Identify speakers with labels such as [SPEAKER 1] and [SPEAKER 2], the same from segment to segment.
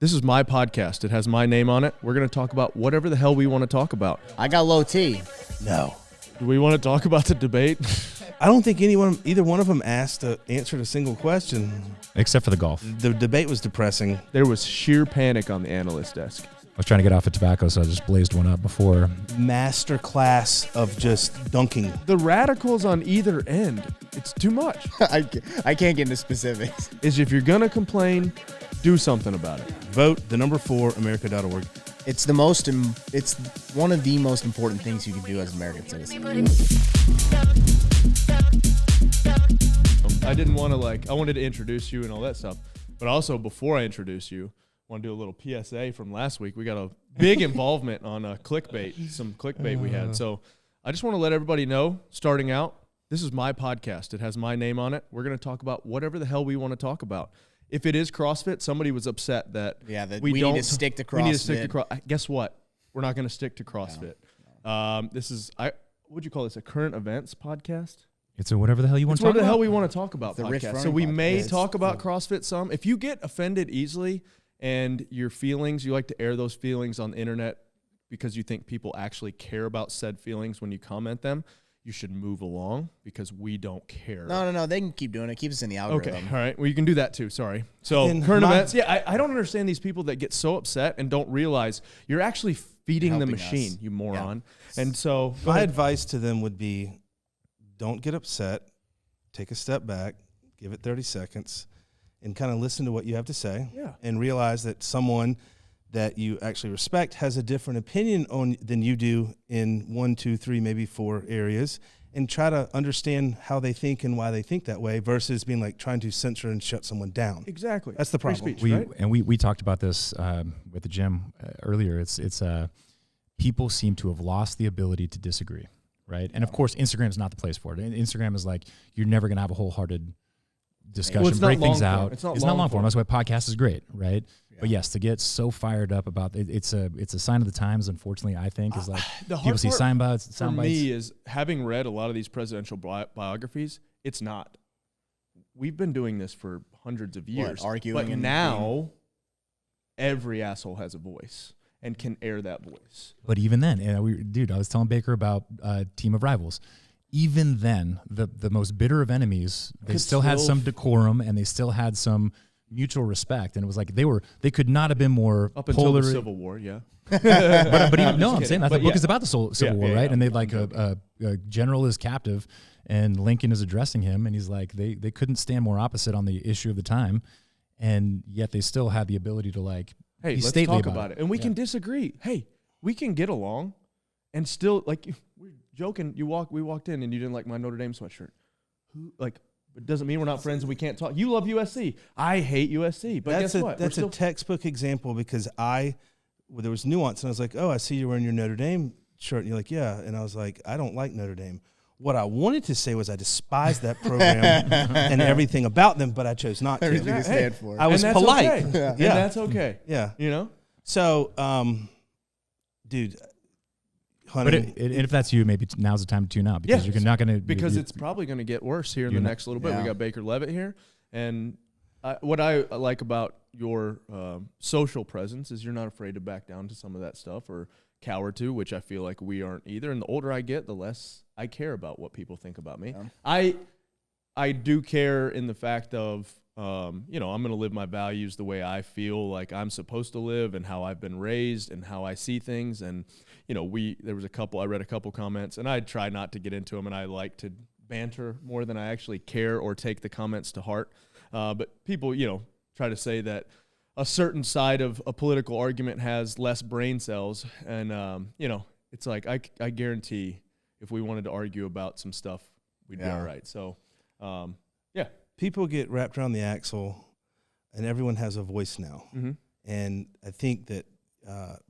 [SPEAKER 1] This is my podcast. It has my name on it. We're going to talk about whatever the hell we want to talk about.
[SPEAKER 2] I got low T.
[SPEAKER 3] No.
[SPEAKER 1] Do we want to talk about the debate?
[SPEAKER 3] I don't think either one of them answered a single question.
[SPEAKER 4] Except for the golf.
[SPEAKER 3] The debate was depressing.
[SPEAKER 1] There was sheer panic on the analyst desk.
[SPEAKER 4] I was trying to get off of tobacco, so I just blazed one up before.
[SPEAKER 3] Master class of just dunking.
[SPEAKER 1] The radicals on either end, it's too much.
[SPEAKER 2] I can't get into specifics.
[SPEAKER 1] Is if you're going to complain, do something about it.
[SPEAKER 3] Vote the number 4America.org.
[SPEAKER 2] It's one of the most important things you can do as an American citizen.
[SPEAKER 1] I didn't want to I wanted to introduce you and all that stuff. But also, before I introduce you, I want to do a little PSA from last week. We got a big involvement on some clickbait we had. So I just want to let everybody know, starting out, this is my podcast. It has my name on it. We're going to talk about whatever the hell we want to talk about. If it is CrossFit, somebody was upset that
[SPEAKER 2] we need to stick to CrossFit.
[SPEAKER 1] We need to stick to CrossFit. Guess what? We're not going to stick to CrossFit. No. This is, what would you call this, a current events podcast?
[SPEAKER 4] It's a whatever the hell you want to talk about.
[SPEAKER 1] Whatever the hell we want to talk about podcast. So we may talk about
[SPEAKER 2] Yeah.
[SPEAKER 1] CrossFit some. If you get offended easily and your feelings, you like to air those feelings on the internet because you think people actually care about said feelings when you comment them, you should move along because we don't care.
[SPEAKER 2] No. They can keep doing it. Keep us in the algorithm.
[SPEAKER 1] Okay, all right. Well, you can do that too. Sorry. So current events. Yeah, I don't understand these people that get so upset and don't realize you're actually feeding the machine, you moron. Yeah. And so
[SPEAKER 3] my advice to them would be, don't get upset. Take a step back. Give it 30 seconds. And kind of listen to what you have to say.
[SPEAKER 1] Yeah.
[SPEAKER 3] And realize that someone that you actually respect has a different opinion than you do in 1, 2, 3, maybe 4 areas, and try to understand how they think and why they think that way versus being trying to censor and shut someone down.
[SPEAKER 1] Exactly.
[SPEAKER 3] That's the problem.
[SPEAKER 1] Free speech, right?
[SPEAKER 4] We talked about this with the gym earlier. It's people seem to have lost the ability to disagree, right? And of course, Instagram is not the place for it. Instagram is you're never going to have a wholehearted discussion, break things out.
[SPEAKER 1] It's not
[SPEAKER 4] long form. That's why podcast is great, right?
[SPEAKER 1] Yeah.
[SPEAKER 4] But yes, to get so fired up about it, it's a sign of the times. Unfortunately, I think is people see sound bites.
[SPEAKER 1] For me, is having read a lot of these presidential biographies. It's not. We've been doing this for hundreds of years,
[SPEAKER 2] arguing,
[SPEAKER 1] but now every asshole has a voice and can air that voice.
[SPEAKER 4] But even then, I was telling Baker about Team of Rivals. Even then, the most bitter of enemies, they still had some decorum and they still had some mutual respect, and it was they could not have been more
[SPEAKER 1] up until the Civil War, yeah.
[SPEAKER 4] but even, no, I'm saying that the book is about the Civil War, right? And they a general is captive, and Lincoln is addressing him, and he's they couldn't stand more opposite on the issue of the time, and yet they still had the ability to
[SPEAKER 1] hey,
[SPEAKER 4] be
[SPEAKER 1] let's
[SPEAKER 4] stately
[SPEAKER 1] talk about it, and we can disagree. Hey, we can get along, and still we're joking. We walked in and you didn't like my Notre Dame sweatshirt. It doesn't mean we're not friends and we can't talk. You love USC. I hate USC. But guess what?
[SPEAKER 3] That's a textbook example because there was nuance, and I was like, oh, I see you're wearing your Notre Dame shirt. And you're like, yeah. And I was like, I don't like Notre Dame. What I wanted to say was I despise that program and everything about them, but I chose not to.
[SPEAKER 2] Everything you stand for.
[SPEAKER 3] I was polite.
[SPEAKER 1] Okay. Yeah. And that's okay.
[SPEAKER 3] Yeah.
[SPEAKER 1] You know?
[SPEAKER 3] So, dude,
[SPEAKER 4] But if that's you, maybe now's the time to tune out because you're not going to.
[SPEAKER 1] Because it's probably going to get worse here in the next little bit. Yeah. We got Baker Levitt here, and what I like about your social presence is you're not afraid to back down to some of that stuff or cower to, which I feel like we aren't either. And the older I get, the less I care about what people think about me. Yeah. I do care in the fact of I'm going to live my values the way I feel like I'm supposed to live and how I've been raised and how I see things. And, I read a couple comments and I try not to get into them, and I like to banter more than I actually care or take the comments to heart. But people, try to say that a certain side of a political argument has less brain cells. And, it's I guarantee if we wanted to argue about some stuff, we'd be all right. So, yeah.
[SPEAKER 3] People get wrapped around the axle, and everyone has a voice now. Mm-hmm. And I think that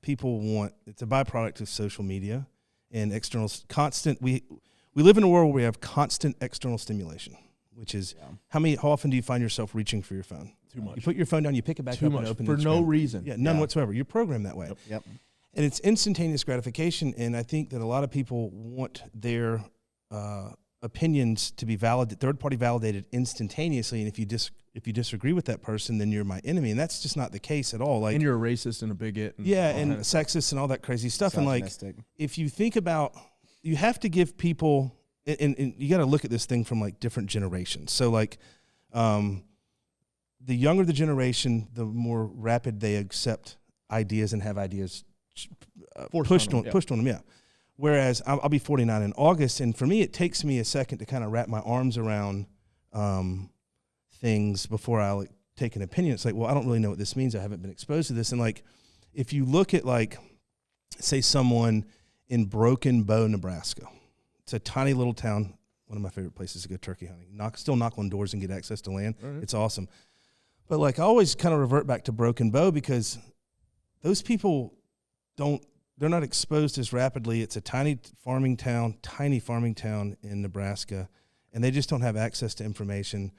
[SPEAKER 3] people it's a byproduct of social media and constant. We live in a world where we have constant external stimulation, which is how often do you find yourself reaching for your phone?
[SPEAKER 1] Too much.
[SPEAKER 3] You put your phone down, you pick it back up and open
[SPEAKER 1] for no reason.
[SPEAKER 3] Yeah, none whatsoever. You're programmed that way.
[SPEAKER 2] Yep.
[SPEAKER 3] And it's instantaneous gratification, and I think that a lot of people want their opinions to be third-party validated instantaneously, and if you disagree with that person, then you're my enemy, and that's just not the case at all. Like,
[SPEAKER 1] and you're a racist and a bigot. And
[SPEAKER 3] and sexist and all that crazy stuff. And like, if you think about, you have to give people, and you got to look at this thing from like different generations. So like, the younger the generation, the more rapid they accept ideas and have ideas pushed on them. Yeah. Whereas I'll be 49 in August, and for me, it takes me a second to kind of wrap my arms around things before I like take an opinion. It's like, well, I don't really know what this means. I haven't been exposed to this. And like, if you look at like, say someone in Broken Bow, Nebraska, it's a tiny little town, one of my favorite places to go turkey hunting. Still knock on doors and get access to land. Right. It's awesome. But like, I always kind of revert back to Broken Bow because those people they're not exposed as rapidly. It's a tiny farming town in Nebraska, and they just don't have access to information,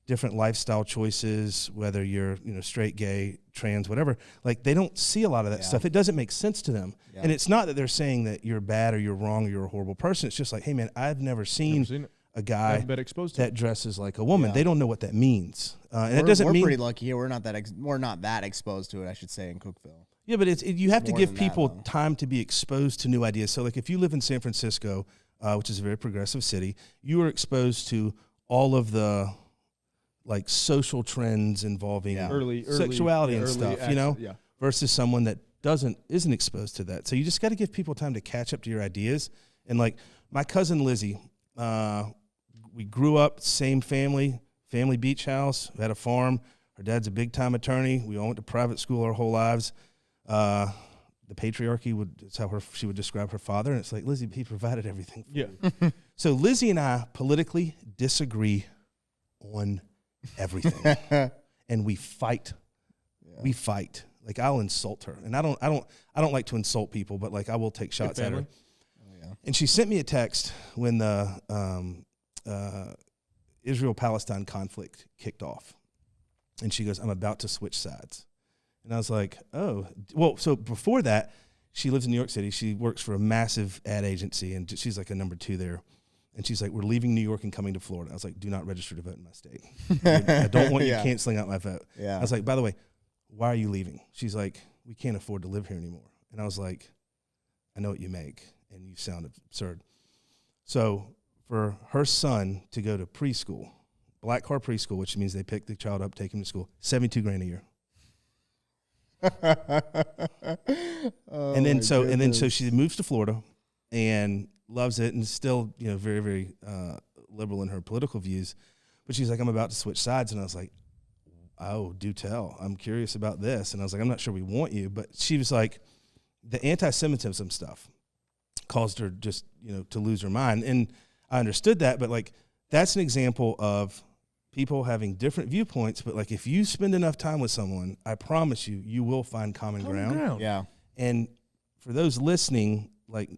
[SPEAKER 3] different lifestyle choices, whether you're, straight, gay, trans, whatever. Like, they don't see a lot of that stuff. It doesn't make sense to them. Yeah. And it's not that they're saying that you're bad or you're wrong or you're a horrible person. It's just like, hey man, I've never seen a guy that dresses like a woman. Yeah. They don't know what that means. And it doesn't mean
[SPEAKER 2] we're pretty lucky here. We're not that exposed to it, I should say, in Cookeville.
[SPEAKER 3] Yeah, but you have to give people time to be exposed to new ideas. So like, if you live in San Francisco, which is a very progressive city, you are exposed to all of the like social trends involving early sexuality and stuff, versus someone that isn't exposed to that. So you just got to give people time to catch up to your ideas. And like my cousin Lizzie, we grew up, same family beach house, had a farm. Her dad's a big time attorney. We all went to private school our whole lives. The patriarchy it's how she would describe her father. And it's like, Lizzie, he provided everything for you. So Lizzie and I politically disagree on everything. And we fight. Yeah. We fight. Like, I'll insult her. And I don't like to insult people, but like, I will take shots at her. Oh, yeah. And she sent me a text when the Israel-Palestine conflict kicked off. And she goes, I'm about to switch sides. And I was like, oh, well, so before that, she lives in New York City. She works for a massive ad agency, and she's like a number 2 there. And she's like, we're leaving New York and coming to Florida. I was like, do not register to vote in my state. I don't want you canceling out my vote. Yeah. I was like, by the way, why are you leaving? She's like, we can't afford to live here anymore. And I was like, I know what you make, and you sound absurd. So for her son to go to preschool, black car preschool, which means they pick the child up, take him to school, $72,000 a year. And then so she moves to Florida and loves it, and still very, very liberal in her political views. But she's like, I'm about to switch sides. And I was like, oh, do tell. I'm curious about this. And I was like, I'm not sure we want you. But she was like, the anti-Semitism stuff caused her just to lose her mind. And I understood that, but like, that's an example of people having different viewpoints, but like, if you spend enough time with someone, I promise you will find common ground. Yeah. And for those listening, like,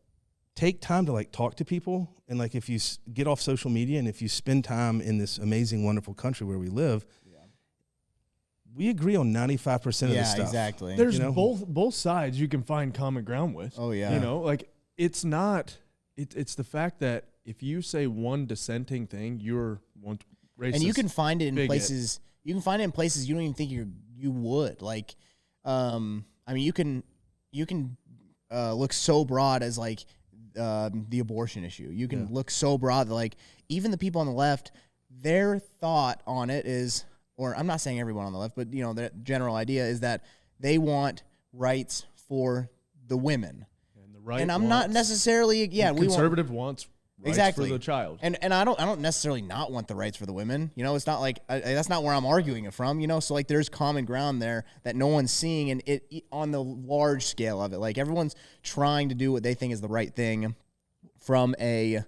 [SPEAKER 3] take time to like talk to people. And like, if you get off social media and if you spend time in this amazing, wonderful country where we live, we agree on 95% of the stuff. Yeah,
[SPEAKER 2] exactly.
[SPEAKER 1] There's both sides you can find common ground with.
[SPEAKER 2] Oh yeah.
[SPEAKER 1] Like, it's not, it's the fact that if you say one dissenting thing, you're one racist,
[SPEAKER 2] and you can find it in places. You can find it in places you don't even think you would. Like, I mean, you can look so broad as like the abortion issue. You can look so broad that like even the people on the left, their thought on it is, or I'm not saying everyone on the left, but the general idea is that they want rights for the women.
[SPEAKER 1] And the right,
[SPEAKER 2] and I'm not necessarily
[SPEAKER 1] conservative wants. Exactly for the child,
[SPEAKER 2] and I don't necessarily not want the rights for the women. It's not like that's not where I'm arguing it from. So like there's common ground there that no one's seeing, and it on the large scale of it, like everyone's trying to do what they think is the right thing from a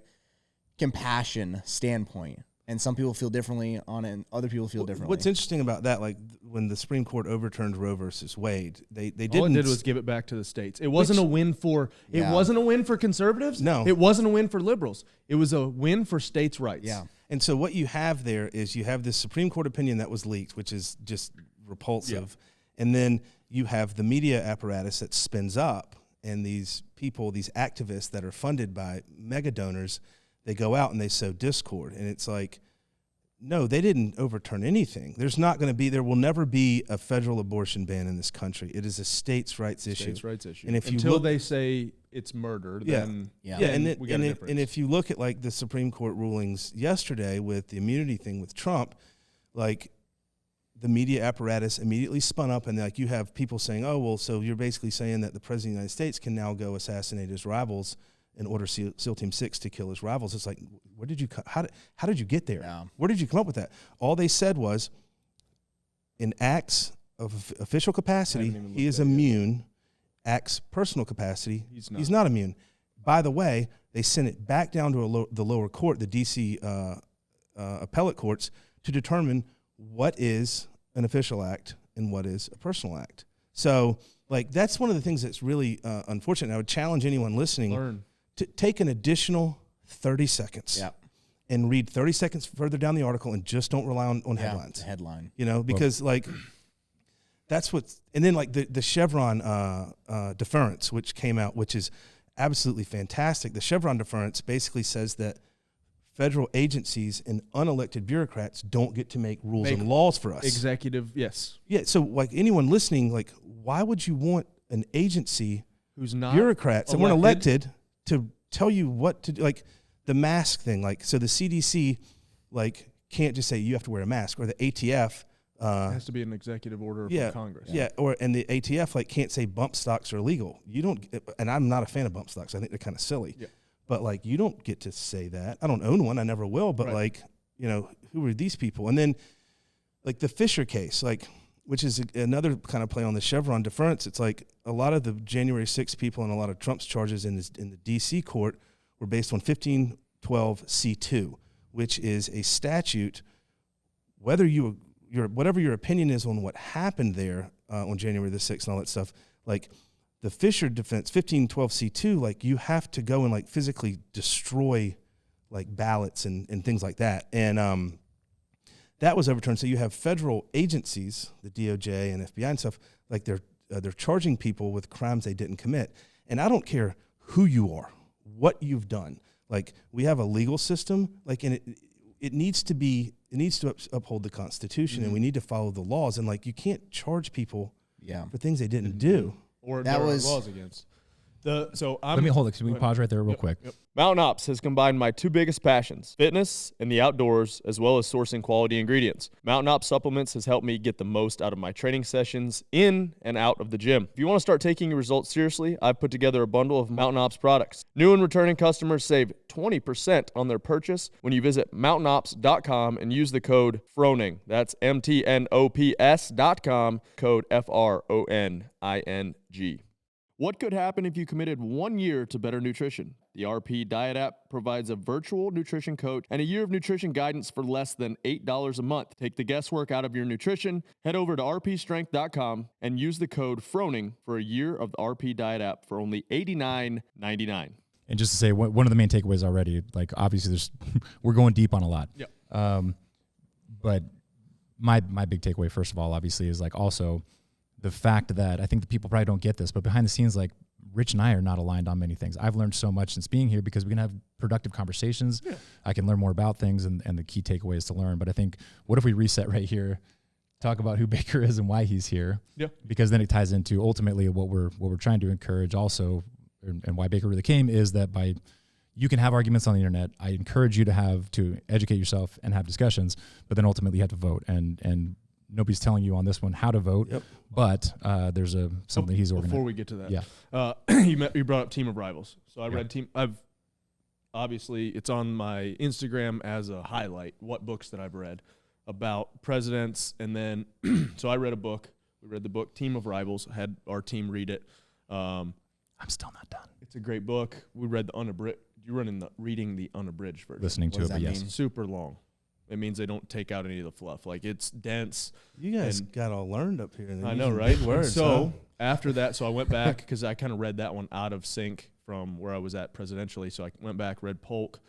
[SPEAKER 2] compassion standpoint. And some people feel differently on it, and other people feel differently.
[SPEAKER 3] What's interesting about that, like when the Supreme Court overturned Roe versus Wade, they didn't.
[SPEAKER 1] All it did was give it back to the states. It wasn't a win for conservatives.
[SPEAKER 3] No,
[SPEAKER 1] it wasn't a win for liberals. It was a win for states' rights.
[SPEAKER 3] Yeah. And so what you have there is you have this Supreme Court opinion that was leaked, which is just repulsive, and then you have the media apparatus that spins up, and these people, these activists that are funded by mega donors, they go out and they sow discord. And it's like, no, they didn't overturn anything. There will never be a federal abortion ban in this country. It is a states' rights issue.
[SPEAKER 1] States' rights issue.
[SPEAKER 3] And if
[SPEAKER 1] until they say it's murder, then
[SPEAKER 3] and if you look at like the Supreme Court rulings yesterday with the immunity thing with Trump, like the media apparatus immediately spun up, and like you have people saying, oh, well, so you're basically saying that the President of the United States can now go assassinate his rivals and order SEAL Team 6 to kill his rivals. It's like, how did you get there?
[SPEAKER 2] Yeah.
[SPEAKER 3] Where did you come up with that? All they said was, in acts of official capacity, he is immune. Acts personal capacity, he's not immune. By the way, they sent it back down to the lower court, the D.C. Appellate courts, to determine what is an official act and what is a personal act. So, like, that's one of the things that's really unfortunate. I would challenge anyone listening to take an additional 30 seconds and read 30 seconds further down the article, and just don't rely on headlines.
[SPEAKER 2] The headline.
[SPEAKER 3] Because, that's what's – and then, like, the Chevron deference, which came out, which is absolutely fantastic. The Chevron deference basically says that federal agencies and unelected bureaucrats don't get to make rules and laws for us.
[SPEAKER 1] Executive, yes.
[SPEAKER 3] Yeah, so, like, anyone listening, like, why would you want an agency
[SPEAKER 1] who's not
[SPEAKER 3] bureaucrats that weren't elected to tell you what to do? Like, the mask thing, like, so the CDC, like, can't just say you have to wear a mask, or the ATF
[SPEAKER 1] it has to be an executive order from Congress.
[SPEAKER 3] Yeah, and the ATF, like, can't say bump stocks are illegal. You don't, and I'm not a fan of bump stocks. I think they're kind of silly. Yeah. But, like, you don't get to say that. I don't own one. I never will. But, like, who are these people? And then, like, the Fisher case, like, which is another kind of play on the Chevron deference. It's like a lot of the January 6 people and a lot of Trump's charges in the D.C. court were based on 1512C2, which is a statute, whatever your opinion is on what happened there on January the 6th and all that stuff, like, the Fisher defense, 1512C2, like, you have to go and, like, physically destroy, like, ballots and things like that. And that was overturned. So you have federal agencies, the DOJ and FBI and stuff, like, they're charging people with crimes they didn't commit. And I don't care who you are, what you've done. Like, we have a legal system, like, and it needs to uphold the Constitution, and we need to follow the laws. And, like, you can't charge people for things they didn't do.
[SPEAKER 1] Or that was laws against.
[SPEAKER 4] Let me hold it. Can we pause right there real quick?
[SPEAKER 1] Mountain Ops has combined my two biggest passions, fitness and the outdoors, as well as sourcing quality ingredients. Mountain Ops Supplements has helped me get the most out of my training sessions in and out of the gym. If you want to start taking your results seriously, I've put together a bundle of Mountain Ops products. New and returning customers save 20% on their purchase when you visit mountainops.com and use the code Froning. That's MTNOPS.com, code FRONING. What could happen if you committed 1 year to better nutrition? The RP Diet app provides a virtual nutrition coach and a year of nutrition guidance for less than $8 a month. Take the guesswork out of your nutrition. Head over to rpstrength.com and use the code Froning for a year of the RP Diet app for only $89.99.
[SPEAKER 4] And just to say, one of the main takeaways already, like, obviously we're going deep on a lot.
[SPEAKER 1] Yeah.
[SPEAKER 4] But my big takeaway, first of all, obviously, is, like, also the fact that I think the people probably don't get this, but behind the scenes, like, Rich and I are not aligned on many things. I've learned so much since being here because we can have productive conversations. Yeah. I can learn more about things, and the key takeaway is to learn. But I think, what if we reset right here, talk about who Baker is and why he's here? Yeah. Because then it ties into ultimately what we're trying to encourage also, and why Baker really came, is that you can have arguments on the internet. I encourage you to educate yourself and have discussions, but then ultimately you have to vote. And nobody's telling you on this one how to vote, but there's something he's organized.
[SPEAKER 1] Before we get to that, you brought up Team of Rivals. So I read obviously it's on my Instagram as a highlight, what books that I've read about presidents. And then, so I read a book. We read the book Team of Rivals, had our team read it.
[SPEAKER 4] I'm still not done.
[SPEAKER 1] It's a great book. We read the unabridged. You're reading the unabridged version.
[SPEAKER 4] Listening to it, but yes.
[SPEAKER 1] Super long. It means they don't take out any of the fluff. Like, it's dense.
[SPEAKER 3] You guys got all learned up here.
[SPEAKER 1] I know, right? So after that, I went back because I kind of read that one out of sync from where I was at presidentially. So I went back, read Polk,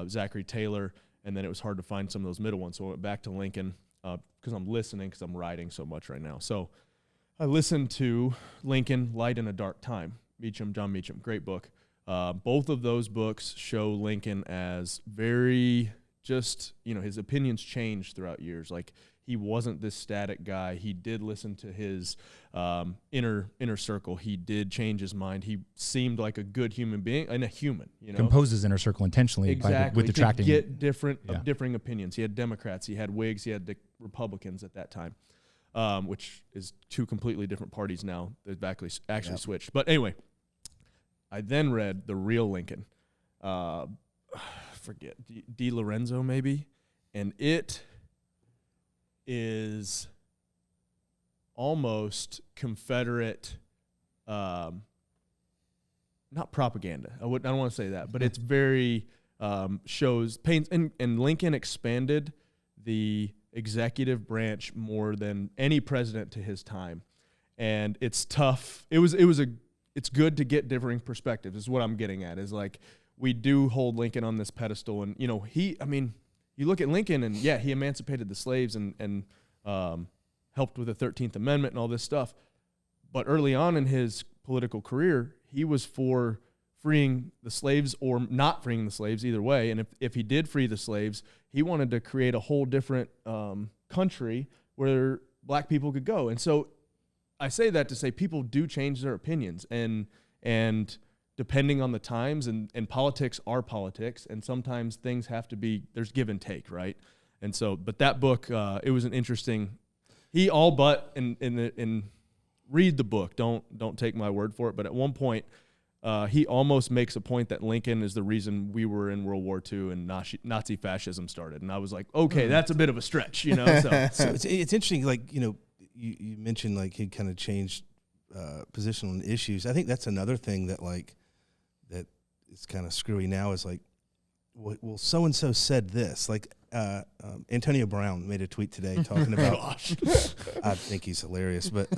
[SPEAKER 1] Zachary Taylor, and then it was hard to find some of those middle ones. So I went back to Lincoln because I'm listening because I'm writing so much right now. So I listened to Lincoln, Light in a Dark Time. John Meacham, great book. Both of those books show Lincoln as very just, his opinions changed throughout years. Like, he wasn't this static guy. He did listen to his inner circle. He did change his mind. He seemed like a good human being and a human.
[SPEAKER 4] Composed his inner circle intentionally
[SPEAKER 1] exactly
[SPEAKER 4] with detracting.
[SPEAKER 1] To get differing opinions. He had Democrats, he had Whigs, he had the Republicans at that time, which is two completely different parties now. They've actually switched. But anyway, I then read The Real Lincoln. Forget D. Lorenzo maybe, and it is almost Confederate, not propaganda. I don't want to say that, but it's very paints, and Lincoln expanded the executive branch more than any president to his time, and it's tough. It's good to get differing perspectives. Is what I'm getting at. Is like, we do hold Lincoln on this pedestal, and you look at Lincoln, and he emancipated the slaves and helped with the 13th Amendment and all this stuff. But early on in his political career, he was for freeing the slaves or not freeing the slaves, either way. And if he did free the slaves, he wanted to create a whole different country where black people could go. And so I say that to say people do change their opinions, and depending on the times, and politics are politics, and sometimes things have to be, there's give and take, right? And so, but that book, it was an interesting, he all but, and read the book, don't take my word for it, but at one point, he almost makes a point that Lincoln is the reason we were in World War II and Nazi fascism started. And I was like, okay, that's a bit of a stretch, So
[SPEAKER 3] it's interesting, like, you mentioned, like, he kind of changed position on issues. I think that's another thing that, like, that is kind of screwy now is like, well, so-and-so said this. Like, Antonio Brown made a tweet today talking about, I think he's hilarious, but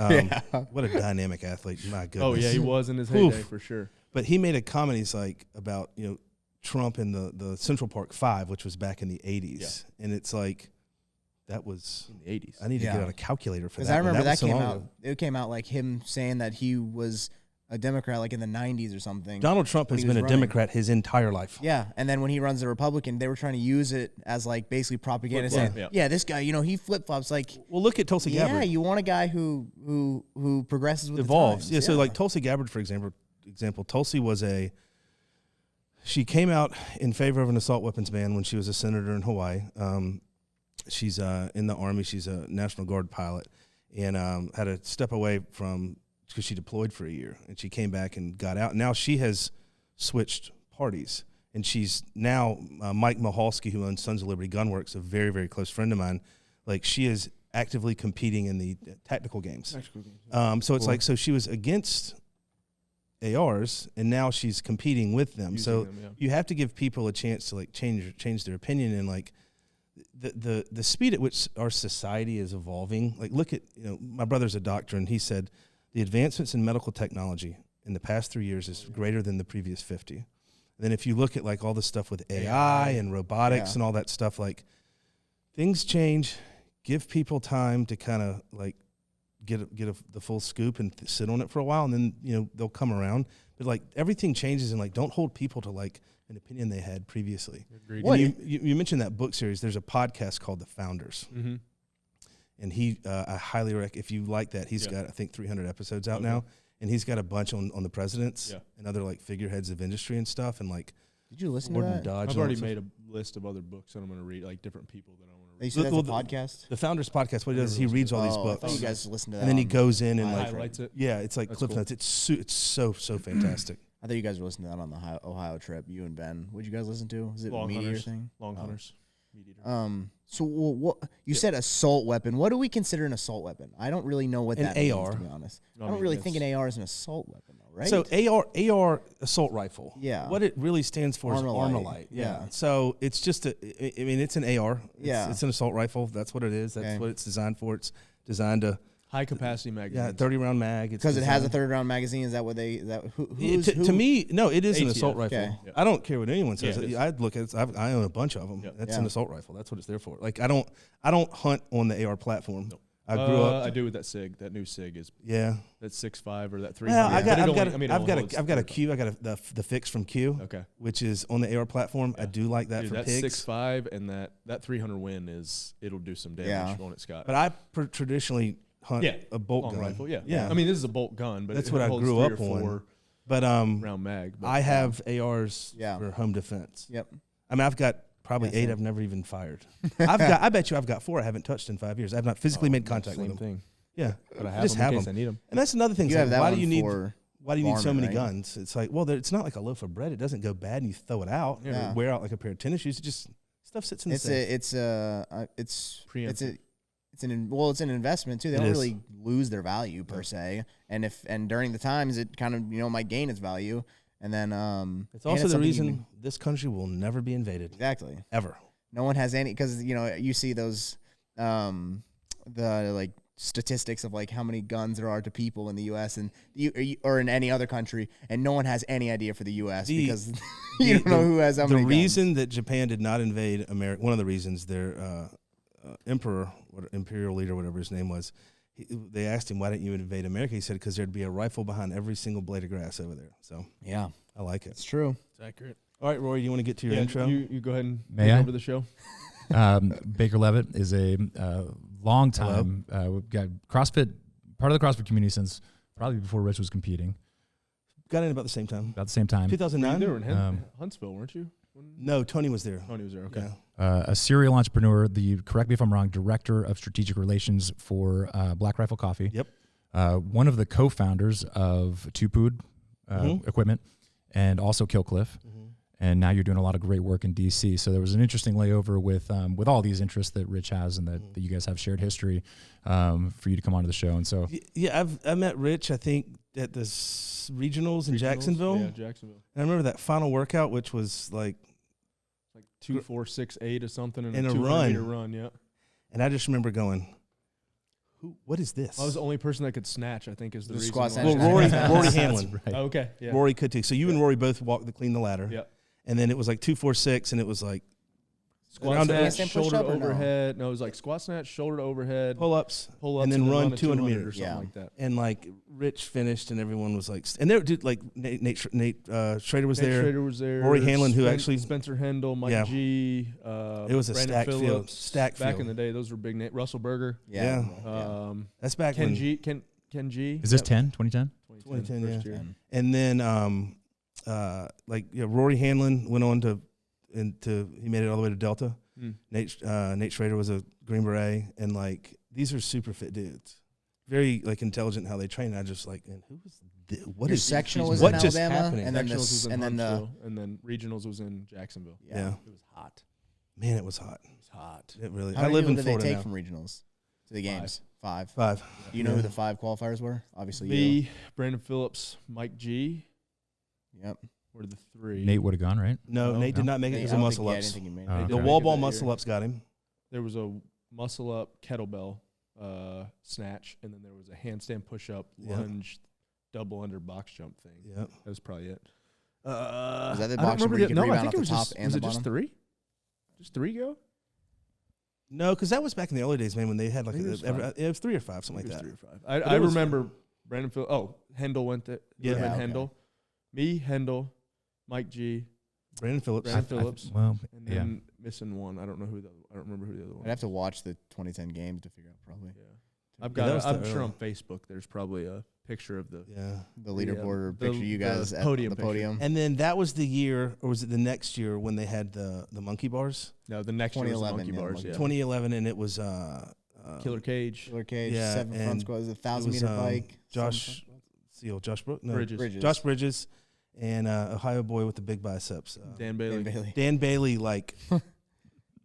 [SPEAKER 3] what a dynamic athlete. My goodness.
[SPEAKER 1] Oh, yeah, he was in his heyday for sure.
[SPEAKER 3] But he made a comment, he's like, about, Trump in the Central Park 5, which was back in the 80s. Yeah. And it's like, that was
[SPEAKER 1] in the 80s.
[SPEAKER 3] I need to get out a calculator for that.
[SPEAKER 2] Because I remember that came out.
[SPEAKER 3] Ago.
[SPEAKER 2] It came out like him saying that he was a Democrat, like in the 90s or something.
[SPEAKER 3] Donald Trump has been a Democrat his entire life.
[SPEAKER 2] Yeah, and then when he runs a Republican, they were trying to use it as like basically propaganda, saying, this guy, he flip flops. Like,
[SPEAKER 3] well, look at Tulsi Gabbard.
[SPEAKER 2] Yeah, you want a guy who progresses with
[SPEAKER 3] evolves.
[SPEAKER 2] The times.
[SPEAKER 3] So like Tulsi Gabbard, for example, Tulsi was she came out in favor of an assault weapons ban when she was a senator in Hawaii. She's in the Army. She's a National Guard pilot, and had to step away because she deployed for a year, and she came back and got out. Now she has switched parties, and she's now Mike Mahalski, who owns Sons of Liberty Gunworks, a very, very close friend of mine. Like, she is actively competing in the tactical games. So it's like, so she was against ARs, and now she's competing with them. You have to give people a chance to like change their opinion, and like the speed at which our society is evolving. Like, look at, my brother's a doctor, and he said the advancements in medical technology in the past 3 years is greater than the previous 50. And then if you look at like all the stuff with AI and robotics and all that stuff, like, things change. Give people time to kind of like get the full scoop and sit on it for a while, and then they'll come around. But like, everything changes, and like, don't hold people to like an opinion they had previously. You mentioned that book series. There's a podcast called The Founders. Mm-hmm. And I highly recommend, if you like that, he's got, I think, 300 episodes out now, and he's got a bunch on the presidents and other like figureheads of industry and stuff. And like,
[SPEAKER 2] did you listen to that?
[SPEAKER 1] Dodge, I've already made a list of other books that I'm going to read, like different people that I want to read.
[SPEAKER 2] You said that's a podcast?
[SPEAKER 3] The Founders Podcast, what he does is he reads all these books.
[SPEAKER 2] I thought you guys listen to that.
[SPEAKER 3] And then he goes in and like
[SPEAKER 1] highlights it.
[SPEAKER 3] Yeah, it's like clip notes. It's so fantastic.
[SPEAKER 2] I thought you guys were listening to that on the Ohio trip, you and Ben. What did you guys listen to? Is it a Meteor thing?
[SPEAKER 1] Long Hunters.
[SPEAKER 2] So what you said assault weapon. What do we consider an assault weapon? I don't really know what that means, to be honest. I don't really think an AR is an assault weapon, though, right?
[SPEAKER 3] So AR assault rifle.
[SPEAKER 2] Yeah.
[SPEAKER 3] What it really stands for is Armalite.
[SPEAKER 2] Yeah.
[SPEAKER 3] So it's just it's an AR. It's an assault rifle. That's what it is. That's what it's designed for. It's designed to
[SPEAKER 1] high capacity magazine.
[SPEAKER 3] Yeah, 30-round mag.
[SPEAKER 2] Because it has a 30-round magazine. Is that what they?
[SPEAKER 3] To me, no. It is an assault rifle.
[SPEAKER 2] Okay.
[SPEAKER 3] I don't care what anyone says. I'd look at it. I own a bunch of them. That's an assault rifle. That's what it's there for. Like, I don't hunt on the AR platform. Nope. I grew up.
[SPEAKER 1] I do with that SIG. That new SIG is
[SPEAKER 3] Yeah.
[SPEAKER 1] That's 6'5" or that 300.
[SPEAKER 3] Well, I've got a
[SPEAKER 1] Q.
[SPEAKER 3] Q. I got the fix from Q.
[SPEAKER 1] Okay.
[SPEAKER 3] Which is on the AR platform.
[SPEAKER 1] Yeah.
[SPEAKER 3] I do like that
[SPEAKER 1] Dude,
[SPEAKER 3] for
[SPEAKER 1] that's
[SPEAKER 3] pigs.
[SPEAKER 1] 6'5", and that 300 win it'll do some damage on it, Scott.
[SPEAKER 3] But I traditionally hunt a bolt gun.
[SPEAKER 1] Rifle. Yeah. I mean, this is a bolt gun, but
[SPEAKER 3] that's what I grew up on. But
[SPEAKER 1] round mag. But
[SPEAKER 3] I have ARs for home defense.
[SPEAKER 2] Yep.
[SPEAKER 3] I mean, I've got probably 8 I've never even fired. I bet you I've got 4 I haven't touched in 5 years. I've not physically made contact with them.
[SPEAKER 1] Thing.
[SPEAKER 3] Yeah,
[SPEAKER 1] but I have them in case I need them.
[SPEAKER 3] And that's another thing.
[SPEAKER 2] Like,
[SPEAKER 3] why do you need so many guns? It's like, well, it's not like a loaf of bread. It doesn't go bad and you throw it out.
[SPEAKER 2] Yeah.
[SPEAKER 3] Or wear out like a pair of tennis shoes. It just stuff sits in the safe. It's
[SPEAKER 2] an investment too. They don't really lose their value per se. And during the times, it kind of might gain its value. And then
[SPEAKER 3] it's also the reason this country will never be invaded.
[SPEAKER 2] Exactly.
[SPEAKER 3] Ever.
[SPEAKER 2] No one has any, because you see those the like statistics of like how many guns there are to people in the U.S. and or in any other country, and no one has any idea for the U.S. because you don't know who has how many guns.
[SPEAKER 3] The reason that Japan did not invade America, one of the reasons their emperor, imperial leader, whatever his name was, they asked him, why didn't you invade America? He said, because there'd be a rifle behind every single blade of grass over there. So
[SPEAKER 2] yeah,
[SPEAKER 3] I like it.
[SPEAKER 2] It's true.
[SPEAKER 1] It's accurate.
[SPEAKER 3] All right, Roy, you want to get to your intro?
[SPEAKER 1] You go ahead and
[SPEAKER 4] take
[SPEAKER 1] over the show.
[SPEAKER 4] Baker Levitt is a long time. We've got CrossFit, part of the CrossFit community since probably before Rich was competing.
[SPEAKER 3] Got in about the same time.
[SPEAKER 1] 2009? You were in Huntsville, weren't you?
[SPEAKER 3] No, Tony was there.
[SPEAKER 1] Tony was there, okay.
[SPEAKER 3] Yeah.
[SPEAKER 4] A serial entrepreneur, correct me if I'm wrong, director of strategic relations for Black Rifle Coffee.
[SPEAKER 3] Yep.
[SPEAKER 4] One of the co-founders of Tupood Equipment and also Killcliff. And now you're doing a lot of great work in DC. So there was an interesting layover with all these interests that Rich has and that you guys have shared history for you to come onto the show. And so
[SPEAKER 3] I met Rich, I think, at the regionals in Jacksonville.
[SPEAKER 1] Yeah, Jacksonville.
[SPEAKER 3] And I remember that final workout, which was like
[SPEAKER 1] 2, 4, 6, 8 or something in
[SPEAKER 3] a
[SPEAKER 1] 200-meter run. Yeah.
[SPEAKER 3] And I just remember going, what is this?
[SPEAKER 1] I was the only person that could snatch, I think, is the reason.
[SPEAKER 3] Well, Rory Hanlon.
[SPEAKER 4] Right.
[SPEAKER 1] Okay. Yeah.
[SPEAKER 3] Rory could too. So you and Rory both clean the ladder.
[SPEAKER 1] Yeah.
[SPEAKER 3] And then it was like 2, 4, 6, and it was like
[SPEAKER 1] squat snatch, shoulder to overhead. No, it was like squat snatch, shoulder to overhead,
[SPEAKER 3] pull-ups,
[SPEAKER 1] and
[SPEAKER 3] then run
[SPEAKER 1] 200
[SPEAKER 3] meters
[SPEAKER 1] or something like that.
[SPEAKER 3] And like Rich finished, and everyone was like, and there, dude, like Nate Schrader was there.
[SPEAKER 1] Schrader was there.
[SPEAKER 3] Rory Hanlon, who actually
[SPEAKER 1] Spencer Hendel, Mike G.
[SPEAKER 3] It was a stacked field.
[SPEAKER 1] Back in the day, those were big names. Russell Berger.
[SPEAKER 3] Yeah. That's back
[SPEAKER 1] Ken
[SPEAKER 3] when
[SPEAKER 1] G. Ken G.
[SPEAKER 4] Is this 2010?
[SPEAKER 3] 2010, yeah. And then Rory Hanlon went on to he made it all the way to Delta. Nate Schrader was a Green Beret, and like these are super fit dudes, very like intelligent how they train. And I just like, and who was what is
[SPEAKER 2] sectional was
[SPEAKER 3] what
[SPEAKER 2] in
[SPEAKER 3] just
[SPEAKER 2] Alabama,
[SPEAKER 3] happening?
[SPEAKER 2] and
[SPEAKER 1] then regionals was in Jacksonville.
[SPEAKER 3] Yeah.
[SPEAKER 1] It was hot.
[SPEAKER 3] Man, it was hot.
[SPEAKER 1] It was hot.
[SPEAKER 3] It really.
[SPEAKER 2] How
[SPEAKER 3] I live in
[SPEAKER 2] Florida.
[SPEAKER 3] Florida
[SPEAKER 2] They take
[SPEAKER 3] now.
[SPEAKER 2] from regionals to the games? 5.
[SPEAKER 3] Do
[SPEAKER 2] you know who the 5 qualifiers were? Obviously,
[SPEAKER 1] me, Brandon Phillips, Mike G.
[SPEAKER 2] Yep.
[SPEAKER 1] Were the 3.
[SPEAKER 4] Nate would have gone, right?
[SPEAKER 3] No, Nate did not make it. It was a muscle ups. The wall ball muscle ups got him.
[SPEAKER 1] There was a muscle up kettlebell snatch, and then there was a handstand push up lunge double under box jump thing.
[SPEAKER 3] Yep.
[SPEAKER 1] That was probably it.
[SPEAKER 2] Was that the box jump where you could rebound off the top and the bottom?
[SPEAKER 1] Just 3? Just 3 go?
[SPEAKER 3] No, because that was back in the early days, man, when they had like it was 3 or 5, something like that.
[SPEAKER 1] 3 or 5. I remember Brandon Phillips. Oh, Hendel went to Hendel. Me, Hendel, Mike G,
[SPEAKER 3] Brandon Phillips,
[SPEAKER 1] and then missing one. I don't remember who the other one.
[SPEAKER 2] I'd have to watch the 2010 games to figure out probably.
[SPEAKER 1] Yeah. I'm sure on Facebook there's probably a picture of the
[SPEAKER 2] leaderboard or picture you guys at the podium.
[SPEAKER 3] And then that was the year, or was it the next year when they had the monkey bars?
[SPEAKER 1] No, the next year was the monkey bars.
[SPEAKER 3] 2011, and it was
[SPEAKER 1] Killer Cage,
[SPEAKER 2] 7 front squats, 1,000-meter bike.
[SPEAKER 3] Josh Brooks,
[SPEAKER 1] Bridges.
[SPEAKER 3] Josh Bridges. And Ohio boy with the big biceps.
[SPEAKER 1] Dan Bailey.
[SPEAKER 3] Dan Bailey, like,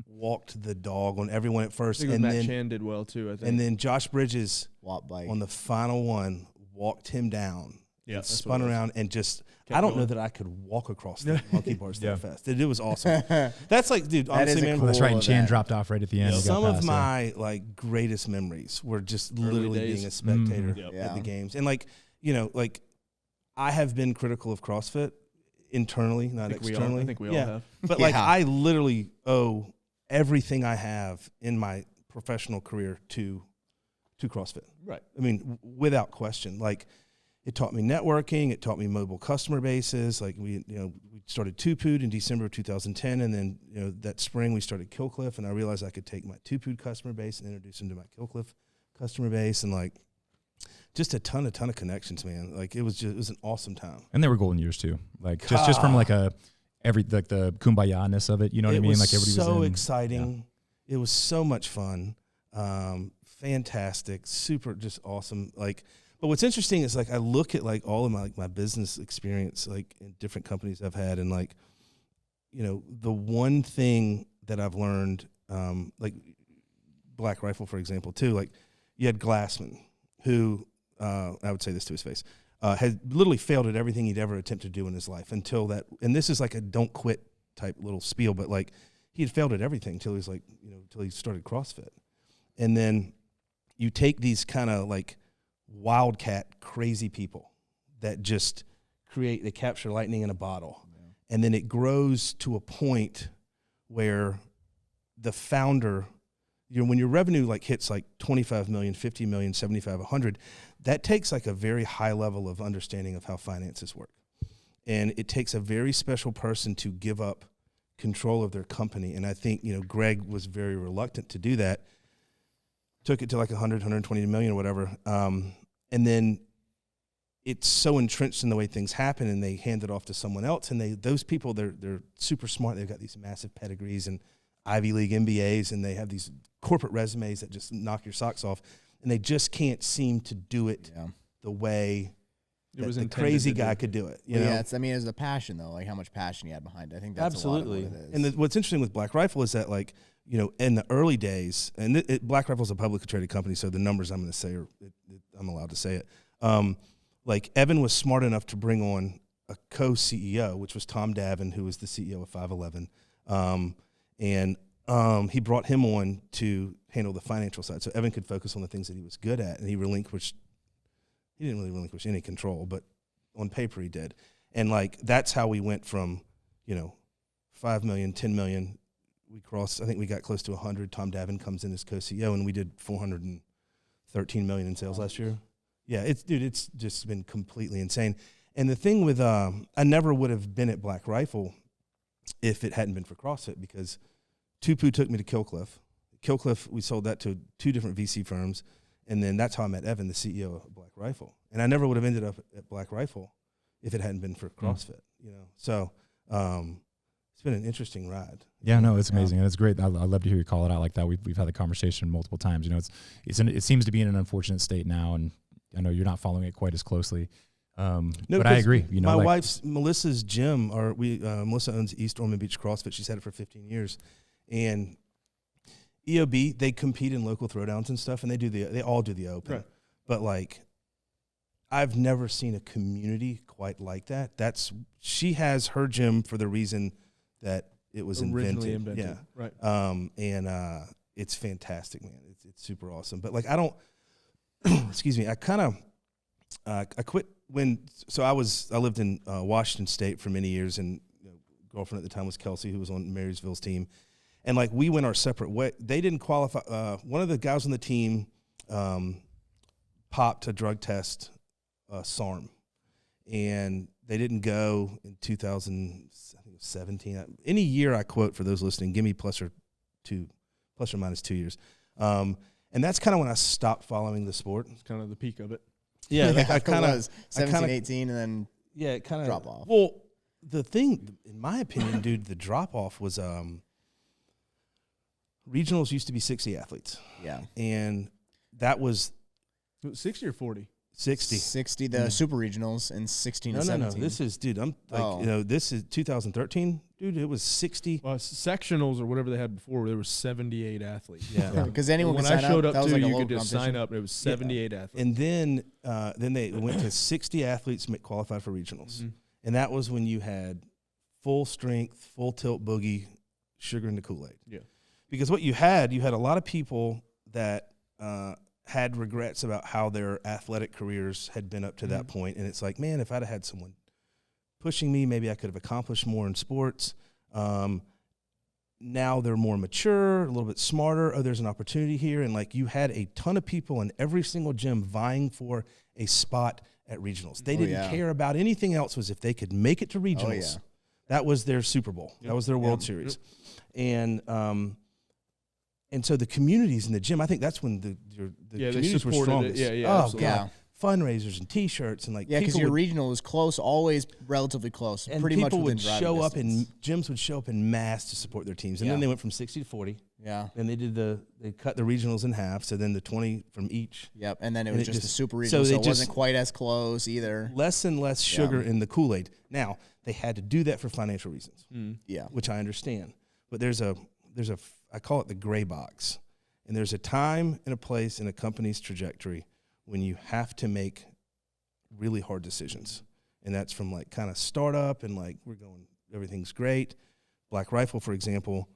[SPEAKER 3] walked the dog on everyone at first.
[SPEAKER 1] And Matt Chan did well, too, I think.
[SPEAKER 3] And then Josh Bridges,
[SPEAKER 2] bike.
[SPEAKER 3] on the final one, walked him down.
[SPEAKER 1] Yeah,
[SPEAKER 3] spun around and just, I don't know that I could walk across the monkey bars that fast. It was awesome. That's like, dude, honestly, man.
[SPEAKER 4] That's right, and Chan dropped off right at the end.
[SPEAKER 3] Some of my, like, greatest memories were just literally being a spectator at the games. And, like, I have been critical of CrossFit internally, not externally.
[SPEAKER 1] I think we all have.
[SPEAKER 3] But like, I literally owe everything I have in my professional career to to CrossFit.
[SPEAKER 1] Right.
[SPEAKER 3] I mean, without question. Like, it taught me networking. It taught me mobile customer bases. Like, we started Tupood in December of 2010, and then that spring we started Killcliff, and I realized I could take my Tupood customer base and introduce them to my Killcliff customer base, and like, just a ton of connections, man. Like, it was an awesome time.
[SPEAKER 4] And they were golden years too. Like, just from like the kumbaya-ness of it. You know what I mean? Like, everybody was
[SPEAKER 3] so exciting. Yeah. It was so much fun. Fantastic, super, just awesome. Like, but what's interesting is, like, I look at like all of my business experience, like in different companies I've had, and like, the one thing that I've learned, like Black Rifle, for example, too, like, you had Glassman, who, I would say this to his face, had literally failed at everything he'd ever attempted to do in his life until that, and this is like a don't quit type little spiel, but like, he had failed at everything until he was like, until he started CrossFit. And then you take these kind of like wildcat crazy people that just they capture lightning in a bottle. Yeah. And then it grows to a point where the founder, when your revenue like hits like 25 million, 50 million, 75, 100, that takes like a very high level of understanding of how finances work. And it takes a very special person to give up control of their company. And I think, Greg was very reluctant to do that. Took it to like 100, 120 million or whatever. And then it's so entrenched in the way things happen, and they hand it off to someone else. And those people, they're super smart. They've got these massive pedigrees and Ivy League MBAs, and they have these corporate resumes that just knock your socks off. And they just can't seem to do it the way that the crazy guy could do it.
[SPEAKER 2] Yeah, it's a passion, though, like how much passion he had behind it. I think that's
[SPEAKER 3] absolutely
[SPEAKER 2] a lot of what it is.
[SPEAKER 3] And what's interesting with Black Rifle is that, like, in the early days, and Black Rifle is a publicly traded company, so the numbers I'm going to say I'm allowed to say it. Like, Evan was smart enough to bring on a co-CEO, which was Tom Davin, who was the CEO of 511. And he brought him on to handle the financial side, so Evan could focus on the things that he was good at, and he didn't really relinquish any control, but on paper he did. And like, that's how we went from, 5 million, 10 million. I think we got close to 100. Tom Davin comes in as co-CEO, and we did 413 million in sales last year. Yeah, it's just been completely insane. And the thing with, I never would have been at Black Rifle if it hadn't been for CrossFit, because Tupu took me to Killcliff. Killcliff, we sold that to 2 different VC firms. And then that's how I met Evan, the CEO of Black Rifle. And I never would have ended up at Black Rifle if it hadn't been for CrossFit, So it's been an interesting ride.
[SPEAKER 4] Yeah, no, it's amazing. And it's great. I love to hear you call it out like that. We've had the conversation multiple times. It seems to be in an unfortunate state now, and I know you're not following it quite as closely. But I agree.
[SPEAKER 3] My wife's, Melissa's gym, Melissa owns East Ormond Beach CrossFit. She's had it for 15 years. And EOB, they compete in local throwdowns and stuff, and they all do the open. Right. But like, I've never seen a community quite like that. She has her gym for the reason that it was originally invented. Yeah.
[SPEAKER 1] Right.
[SPEAKER 3] And it's fantastic, man. It's super awesome. But like, I don't excuse me, I quit I lived in Washington State for many years, and girlfriend at the time was Kelsey, who was on Marysville's team. And like, we went our separate way. They didn't qualify. One of the guys on the team popped a drug test, SARM, and they didn't go in 2017. Any year I quote for those listening, give me plus or minus 2 years. And that's kind of when I stopped following the sport.
[SPEAKER 1] It's kind of the peak of it.
[SPEAKER 2] Yeah, I kind of 17, 18, and then
[SPEAKER 3] it kind of
[SPEAKER 2] drop off.
[SPEAKER 3] Well, the thing, in my opinion, dude, the drop off was regionals used to be 60 athletes.
[SPEAKER 2] Yeah.
[SPEAKER 3] And that was
[SPEAKER 1] 60 or 40?
[SPEAKER 3] 60.
[SPEAKER 2] The super regionals, and 16 to 17.
[SPEAKER 3] No. This is, dude, this is 2013. Dude, it was 60.
[SPEAKER 1] Well, sectionals or whatever they had before, there were 78 athletes.
[SPEAKER 3] Yeah.
[SPEAKER 2] Because anyone
[SPEAKER 1] when
[SPEAKER 2] could sign
[SPEAKER 1] I showed up,
[SPEAKER 2] that was like
[SPEAKER 1] you could just sign up, and it was 78 athletes.
[SPEAKER 3] And then they went to 60 athletes qualified for regionals. Mm-hmm. And that was when you had full strength, full tilt boogie, sugar in the Kool-Aid.
[SPEAKER 1] Yeah.
[SPEAKER 3] Because what you had a lot of people that had regrets about how their athletic careers had been up to that point. And it's like, man, if I'd have had someone pushing me, maybe I could have accomplished more in sports. now they're more mature, a little bit smarter. Oh, there's an opportunity here. And like you had a ton of people in every single gym vying for a spot at regionals. They didn't care about anything else. Was if they could make it to regionals. That was their Super Bowl. That was their World Series. And so the communities in the gym, I think that's when the communities were strongest. Fundraisers and T-shirts and like
[SPEAKER 2] because your regional was close, always relatively close,
[SPEAKER 3] and
[SPEAKER 2] pretty
[SPEAKER 3] people
[SPEAKER 2] much
[SPEAKER 3] would show up
[SPEAKER 2] distance.
[SPEAKER 3] and gyms would show up in mass to support their teams, and then they went from 60 to 40.
[SPEAKER 2] Yeah,
[SPEAKER 3] and they cut the regionals in half, so then the 20 from each.
[SPEAKER 2] Yep, and then it was just a super regional, so it wasn't quite as close either.
[SPEAKER 3] Less and less sugar in the Kool-Aid. Now they had to do that for financial reasons. Which I understand, but there's a I call it the gray box, and there's a time and a place in a company's trajectory when you have to make really hard decisions. And that's from like kind of startup and like everything's great. Black Rifle, for example,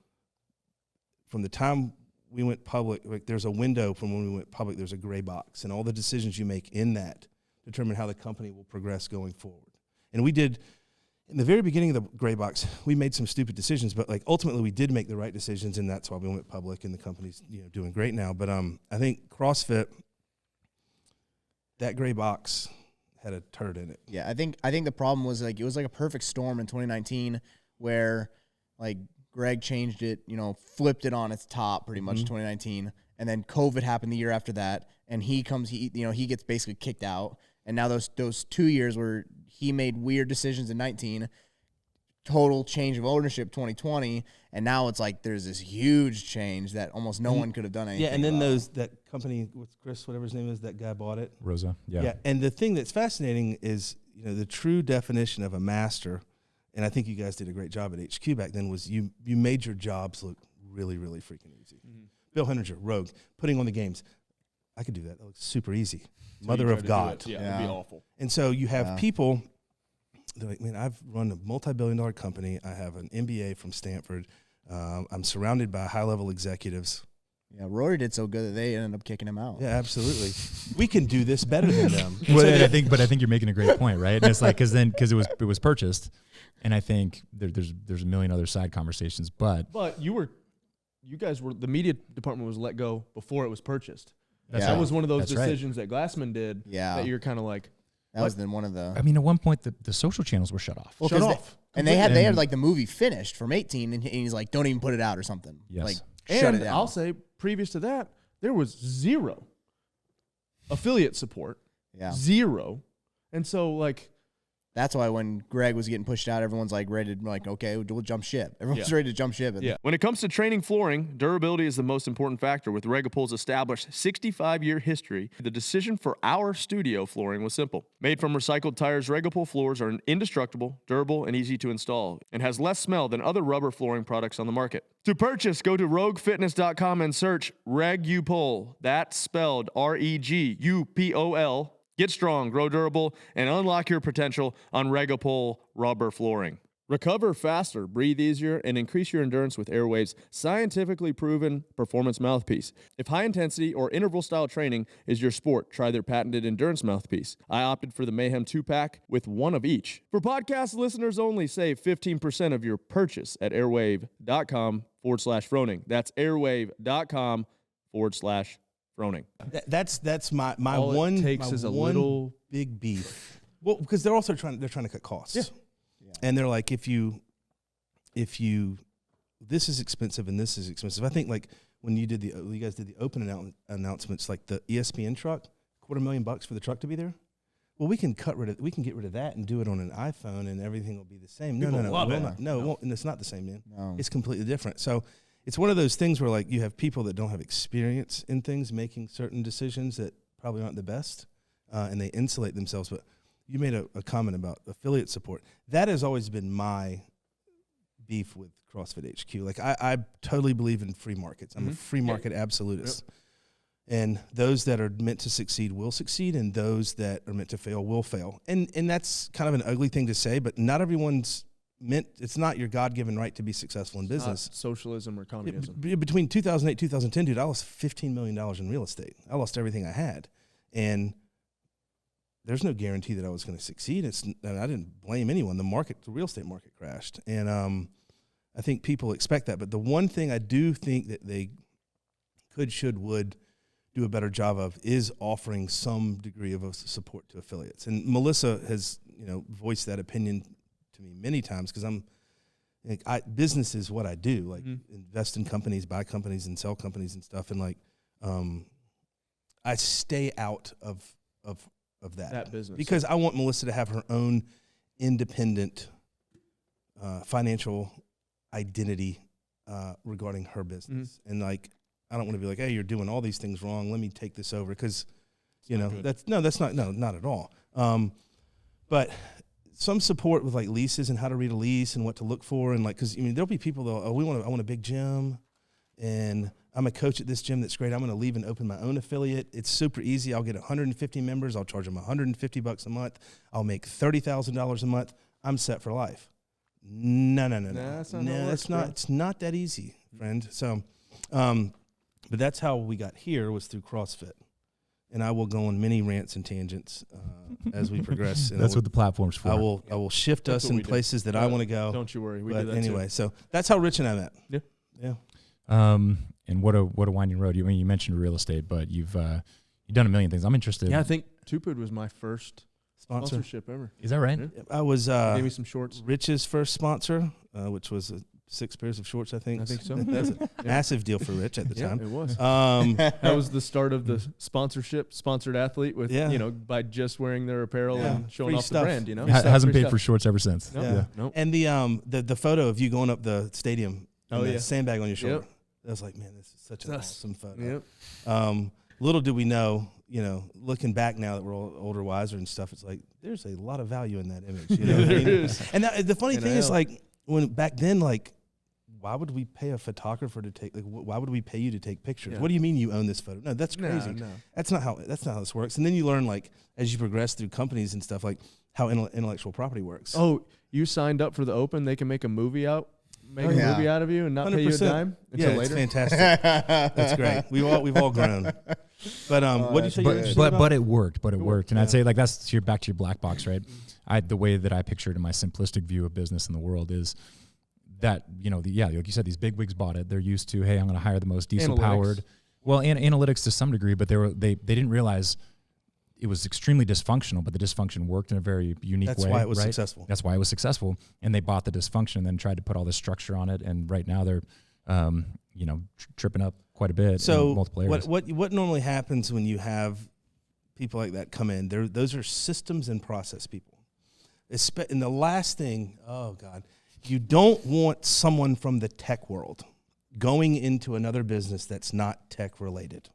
[SPEAKER 3] from the time we went public, like there's a window from when we went public, there's a gray box, and all the decisions you make in that determine how the company will progress going forward. And we did, in the very beginning of the gray box, we made some stupid decisions, but like ultimately we did make the right decisions, and that's why we went public, and the company's doing great now. But I think CrossFit, that gray box had a turd in it.
[SPEAKER 2] Yeah, I think the problem was like it was like a perfect storm in 2019 where like Greg changed it, flipped it on its top pretty much 2019, and then COVID happened the year after that, and he gets basically kicked out, and now those 2 years where he made weird decisions in 19, total change of ownership 2020, and now it's like there's this huge change that almost no one could have done anything.
[SPEAKER 3] Yeah, and then
[SPEAKER 2] about.
[SPEAKER 3] that company with Chris, whatever his name is, that guy bought it.
[SPEAKER 4] Rosa,
[SPEAKER 3] Yeah, and the thing that's fascinating is, the true definition of a master, and I think you guys did a great job at HQ back then, was you made your jobs look really, really freaking easy. Bill Henninger, Rogue, putting on the games. I could do that. That looks super easy. So Mother of God.
[SPEAKER 1] Yeah, it'd be awful.
[SPEAKER 3] And so you have people, they're like, man, I've run a multi-billion-dollar company. I have an MBA from Stanford. I'm surrounded by high-level executives.
[SPEAKER 2] Yeah, Rory did so good that they ended up kicking him out.
[SPEAKER 3] Yeah, absolutely. We can do this better than them.
[SPEAKER 4] I think you're making a great point, right? And it's like because it was purchased, and I think there's a million other side conversations, but
[SPEAKER 1] you guys were, the media department was let go before it was purchased.
[SPEAKER 2] That
[SPEAKER 1] was one of those decisions that Glassman did. Yeah, that you're kind of like.
[SPEAKER 2] That was then one of the.
[SPEAKER 4] I mean, at one point the social channels were shut off.
[SPEAKER 2] Shut off. And they had like the movie finished from 18, and he's like, don't even put it out or something.
[SPEAKER 4] Yes.
[SPEAKER 2] Like,
[SPEAKER 1] shut it down. I'll say, previous to that, there was zero affiliate support. Yeah. Zero. And so, like.
[SPEAKER 2] That's why when Greg was getting pushed out, everyone's like ready to, like, okay, we'll jump ship. Everyone's ready to jump ship.
[SPEAKER 1] Yeah. When it comes to training flooring, durability is the most important factor. With Regapol's established 65-year history, the decision for our studio flooring was simple. Made from recycled tires, Regapol floors are indestructible, durable, and easy to install, and has less smell than other rubber flooring products on the market. To purchase, go to roguefitness.com and search Regupol. That's spelled REGUPOL. Get strong, grow durable, and unlock your potential on Regapol rubber flooring. Recover faster, breathe easier, and increase your endurance with Airwave's scientifically proven performance mouthpiece. If high-intensity or interval-style training is your sport, try their patented endurance mouthpiece. I opted for the Mayhem 2-pack with one of each. For podcast listeners only, save 15% of your purchase at airwave.com/Froning. That's airwave.com/Froning.
[SPEAKER 3] That's my
[SPEAKER 1] all
[SPEAKER 3] one.
[SPEAKER 1] It takes
[SPEAKER 3] my
[SPEAKER 1] is a
[SPEAKER 3] one
[SPEAKER 1] little
[SPEAKER 3] big beef. Well, because they're also trying to cut costs.
[SPEAKER 1] Yeah.
[SPEAKER 3] And they're like, if you, this is expensive and this is expensive. I think like when you guys did the open announcements, like the ESPN truck, $250,000 for the truck to be there. Well, we can get rid of that and do it on an iPhone and everything will be the same. No, it won't, and it's not the same, man. No. It's completely different. So it's one of those things where like you have people that don't have experience in things making certain decisions that probably aren't the best, and they insulate themselves. But you made a comment about affiliate support. That has always been my beef with CrossFit HQ. Like I totally believe in free markets. I'm a free market absolutist. Yep. And those that are meant to succeed will succeed, and those that are meant to fail will fail. And that's kind of an ugly thing to say, but not everyone's meant. It's not your God-given right to be successful in business.
[SPEAKER 1] Not socialism or communism.
[SPEAKER 3] Between 2008, 2010, dude, I lost $15 million in real estate. I lost everything I had, and there's no guarantee that I was going to succeed. I didn't blame anyone. The real estate market crashed, and I think people expect that. But the one thing I do think that they could, should, would do a better job of is offering some degree of support to affiliates. And Melissa has, voiced that opinion to me many times, because business is what I do, like invest in companies, buy companies, and sell companies and stuff. And like, I stay out of that business, because I want Melissa to have her own independent financial identity regarding her business. And like, I don't want to be like, hey, you're doing all these things wrong, let me take this over, because that's not at all. But some support with like leases and how to read a lease and what to look for, and like, because there'll be people that I want a big gym, and I'm a coach at this gym that's great, I'm going to leave and open my own affiliate. It's super easy. I'll get 150 members. I'll charge them $150 a month. I'll make $30,000 a month. I'm set for life. No. It's not that easy, friend. So, but that's how we got here, was through CrossFit. And I will go on many rants and tangents as we progress. And
[SPEAKER 4] that's what the platform's for.
[SPEAKER 3] I will shift us in places that I want to go.
[SPEAKER 1] Don't you worry. We
[SPEAKER 3] do
[SPEAKER 1] that
[SPEAKER 3] anyway.
[SPEAKER 1] Too.
[SPEAKER 3] So that's how Rich and I met.
[SPEAKER 1] Yeah.
[SPEAKER 4] And what a winding road. You mentioned real estate, but you've done a million things. I'm interested.
[SPEAKER 1] Yeah, I think Tupid was my first sponsorship ever.
[SPEAKER 4] Is that right?
[SPEAKER 3] Yeah. I was
[SPEAKER 1] gave me some shorts.
[SPEAKER 3] Rich's first sponsor, which was 6 pairs of shorts, I think.
[SPEAKER 1] I think so.
[SPEAKER 3] That's a massive deal for Rich at the time.
[SPEAKER 1] It was. That was the start of the sponsored athlete with, by just wearing their apparel and showing
[SPEAKER 3] free
[SPEAKER 1] off
[SPEAKER 3] stuff.
[SPEAKER 1] the brand,
[SPEAKER 4] Hasn't paid for shorts ever since.
[SPEAKER 1] No.
[SPEAKER 3] And the photo of you going up the stadium and sandbag on your shoulder.
[SPEAKER 1] Yep.
[SPEAKER 3] I was like, man, this is such an awesome photo.
[SPEAKER 1] Yep.
[SPEAKER 3] Little do we know, looking back now that we're all older, wiser and stuff, it's like there's a lot of value in that image.
[SPEAKER 1] There is.
[SPEAKER 3] And the funny thing is, like, when back then, like, why would we pay a photographer to take? Like, why would we pay you to take pictures? Yeah. What do you mean you own this photo? No, that's crazy. No. That's not how this works. And then you learn, like, as you progress through companies and stuff, like how intellectual property works.
[SPEAKER 1] Oh, you signed up for the Open? They can make a movie out. A movie out of you and not 100%. Pay you a dime until later.
[SPEAKER 3] It's fantastic. That's great. We've all grown. But what did you say?
[SPEAKER 4] But it worked. But it worked. And I'd say, like, that's back to your black box, right? The way that I pictured in my simplistic view of business in the world is that, like you said, these big wigs bought it. They're used to, hey, I'm going to hire the most diesel powered. Well, analytics to some degree, but they didn't realize it was extremely dysfunctional, but the dysfunction worked in a very unique way.
[SPEAKER 3] That's why it was successful.
[SPEAKER 4] That's why it was successful. And they bought the dysfunction and then tried to put all this structure on it. And right now they're, tripping up quite a bit in multiple areas.
[SPEAKER 3] What normally happens when you have people like that come in, those are systems and process people. And the last thing, you don't want someone from the tech world going into another business that's not tech related,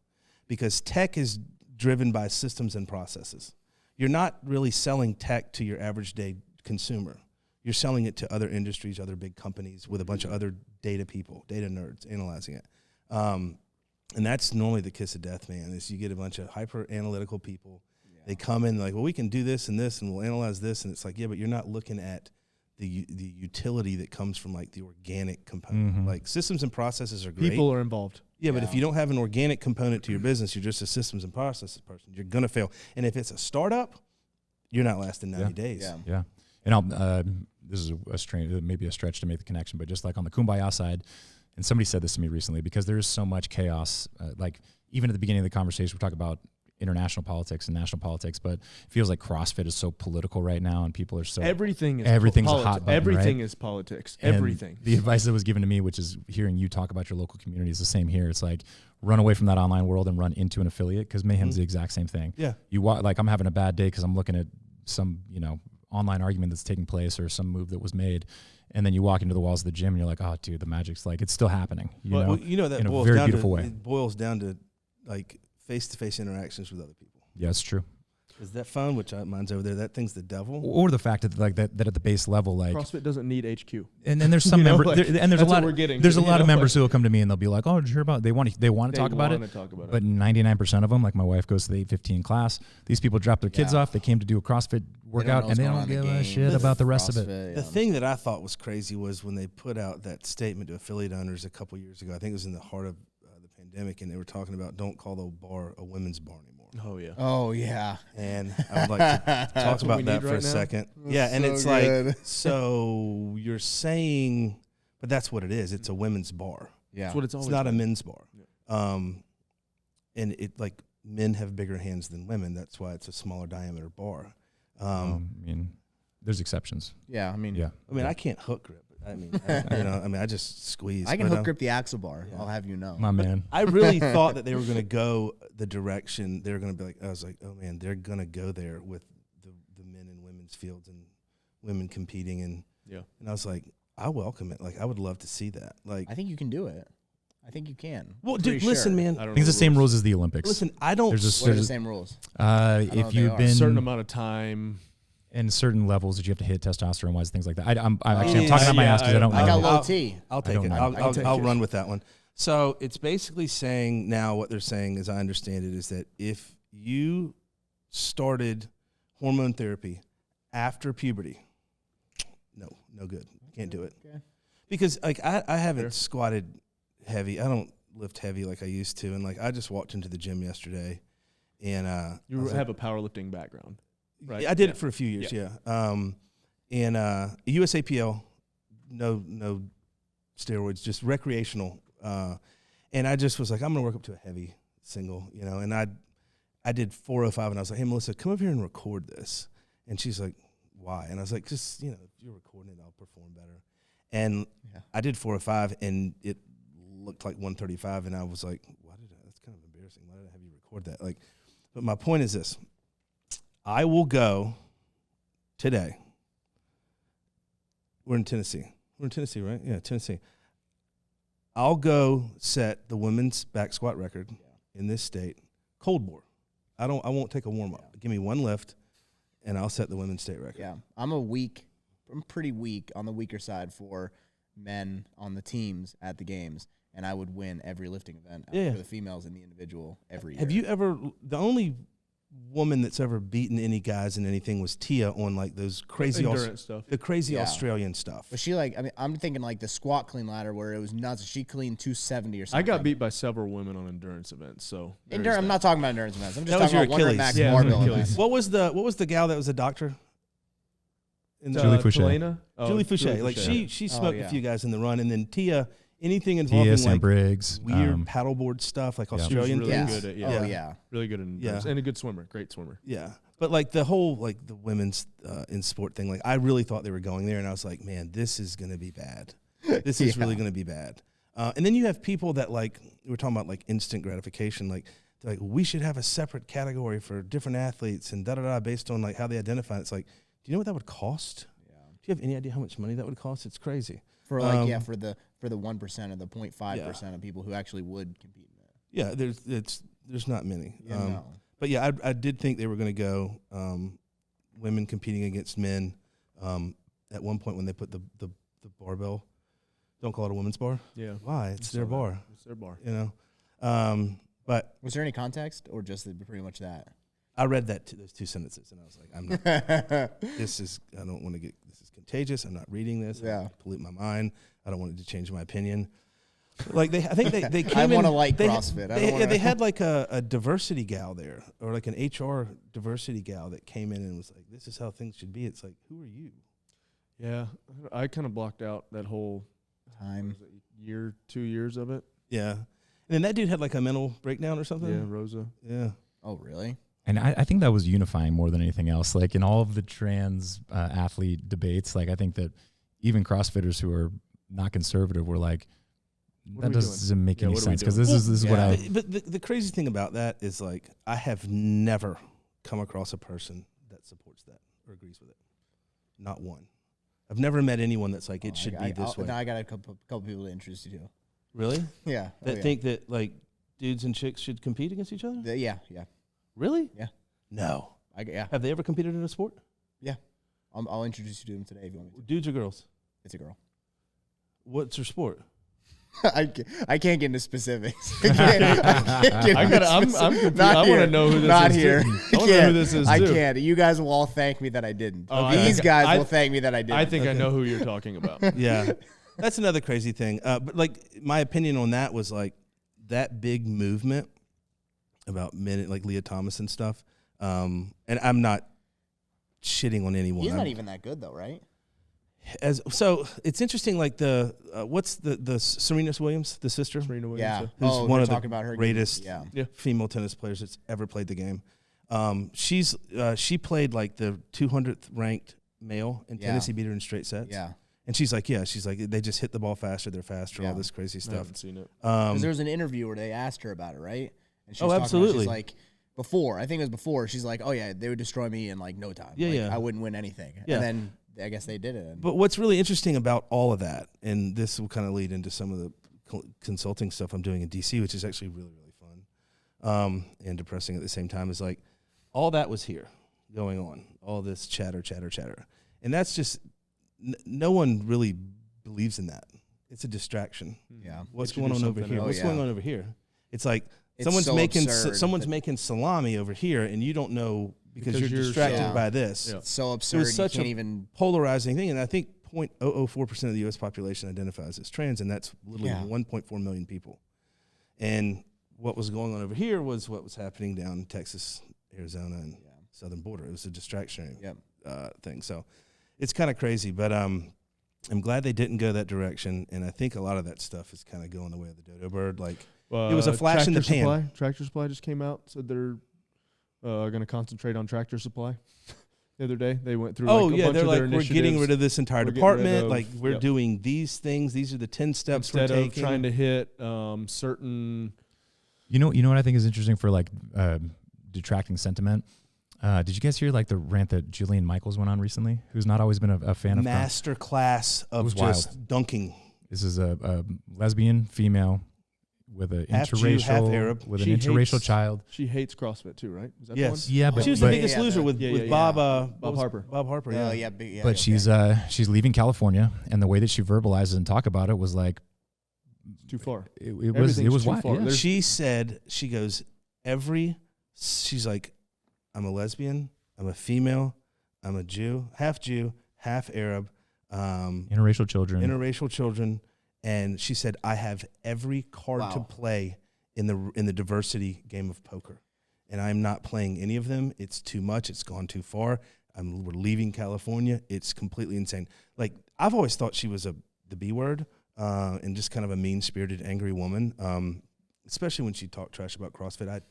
[SPEAKER 3] because tech is driven by systems and processes. You're not really selling tech to your average day consumer. You're selling it to other industries, other big companies with a bunch of other data people, data nerds analyzing it. And that's normally the kiss of death, man, is you get a bunch of hyper analytical people. Yeah. They come in like, well, we can do this and this and we'll analyze this. And it's like, yeah, but you're not looking at the utility that comes from like the organic component. Mm-hmm. Like systems and processes are great.
[SPEAKER 1] People are involved.
[SPEAKER 3] Yeah, but if you don't have an organic component to your business, you're just a systems and processes person. You're going to fail. And if it's a startup, you're not lasting 90 days.
[SPEAKER 4] Yeah. And this is maybe a stretch to make the connection, but just like on the Kumbaya side, and somebody said this to me recently, because there is so much chaos. Like even at the beginning of the conversation, we talk about international politics and national politics, but it feels like CrossFit is so political right now, and people are so everything's a hot button,
[SPEAKER 1] everything
[SPEAKER 4] right?
[SPEAKER 1] is politics.
[SPEAKER 4] And
[SPEAKER 1] everything.
[SPEAKER 4] The advice that was given to me, which is hearing you talk about your local community, is the same here. It's like run away from that online world and run into an affiliate, because Mayhem's the exact same thing.
[SPEAKER 3] Yeah,
[SPEAKER 4] like I'm having a bad day because I'm looking at some online argument that's taking place or some move that was made. And then you walk into the walls of the gym and you're like, oh, dude, the magic's like, it's still happening.
[SPEAKER 3] That
[SPEAKER 4] in
[SPEAKER 3] boils
[SPEAKER 4] a very
[SPEAKER 3] down
[SPEAKER 4] beautiful way.
[SPEAKER 3] It boils down to like face-to-face interactions with other people.
[SPEAKER 4] Yeah, it's true.
[SPEAKER 3] Is that phone, which mine's over there, that thing's the devil?
[SPEAKER 4] Or the fact that like that at the base level, like
[SPEAKER 1] CrossFit doesn't need HQ.
[SPEAKER 4] And there's some members, and there's a lot. There's a lot of members who will come to me and they'll be like, "Oh, did you hear about?" They want to talk about it. But 99% of them, like my wife goes to the 8:15 class. These people drop their kids off. They came to do a CrossFit workout and they don't give a shit about the rest of it.
[SPEAKER 3] The thing that I thought was crazy was when they put out that statement to affiliate owners a couple years ago. I think it was in the heart of the pandemic, and they were talking about don't call the bar a women's bar anymore.
[SPEAKER 2] Oh yeah.
[SPEAKER 3] And I would like to talk about that for a second. Yeah, and it's like, so you're saying but that's what it is. It's a women's bar.
[SPEAKER 2] Yeah,
[SPEAKER 1] that's what it's always
[SPEAKER 3] It's not
[SPEAKER 1] been.
[SPEAKER 3] a men's bar.
[SPEAKER 1] Yeah.
[SPEAKER 3] And it like men have bigger hands than women. That's why it's a smaller diameter bar.
[SPEAKER 4] I mean, there's exceptions.
[SPEAKER 2] Yeah, I mean,
[SPEAKER 3] I can't hook grip. I mean, I just squeeze.
[SPEAKER 2] I can hook grip the axle bar. Yeah. I'll have you know.
[SPEAKER 4] My man.
[SPEAKER 3] I really thought that they were going to go the direction they were going to be like. I was like, oh man, they're going to go there with the men and women's fields and women competing and I was like, I welcome it. Like, I would love to see that. Like,
[SPEAKER 2] I think you can do it. I think you can.
[SPEAKER 3] Well, dude, listen, man.
[SPEAKER 4] I think it's the same rules as the Olympics.
[SPEAKER 3] Listen, I don't.
[SPEAKER 2] What are the same rules?
[SPEAKER 4] If you've been
[SPEAKER 1] a certain amount of time.
[SPEAKER 4] And certain levels that you have to hit testosterone-wise, things like that. I'm talking out my ass because I don't know.
[SPEAKER 2] I got low T.
[SPEAKER 3] I'll take it. I'll run with that one. So it's basically saying now what they're saying, as I understand it, is that if you started hormone therapy after puberty, no good. Can't do it. Okay. Because like I haven't squatted heavy. I don't lift heavy like I used to. And like I just walked into the gym yesterday, and
[SPEAKER 1] you have a powerlifting background. Right.
[SPEAKER 3] I did it for a few years, and USAPL, no steroids, just recreational. And I just was like, I'm gonna work up to a heavy single, and I did 405, and I was like, hey Melissa, come over here and record this. And she's like, why? And I was like, just if you're recording it, I'll perform better. And I did 405, and it looked like 135, and I was like, that's kind of embarrassing. Why did I have you record that? Like, but my point is this. I will go today. We're in Tennessee. We're in Tennessee, right? Yeah, Tennessee. I'll go set the women's back squat record in this state. Cold bore. I won't take a warm up. Give me one lift, and I'll set the women's state record.
[SPEAKER 2] Yeah, I'm pretty weak on the weaker side for men on the teams at the games, and I would win every lifting event for the females and the individual every year.
[SPEAKER 3] Have you ever? The only woman that's ever beaten any guys in anything was Tia on like those crazy
[SPEAKER 1] stuff.
[SPEAKER 3] The crazy Australian stuff.
[SPEAKER 2] But she I'm thinking like the squat clean ladder where it was nuts. She cleaned 270 or something.
[SPEAKER 1] I got beat by several women on endurance events. So
[SPEAKER 2] I'm not talking about endurance events. I'm just talking about 100 max barbell events.
[SPEAKER 3] What was the gal that was a doctor?
[SPEAKER 4] Julie Fouché.
[SPEAKER 3] Julie Fouché. Like she smoked a few guys in the run, and then Tia. Anything involving like
[SPEAKER 4] Briggs,
[SPEAKER 3] weird paddleboard stuff, like Australian
[SPEAKER 1] really
[SPEAKER 3] things.
[SPEAKER 1] Good at, really good in and a good swimmer, great swimmer.
[SPEAKER 3] Yeah, but like the whole like the women's in sport thing, like I really thought they were going there, and I was like, man, this is gonna be bad. This is really gonna be bad. And then you have people that like we're talking about like instant gratification, like they're like we should have a separate category for different athletes and based on like how they identify. It's like, do you know what that would cost? Yeah. Do you have any idea how much money that would cost? It's crazy.
[SPEAKER 2] For like for the 1% or the 0.5% of people who actually would compete in that.
[SPEAKER 3] Yeah, there's not many.
[SPEAKER 2] No.
[SPEAKER 3] But yeah, I did think they were going to go women competing against men at one point when they put the barbell. Don't call it a women's bar.
[SPEAKER 1] Yeah.
[SPEAKER 3] Why? It's their bar.
[SPEAKER 1] It's their bar.
[SPEAKER 3] But
[SPEAKER 2] was there any context or just pretty much that?
[SPEAKER 3] I read those two sentences and I was like, I'm not. I don't want to get. This is contagious. I'm not reading this.
[SPEAKER 2] Yeah.
[SPEAKER 3] Pollute my mind. I don't want it to change my opinion. Like I think they came
[SPEAKER 2] I
[SPEAKER 3] in.
[SPEAKER 2] want to like CrossFit.
[SPEAKER 3] They had like a diversity gal there, or like an HR diversity gal that came in and was like, "This is how things should be." It's like, who are you?
[SPEAKER 1] Yeah, I kind of blocked out that whole
[SPEAKER 2] time,
[SPEAKER 1] 2 years of it.
[SPEAKER 3] Yeah, and then that dude had like a mental breakdown or something.
[SPEAKER 1] Yeah, Rosa.
[SPEAKER 3] Yeah.
[SPEAKER 2] Oh, really?
[SPEAKER 4] And I think that was unifying more than anything else. Like in all of the trans athlete debates, like I think that even CrossFitters who are not conservative were like, that doesn't make any sense because this is what I.
[SPEAKER 3] But the crazy thing about that is like I have never come across a person that supports that or agrees with it. Not one. I've never met anyone that's like it should be this way.
[SPEAKER 2] Now I got a couple people to introduce you to.
[SPEAKER 3] Really?
[SPEAKER 2] Yeah.
[SPEAKER 3] That think that like dudes and chicks should compete against each other?
[SPEAKER 2] Yeah.
[SPEAKER 3] Really?
[SPEAKER 2] Yeah.
[SPEAKER 3] No.
[SPEAKER 2] Yeah.
[SPEAKER 3] Have they ever competed in a sport?
[SPEAKER 2] Yeah. I'll introduce you to them today if you want me to.
[SPEAKER 3] Dudes or girls?
[SPEAKER 2] It's a girl.
[SPEAKER 3] What's her sport?
[SPEAKER 2] I can't get into specifics.
[SPEAKER 1] I'm confused. I want to know who this
[SPEAKER 2] not
[SPEAKER 1] is.
[SPEAKER 2] Here.
[SPEAKER 1] I want to know who this is.
[SPEAKER 2] I can't. You guys will all thank me that I didn't.
[SPEAKER 1] Oh,
[SPEAKER 2] These guys will thank me that I didn't.
[SPEAKER 1] I think I know who you're talking about.
[SPEAKER 3] Yeah. That's another crazy thing. But like my opinion on that was like that big movement about men like Leah Thomas and stuff. And I'm not shitting on anyone.
[SPEAKER 2] He's not even that good though, right?
[SPEAKER 3] So it's interesting, like what's the Serena Williams, the sister?
[SPEAKER 1] Serena Williams.
[SPEAKER 2] Yeah.
[SPEAKER 3] Who's one of the
[SPEAKER 2] about her
[SPEAKER 3] greatest
[SPEAKER 2] yeah.
[SPEAKER 3] female tennis players that's ever played the game. She played like the 200th ranked male in tennis. He beat her in straight sets.
[SPEAKER 2] Yeah.
[SPEAKER 3] And she's like, they just hit the ball faster, they're faster, all this crazy stuff. I
[SPEAKER 1] haven't seen it.
[SPEAKER 2] Because there was an interview where they asked her about it, right? And she was
[SPEAKER 3] absolutely.
[SPEAKER 2] She's like, I think it was before, she's like, oh yeah, they would destroy me in like no time. I wouldn't win anything. Yeah. And then I guess they did it.
[SPEAKER 3] But what's really interesting about all of that, and this will kind of lead into some of the consulting stuff I'm doing in DC, which is actually really, really fun and depressing at the same time, is like all that was here going on, all this chatter. And that's just, no one really believes in that. It's a distraction.
[SPEAKER 2] Yeah.
[SPEAKER 3] What's going on over here? What's going on over here? It's like someone's making salami over here, and you don't know because you're distracted by this.
[SPEAKER 2] Yeah. It's so absurd.
[SPEAKER 3] It's such a polarizing thing, and I think 0.004% of the U.S. population identifies as trans, and that's literally 1.4 million people. And what was going on over here was what was happening down in Texas, Arizona, and southern border. It was a distraction thing. So it's kind of crazy, but I'm glad they didn't go that direction, and I think a lot of that stuff is kind of going the way of the dodo bird. Like it was a flash in the pan.
[SPEAKER 1] Tractor Supply just came out, said they're going to concentrate on tractor supply. The other day, they went through.
[SPEAKER 3] They're like, we're getting rid of this entire department. Like we're doing these things. These are the 10 steps
[SPEAKER 1] instead
[SPEAKER 3] we're taking.
[SPEAKER 1] Of trying to hit certain.
[SPEAKER 4] You know what I think is interesting for like detracting sentiment. Did you guys hear like the rant that Jillian Michaels went on recently? Who's not always been a fan of
[SPEAKER 3] master class of just wild. Dunking.
[SPEAKER 4] This is a lesbian female with an interracial,
[SPEAKER 3] half Arab.
[SPEAKER 4] With an interracial child.
[SPEAKER 1] She hates CrossFit too, right? Is that
[SPEAKER 3] yes.
[SPEAKER 1] the one?
[SPEAKER 4] Yeah, but
[SPEAKER 3] she was the biggest loser with Bob
[SPEAKER 1] Harper.
[SPEAKER 3] Bob Harper.
[SPEAKER 4] But she's leaving California, and the way that she verbalizes and talk about it was like
[SPEAKER 1] too far.
[SPEAKER 4] It was wild. Yeah.
[SPEAKER 3] She said, she goes, she's like, I'm a lesbian, I'm a female, I'm a Jew, half Arab,
[SPEAKER 4] interracial
[SPEAKER 3] children. And she said, I have every card to play in the diversity game of poker. And I'm not playing any of them. It's too much. It's gone too far. We're leaving California. It's completely insane. Like, I've always thought she was the B word and just kind of a mean-spirited, angry woman, especially when she talked trash about CrossFit.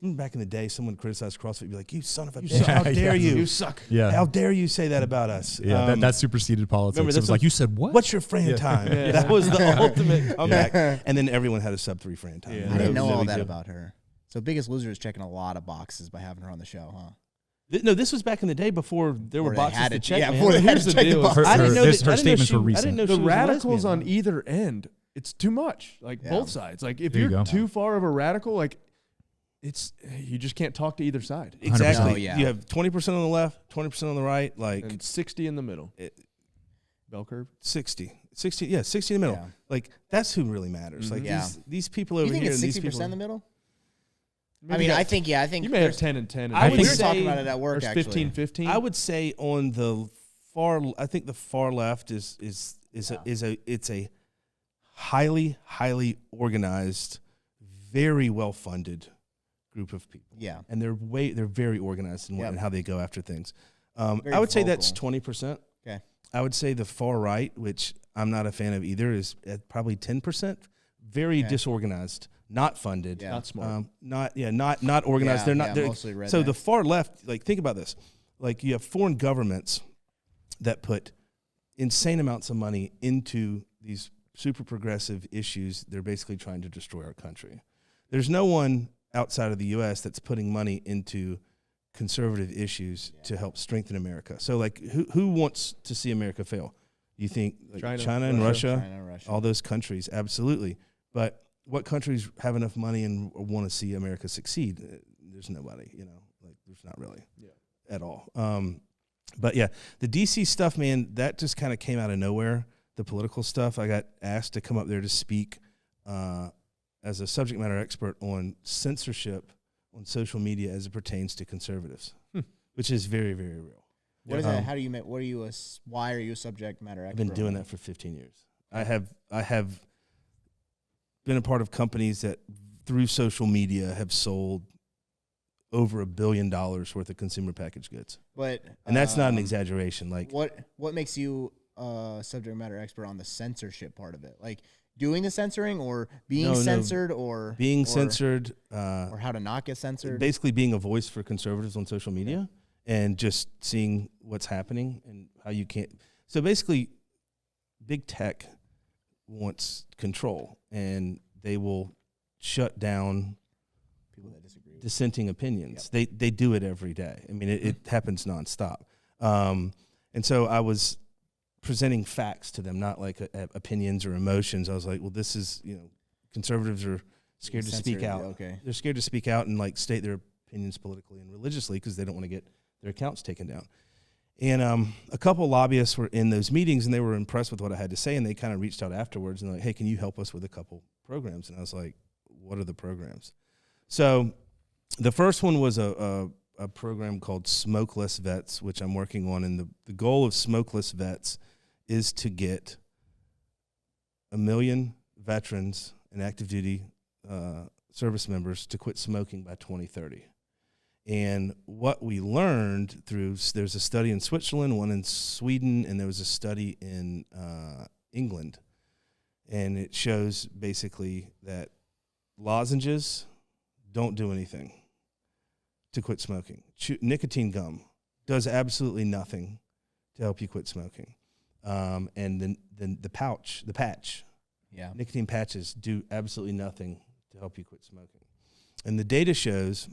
[SPEAKER 3] Back in the day, someone criticized CrossFit, you'd be like, you son of a bitch, how dare you?
[SPEAKER 1] You suck.
[SPEAKER 3] Yeah. How dare you say that about us?
[SPEAKER 4] Yeah, that superseded politics. It was like, you said what?
[SPEAKER 3] What's your Fran time? That was the ultimate comeback. And then everyone had a sub-3 Fran time.
[SPEAKER 2] I didn't know all that about her. So Biggest Loser is checking a lot of boxes by having her on the show, huh?
[SPEAKER 3] No, this was back in the day before there were boxes to check.
[SPEAKER 2] Yeah, before they had to check the boxes.
[SPEAKER 4] I didn't know her statements were recent.
[SPEAKER 3] I didn't know
[SPEAKER 1] the radicals on either end, it's too much. Like both sides. Like if you're too far of a radical, like you just can't talk to either side.
[SPEAKER 3] Exactly.
[SPEAKER 2] Oh, yeah.
[SPEAKER 3] You have 20% on the left, 20% on the right,
[SPEAKER 1] and 60 in the middle. Bell curve.
[SPEAKER 3] 60 in the middle. Yeah. Like that's who really matters.
[SPEAKER 1] Mm-hmm.
[SPEAKER 3] Like these people over here.
[SPEAKER 2] You think it's 60% in the middle? I think
[SPEAKER 1] you may have 10 and 10.
[SPEAKER 2] We were talking about it at work.
[SPEAKER 1] 15-15.
[SPEAKER 3] I would say on the far. I think the far left is a highly organized, very well funded group of people.
[SPEAKER 2] Yeah,
[SPEAKER 3] and they're very organized in how they go after things. I would say that's 20%.
[SPEAKER 2] Okay.
[SPEAKER 3] I would say the far right, which I'm not a fan of either, is at probably 10%. Very disorganized, not funded,
[SPEAKER 1] not smart,
[SPEAKER 3] not organized. They're not.
[SPEAKER 2] Mostly redneck.
[SPEAKER 3] So the far left, like think about this, like you have foreign governments that put insane amounts of money into these super progressive issues. They're basically trying to destroy our country. There's no one outside of the U.S. that's putting money into conservative issues to help strengthen America. So, like, who wants to see America fail? You think like China and Russia, all those countries, absolutely. But what countries have enough money and want to see America succeed? There's nobody, like there's not really at all. But yeah, the DC stuff, man, that just kind of came out of nowhere. The political stuff, I got asked to come up there to speak as a subject matter expert on censorship on social media as it pertains to conservatives, which is very, very real.
[SPEAKER 2] What is that? How do you make? What are you? Why are you a subject matter expert?
[SPEAKER 3] I've been doing that for 15 years. I have been a part of companies that through social media have sold over $1 billion worth of consumer packaged goods.
[SPEAKER 2] And
[SPEAKER 3] that's not an exaggeration. Like
[SPEAKER 2] what makes you a subject matter expert on the censorship part of it, like doing the censoring or being censored or
[SPEAKER 3] being censored,
[SPEAKER 2] or how to not get censored.
[SPEAKER 3] Basically, being a voice for conservatives on social media and just seeing what's happening and how you can't. So basically, big tech wants control, and they will shut down
[SPEAKER 2] People that disagree.
[SPEAKER 3] dissenting opinions. Yep. They do it every day. I mean, it happens nonstop. And so I was presenting facts to them, not like opinions or emotions. I was like, well, this is, conservatives are scared to speak out.
[SPEAKER 2] Okay.
[SPEAKER 3] They're scared to speak out and like state their opinions politically and religiously because they don't want to get their accounts taken down. And a couple lobbyists were in those meetings, and they were impressed with what I had to say, and they kind of reached out afterwards and like, hey, can you help us with a couple programs? And I was like, what are the programs? So the first one was a program called Smokeless Vets, which I'm working on, and the goal of Smokeless Vets is to get 1 million veterans and active duty service members to quit smoking by 2030. And what we learned there's a study in Switzerland, one in Sweden, and there was a study in England. And it shows basically that lozenges don't do anything to quit smoking. Nicotine gum does absolutely nothing to help you quit smoking. And then the patch, nicotine patches do absolutely nothing to help you quit smoking. And the data shows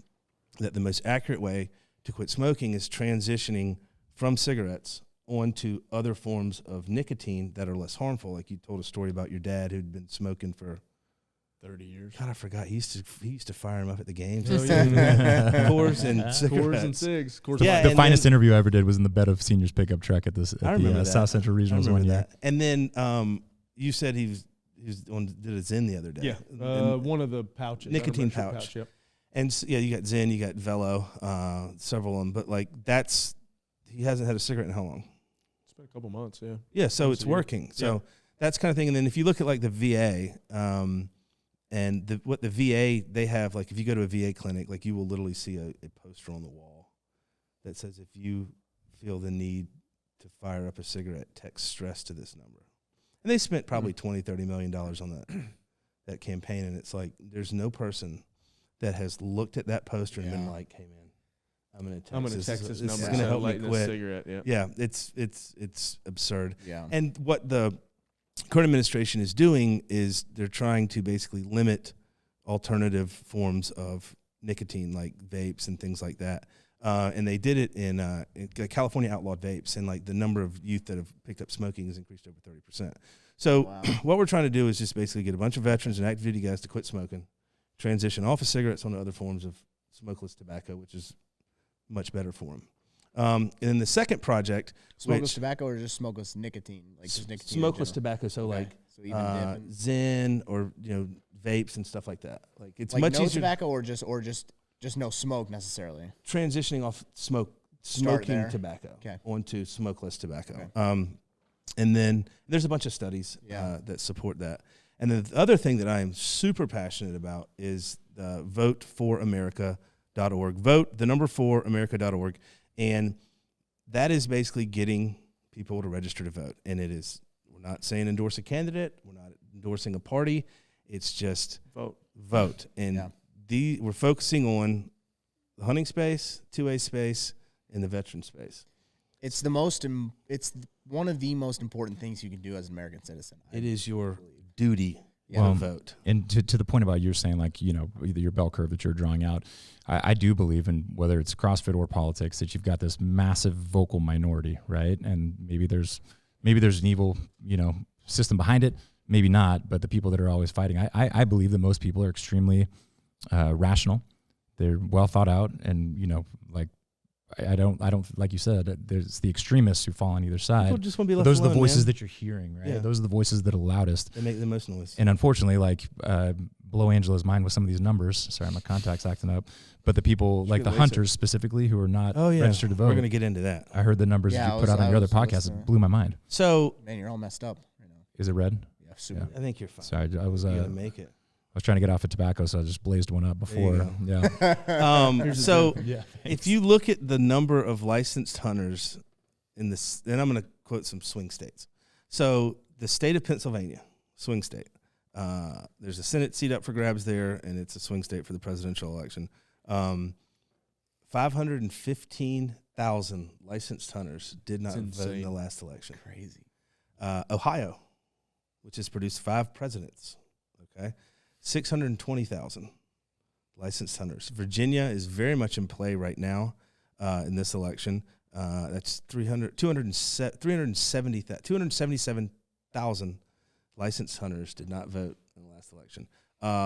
[SPEAKER 3] that the most accurate way to quit smoking is transitioning from cigarettes onto other forms of nicotine that are less harmful. Like you told a story about your dad who'd been smoking for
[SPEAKER 1] 30 years.
[SPEAKER 3] God, I forgot. He used to fire him up at the games.
[SPEAKER 1] Oh, yeah.
[SPEAKER 3] Coors and cigarettes.
[SPEAKER 1] Coors and cigs.
[SPEAKER 4] The finest interview I ever did was in the bed of seniors pickup truck at the South Central Regionals one year.
[SPEAKER 3] And then you said he did a Zen the other day.
[SPEAKER 1] Yeah, one of the pouches.
[SPEAKER 3] Nicotine pouch.
[SPEAKER 1] Yep.
[SPEAKER 3] And you got Zen, you got Velo, several of them. But like he hasn't had a cigarette in how long?
[SPEAKER 1] It's been a couple months, yeah.
[SPEAKER 3] Yeah, so it's working. So that's kind of thing. And then if you look at like the VA, and what the VA, they have, like if you go to a VA clinic, like you will literally see a poster on the wall that says if you feel the need to fire up a cigarette, text stress to this number. And they spent probably $20-30 million on that campaign, and it's like there's no person that has looked at that poster and been like, "Hey man, I'm going to text this number. It's going to help me quit."
[SPEAKER 1] Cigarette,
[SPEAKER 3] yeah, it's absurd.
[SPEAKER 2] Yeah.
[SPEAKER 3] And what the current administration is doing is they're trying to basically limit alternative forms of nicotine, like vapes and things like that. And they did it in California outlawed vapes, and like the number of youth that have picked up smoking has increased over 30%. So what we're trying to do is just basically get a bunch of veterans and active duty guys to quit smoking, transition off of cigarettes onto other forms of smokeless tobacco, which is much better for them. And then the second project,
[SPEAKER 2] smokeless tobacco or just smokeless nicotine, like just nicotine.
[SPEAKER 3] Smokeless tobacco, so like Zen or vapes and stuff like that. Like it's
[SPEAKER 2] like
[SPEAKER 3] much
[SPEAKER 2] no
[SPEAKER 3] easier.
[SPEAKER 2] Tobacco or just no smoke necessarily.
[SPEAKER 3] Transitioning off smoking tobacco onto smokeless tobacco.
[SPEAKER 2] Okay.
[SPEAKER 3] And then there's a bunch of studies that support that. And then the other thing that I am super passionate about is Vote4America.org. Vote, the number 4America.org. And that is basically getting people to register to vote. And it is, we're not saying endorse a candidate. We're not endorsing a party. It's just vote. And we're focusing on the hunting space, 2A space, and the veteran space.
[SPEAKER 2] It's one of the most important things you can do as an American citizen.
[SPEAKER 3] It is your duty to vote.
[SPEAKER 4] And to the point about you're saying, like, either your bell curve that you're drawing out, I do believe in, whether it's CrossFit or politics, that you've got this massive vocal minority, right? And maybe there's an evil, system behind it, maybe not, but the people that are always fighting, I believe that most people are extremely rational. They're well thought out, and I don't like you said, there's the extremists who fall on either side.
[SPEAKER 3] People just want to be left
[SPEAKER 4] those
[SPEAKER 3] alone,
[SPEAKER 4] are the voices
[SPEAKER 3] man.
[SPEAKER 4] that you're hearing, right?
[SPEAKER 3] Yeah.
[SPEAKER 4] Those are the voices that are loudest.
[SPEAKER 3] They make the most noise.
[SPEAKER 4] And unfortunately, blow Angela's mind with some of these numbers. Sorry, my contact's acting up. But the people, like the hunters specifically, who are not registered to vote.
[SPEAKER 3] We're going to get into that.
[SPEAKER 4] I heard the numbers that you put out on your other podcast. It blew my mind.
[SPEAKER 3] So,
[SPEAKER 2] man, you're all messed up right now.
[SPEAKER 4] Is it red?
[SPEAKER 2] Yeah, super.
[SPEAKER 3] I think you're fine.
[SPEAKER 4] Sorry, I was.
[SPEAKER 3] You got to make it.
[SPEAKER 4] I was trying to get off of tobacco, so I just blazed one up before. Yeah.
[SPEAKER 3] If you look at the number of licensed hunters in this, and I'm going to quote some swing states. So the state of Pennsylvania, swing state, there's a Senate seat up for grabs there, and it's a swing state for the presidential election. 515,000 licensed hunters did not vote in the last election.
[SPEAKER 2] Crazy.
[SPEAKER 3] Ohio, which has produced 5 presidents, 620,000 licensed hunters. Virginia is very much in play right now in this election. That's 277,000 licensed hunters did not vote in the last election.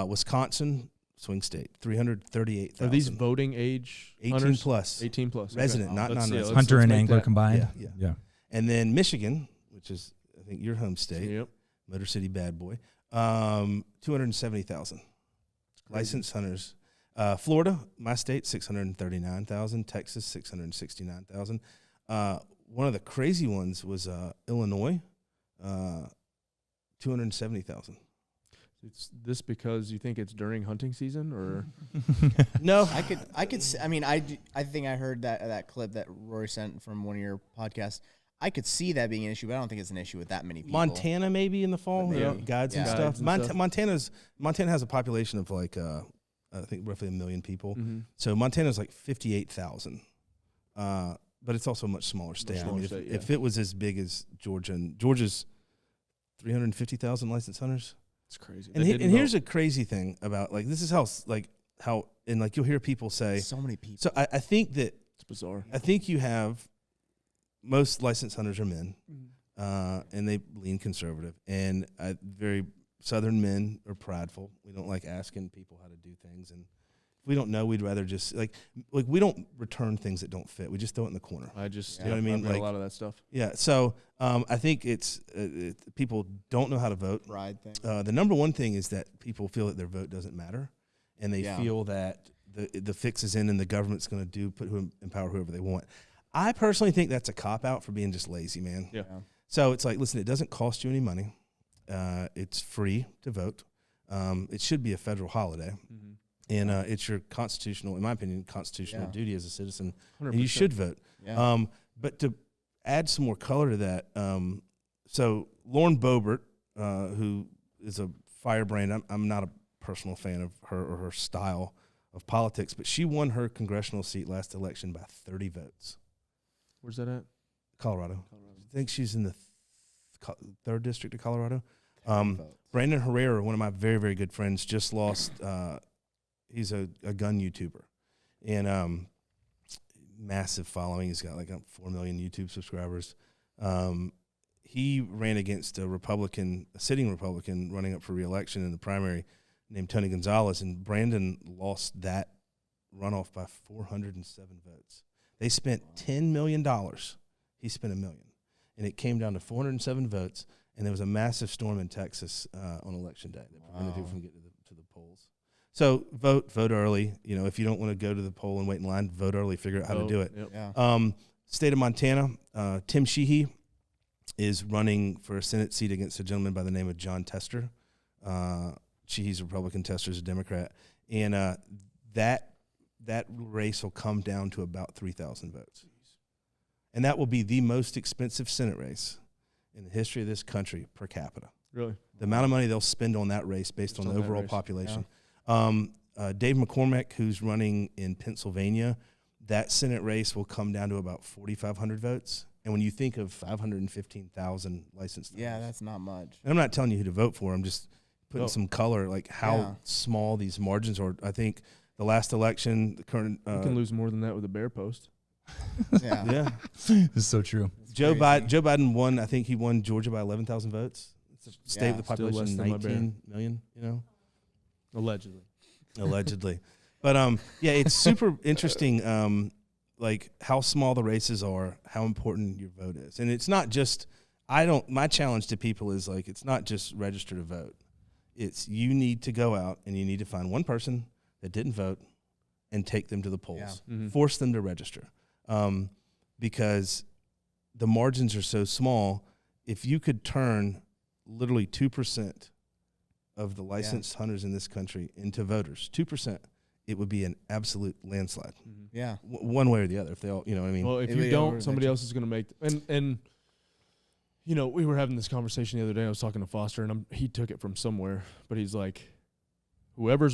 [SPEAKER 3] Wisconsin, swing state, 338,000.
[SPEAKER 1] Are these voting age
[SPEAKER 3] 18
[SPEAKER 1] hunters?
[SPEAKER 3] plus.
[SPEAKER 1] 18 plus.
[SPEAKER 3] Resident, not non-resident.
[SPEAKER 4] Hunter and angler combined.
[SPEAKER 3] Yeah. And then Michigan, which is, I think, your home state.
[SPEAKER 1] Yep.
[SPEAKER 3] Motor City bad boy. 270,000 licensed hunters. Florida, my state, 639,000. Texas, 669,000. One of the crazy ones was Illinois, 270,000.
[SPEAKER 1] It's this because you think it's during hunting season, or
[SPEAKER 3] no?
[SPEAKER 2] I could. I mean, I think I heard that clip that Rory sent from one of your podcasts. I could see that being an issue, but I don't think it's an issue with that many people.
[SPEAKER 3] Montana maybe in the fall, guides and stuff. Montana has a population of like I think roughly 1 million people. Mm-hmm. So Montana's like 58,000, but it's also a much smaller state. If it was as big as Georgia, and Georgia's 350,000 licensed hunters.
[SPEAKER 1] It's crazy.
[SPEAKER 3] And here's a crazy thing about this is how you'll hear people say
[SPEAKER 2] so many people.
[SPEAKER 3] So I think that
[SPEAKER 1] it's bizarre.
[SPEAKER 3] I think you have most licensed hunters are men, and they lean conservative, and very Southern men are prideful. We don't like asking people how to do things, and if we don't know, we'd rather just like we don't return things that don't fit. We just throw it in the corner.
[SPEAKER 1] I just
[SPEAKER 3] you know what I mean.
[SPEAKER 1] Like a lot of that stuff.
[SPEAKER 3] Yeah. So I think it's people don't know how to vote.
[SPEAKER 2] Pride thing.
[SPEAKER 3] The number one thing is that people feel that their vote doesn't matter, and they feel that the fix is in and the government's going to empower whoever they want. I personally think that's a cop-out for being just lazy, man.
[SPEAKER 1] Yeah.
[SPEAKER 3] So it's like, listen, it doesn't cost you any money. It's free to vote. It should be a federal holiday. Mm-hmm. And it's your constitutional, in my opinion, duty as a citizen. 100%. And you should vote. Yeah. But to add some more color to that, so Lauren Boebert, who is a firebrand, I'm not a personal fan of her or her style of politics, but she won her congressional seat last election by 30 votes.
[SPEAKER 1] Where's that at?
[SPEAKER 3] Colorado. I think she's in the 3rd district of Colorado. Brandon Herrera, one of my very, very good friends, just lost. He's a gun YouTuber, and massive following. He's got like 4 million YouTube subscribers. He ran against a sitting Republican running up for re-election in the primary named Tony Gonzalez, and Brandon lost that runoff by 407 votes. They spent $10 million. He spent $1 million. And it came down to 407 votes, and there was a massive storm in Texas on election day that prevented people from getting to the polls. So vote early. You know, if you don't want to go to the poll and wait in line, vote early, figure out how to do it. Yep. Yeah. State of Montana, Tim Sheehy is running for a Senate seat against a gentleman by the name of John Tester. Sheehy's a Republican, Tester's a Democrat. And that race will come down to about 3,000 votes. And that will be the most expensive Senate race in the history of this country per capita.
[SPEAKER 1] Really?
[SPEAKER 3] The amount of money they'll spend on that race based on the overall population. Yeah. Dave McCormick, who's running in Pennsylvania, that Senate race will come down to about 4,500 votes. And when you think of 515,000 licensed voters,
[SPEAKER 2] that's not much.
[SPEAKER 3] And I'm not telling you who to vote for. I'm just putting some color, like how small these margins are. I think the last election, the current
[SPEAKER 1] you can lose more than that with a bear post.
[SPEAKER 3] Yeah.
[SPEAKER 4] This is so true.
[SPEAKER 3] Joe Biden won. I think he won Georgia by 11,000 votes. It's a state with a population of 19 million. You know, allegedly. But it's super interesting. Like how small the races are, how important your vote is, and it's not just. My challenge to people is like it's not just register to vote. It's you need to go out and you need to find one person that didn't vote and take them to the polls. Yeah. Mm-hmm. Force them to register. Because the margins are so small. If you could turn literally 2% of the licensed hunters in this country into voters, 2%, it would be an absolute landslide. Mm-hmm.
[SPEAKER 2] Yeah.
[SPEAKER 3] One way or the other, if they all, you know what I mean?
[SPEAKER 1] Well, if you don't, somebody else is going to make, and You know, we were having this conversation the other day. I was talking to Foster, and he took it from somewhere, but he's like, whoever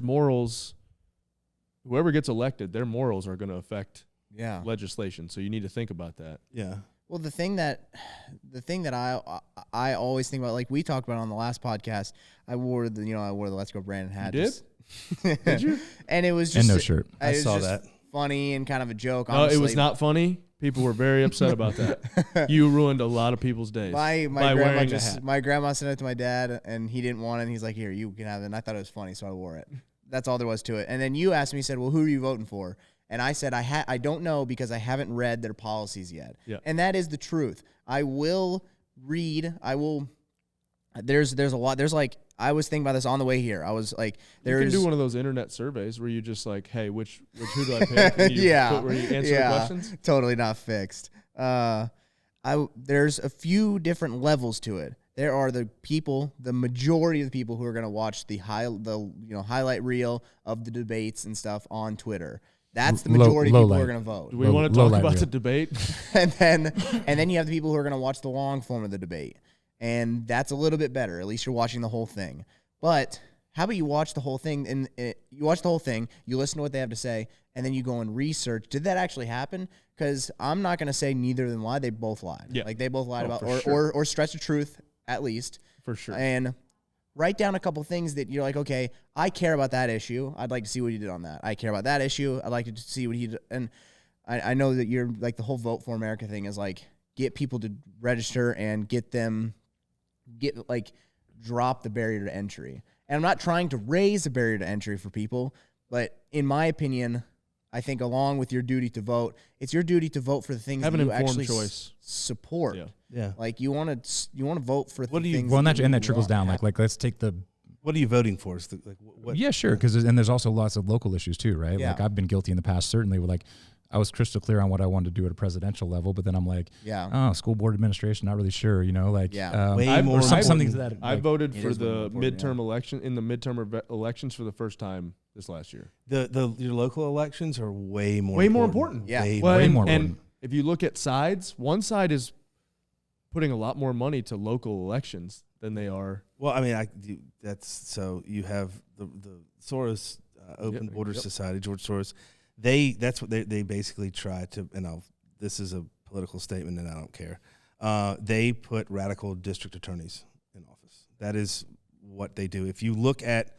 [SPEAKER 1] gets elected, their morals are going to affect legislation. So you need to think about that.
[SPEAKER 3] Yeah.
[SPEAKER 2] Well, the thing that I always think about, like we talked about on the last podcast, I wore the Let's Go Brandon hat.
[SPEAKER 1] You did? Did you?
[SPEAKER 2] And it was just
[SPEAKER 4] and no shirt.
[SPEAKER 3] I saw that.
[SPEAKER 2] Funny and kind of a joke.
[SPEAKER 1] No, it was not funny. People were very upset about that. You ruined a lot of people's days
[SPEAKER 2] my
[SPEAKER 1] by
[SPEAKER 2] grandma
[SPEAKER 1] wearing a hat.
[SPEAKER 2] My grandma sent it to my dad, and he didn't want it. And he's like, "Here, you can have it." And I thought it was funny, so I wore it. That's all there was to it. And then you asked me, said, "Well, who are you voting for?" And I said, I don't know because I haven't read their policies yet.
[SPEAKER 1] Yeah.
[SPEAKER 2] And that is the truth. I will read. There's a lot. There's like, I was thinking about this on the way here. I was like,
[SPEAKER 1] you can do one of those internet surveys where you just like, hey, who do I pick? And you where you answer the questions.
[SPEAKER 2] Totally not fixed. There's a few different levels to it. There are the majority of the people who are going to watch the highlight reel of the debates and stuff on Twitter. That's the majority of people who are going to vote.
[SPEAKER 1] Do we want to talk about the debate?
[SPEAKER 2] and then you have the people who are going to watch the long form of the debate. And that's a little bit better. At least you're watching the whole thing. But how about you watch the whole thing, and you watch the whole thing, you listen to what they have to say, and then you go and research, did that actually happen? Because I'm not going to say neither of them lied. They both lied.
[SPEAKER 1] Yeah.
[SPEAKER 2] Like, they both lied about,
[SPEAKER 1] sure.
[SPEAKER 2] or stretch the truth, at least.
[SPEAKER 1] For sure.
[SPEAKER 2] And write down a couple things that you're like, okay, I care about that issue. I'd like to see what he did on that. I care about that issue. I'd like to see what he did. And I know that you're like, the whole Vote4America thing is like, get people to register and drop the barrier to entry. And I'm not trying to raise the barrier to entry for people, but in my opinion, I think along with your duty to vote, it's your duty to vote for the things that you actually support.
[SPEAKER 3] Yeah.
[SPEAKER 2] Like, you want to vote for
[SPEAKER 3] what
[SPEAKER 2] the things.
[SPEAKER 4] Well, and that trickles down. Like let's take the.
[SPEAKER 3] What are you voting for?
[SPEAKER 4] Yeah, sure. Because there's also lots of local issues too, right?
[SPEAKER 2] Yeah.
[SPEAKER 4] Like, I've been guilty in the past, certainly. With, like, I was crystal clear on what I wanted to do at a presidential level, but then I'm like, school board administration, not really sure,
[SPEAKER 3] way more.
[SPEAKER 4] Something to that.
[SPEAKER 1] I voted for the midterm election in the midterm elections for the first time this last year.
[SPEAKER 3] Your local elections are way more
[SPEAKER 1] important.
[SPEAKER 2] Yeah,
[SPEAKER 4] way more important.
[SPEAKER 1] And if you look at sides, one side is putting a lot more money to local elections than they are.
[SPEAKER 3] Well, I mean, you have the Soros Open Borders Society, George Soros. That's what they basically try to, and this is a political statement and I don't care. They put radical district attorneys in office. That is what they do. If you look at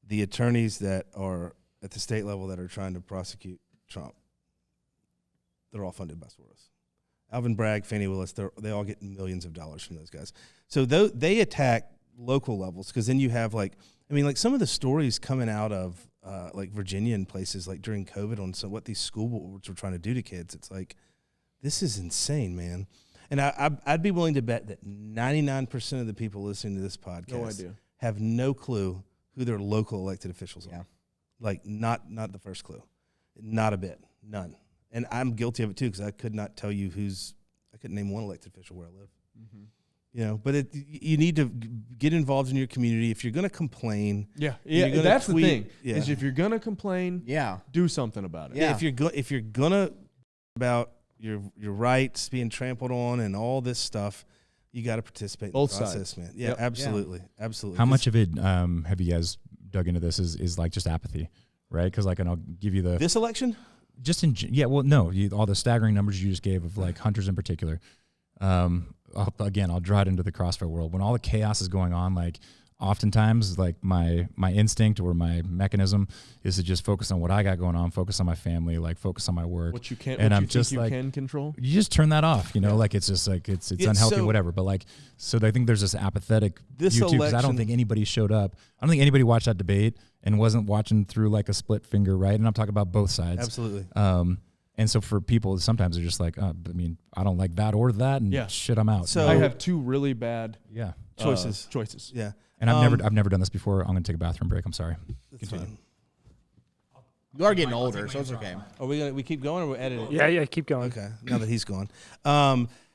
[SPEAKER 3] the attorneys that are at the state level that are trying to prosecute Trump, they're all funded by Soros. Alvin Bragg, Fani Willis, they all get millions of dollars from those guys. So they attack local levels, because then you have some of the stories coming out of like Virginia and places, like during COVID, on what these school boards were trying to do to kids. It's like, this is insane, man. And I'd be willing to bet that 99% of the people listening to this podcast have no clue who their local elected officials are. Like, not the first clue. Not a bit. None. And I'm guilty of it too, because I could not tell you I couldn't name one elected official where I live. Mm-hmm. But you need to get involved in your community. If you're going to complain,
[SPEAKER 1] that's the thing. Is if you're going to complain, do something about it.
[SPEAKER 3] Yeah, if you're going to about your rights being trampled on and all this stuff, you got to participate in the process, man. Yeah, absolutely, absolutely.
[SPEAKER 4] How much of it have you guys dug into this? Is like just apathy, right? Because and I'll give you this election. Just all the staggering numbers you just gave of like hunters in particular. I'll draw it into the CrossFit world. When all the chaos is going on, like, oftentimes, like, my instinct or my mechanism is to just focus on what I got going on, focus on my family, like, focus on my work.
[SPEAKER 1] What you can,
[SPEAKER 4] and
[SPEAKER 1] what you think you can control.
[SPEAKER 4] You just turn that off, like, it's just like it's unhealthy, whatever. But like, so I think there's this apathetic view too, because I don't think anybody showed up. I don't think anybody watched that debate and wasn't watching through like a split finger, right? And I'm talking about both sides.
[SPEAKER 3] Absolutely.
[SPEAKER 4] And so for people, sometimes they're just like, I don't like that or that, and shit, I'm out.
[SPEAKER 1] So I have two really bad
[SPEAKER 3] choices. Yeah.
[SPEAKER 4] And I've never done this before. I'm gonna take a bathroom break. I'm sorry.
[SPEAKER 3] Continue.
[SPEAKER 2] You are getting older, so it's okay.
[SPEAKER 3] Are we keep going, or we edit it?
[SPEAKER 5] Yeah, keep going.
[SPEAKER 3] Okay. Now that he's gone,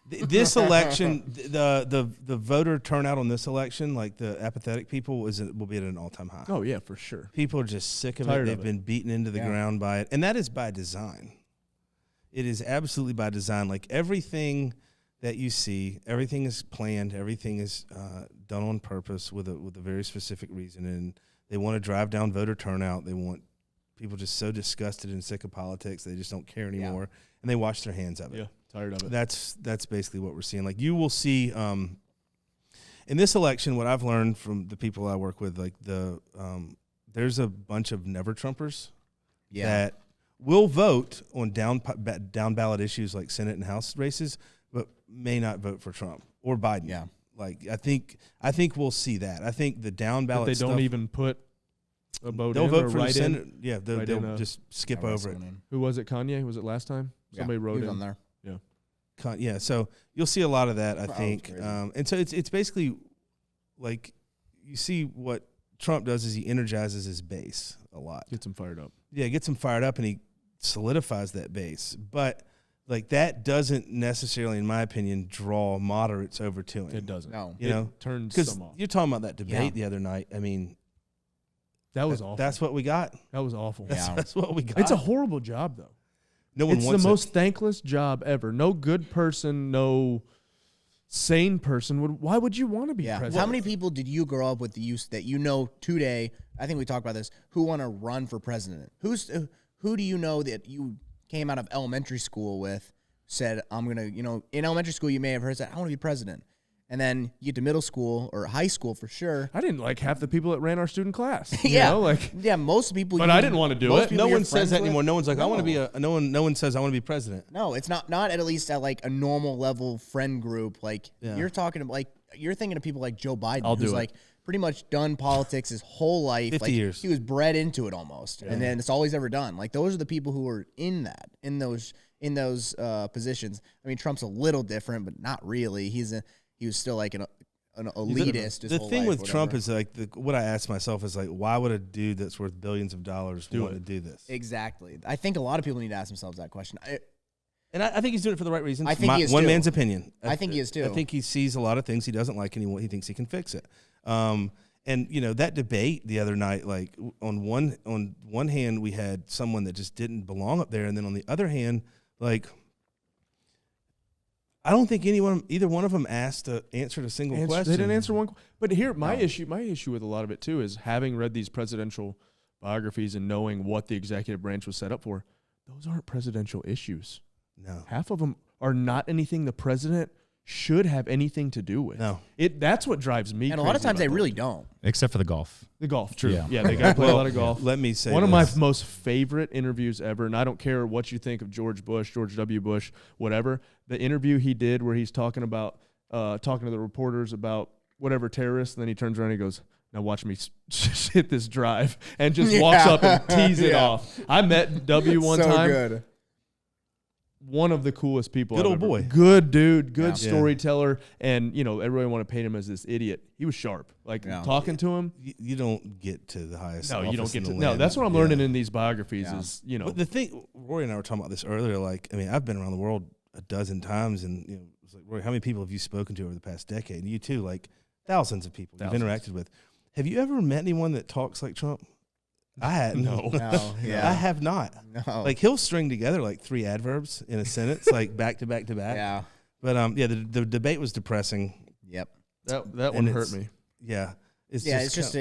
[SPEAKER 3] this election, the voter turnout on this election, like the apathetic people, will be at an all-time high.
[SPEAKER 1] Oh yeah, for sure.
[SPEAKER 3] People are just sick of it. They've been beaten into the ground by it, and that is by design. It is absolutely by design. Like, everything that you see, everything is planned, everything is done on purpose with a very specific reason, and they want to drive down voter turnout. They want people just so disgusted and sick of politics they just don't care anymore, and they wash their hands of it.
[SPEAKER 1] Yeah, tired of it.
[SPEAKER 3] That's basically what we're seeing. Like you will see in this election, what I've learned from the people I work with, like there's a bunch of never Trumpers that will vote on down ballot issues like Senate and House races, but may not vote for Trump or Biden.
[SPEAKER 2] Yeah.
[SPEAKER 3] Like I think we'll see that. I think the down ballot
[SPEAKER 1] But they don't
[SPEAKER 3] stuff,
[SPEAKER 1] even put a vote
[SPEAKER 3] they'll
[SPEAKER 1] in
[SPEAKER 3] vote
[SPEAKER 1] or
[SPEAKER 3] for
[SPEAKER 1] write
[SPEAKER 3] the Senate.
[SPEAKER 1] in.
[SPEAKER 3] Yeah, they'll just skip over it.
[SPEAKER 1] Who was it? Kanye? Was it last time? Somebody wrote
[SPEAKER 2] he was
[SPEAKER 1] in
[SPEAKER 2] on there.
[SPEAKER 3] Yeah, so you'll see a lot of that, I
[SPEAKER 2] Wow,
[SPEAKER 3] think.
[SPEAKER 2] that's crazy.
[SPEAKER 3] And so it's basically like you see what Trump does is he energizes his base a lot.
[SPEAKER 1] Gets them fired up.
[SPEAKER 3] Yeah, gets them fired up and he solidifies that base. But like that doesn't necessarily, in my opinion, draw moderates over to him.
[SPEAKER 1] It doesn't.
[SPEAKER 2] No.
[SPEAKER 3] You know,
[SPEAKER 1] turns
[SPEAKER 3] because
[SPEAKER 1] some off.
[SPEAKER 3] you're talking about that debate the other night. I mean,
[SPEAKER 1] That was awful.
[SPEAKER 3] That's what we got.
[SPEAKER 1] That was awful.
[SPEAKER 3] That's what we got.
[SPEAKER 1] It's a horrible job, though.
[SPEAKER 3] No one
[SPEAKER 1] it's
[SPEAKER 3] wants
[SPEAKER 1] the most thankless job ever. No good person, no sane person would. Why would you want to be president?
[SPEAKER 2] How many people did you grow up with that you know today? I think we talked about this. Who want to run for president? Who do you know that you came out of elementary school with? Said, I'm gonna. In elementary school, you may have heard that I want to be president. And then you get to middle school or high school for sure.
[SPEAKER 1] I didn't like half the people that ran our student class.
[SPEAKER 2] Most people.
[SPEAKER 1] But I didn't want to do it.
[SPEAKER 3] No one says that anymore. No one's like,
[SPEAKER 2] No.
[SPEAKER 3] I want to be no one says I want to be president.
[SPEAKER 2] No, it's not at least at like a normal level friend group. Like you're talking like you're thinking of people like Joe Biden, who's like pretty much done politics his whole life.
[SPEAKER 3] 50 years.
[SPEAKER 2] He was bred into it almost, and then it's all he's ever done. Like those are the people who are in those positions. I mean, Trump's a little different, but not really. He was still like an elitist.
[SPEAKER 3] The thing with Trump is like what I ask myself is like, why would a dude that's worth billions of dollars want to do this?
[SPEAKER 2] Exactly. I think a lot of people need to ask themselves that question.
[SPEAKER 3] And I think he's doing it for the right reasons.
[SPEAKER 2] I think he is
[SPEAKER 3] one
[SPEAKER 2] too.
[SPEAKER 3] man's opinion.
[SPEAKER 2] I think he is too.
[SPEAKER 3] I think he sees a lot of things he doesn't like and he thinks he can fix it. And that debate the other night, like on one hand we had someone that just didn't belong up there, and then on the other hand, like I don't think either one of them answered a single question.
[SPEAKER 1] They didn't answer one. But here, my issue with a lot of it too is having read these presidential biographies and knowing what the executive branch was set up for. Those aren't presidential issues.
[SPEAKER 3] No,
[SPEAKER 1] half of them are not anything the president should have anything to do with.
[SPEAKER 3] No,
[SPEAKER 1] that's what drives me.
[SPEAKER 2] And a lot of times they really don't,
[SPEAKER 4] except for the golf.
[SPEAKER 1] The golf, true.
[SPEAKER 4] Yeah,
[SPEAKER 1] they got to play a lot of golf.
[SPEAKER 3] Let me say
[SPEAKER 1] one of my most favorite interviews ever, and I don't care what you think of George W. Bush, whatever. The interview he did where he's talking to the reporters about whatever terrorists, and then he turns around and he goes, "Now watch me hit this drive," and just walks up and tees it off. I met W one time.
[SPEAKER 2] Good.
[SPEAKER 1] One of the coolest people.
[SPEAKER 3] Good old boy.
[SPEAKER 1] Good dude. Good storyteller. And, everybody want to paint him as this idiot. He was sharp. Talking to him.
[SPEAKER 3] You don't get to the highest.
[SPEAKER 1] No, you don't get to.
[SPEAKER 3] land.
[SPEAKER 1] No, that's what I'm learning in these biographies is,
[SPEAKER 3] But the thing, Rory and I were talking about this earlier. Like, I mean, I've been around the world a dozen times, and, it's like, Rory, how many people have you spoken to over the past decade? And you too, like thousands of people you've interacted with. Have you ever met anyone that talks like Trump? I hadn't.
[SPEAKER 2] No.
[SPEAKER 3] I have not.
[SPEAKER 2] No.
[SPEAKER 3] Like he'll string together like 3 adverbs in a sentence, like back to back to back.
[SPEAKER 2] Yeah.
[SPEAKER 3] But the debate was depressing.
[SPEAKER 2] Yep.
[SPEAKER 1] That one hurt me.
[SPEAKER 3] Yeah.
[SPEAKER 2] It's just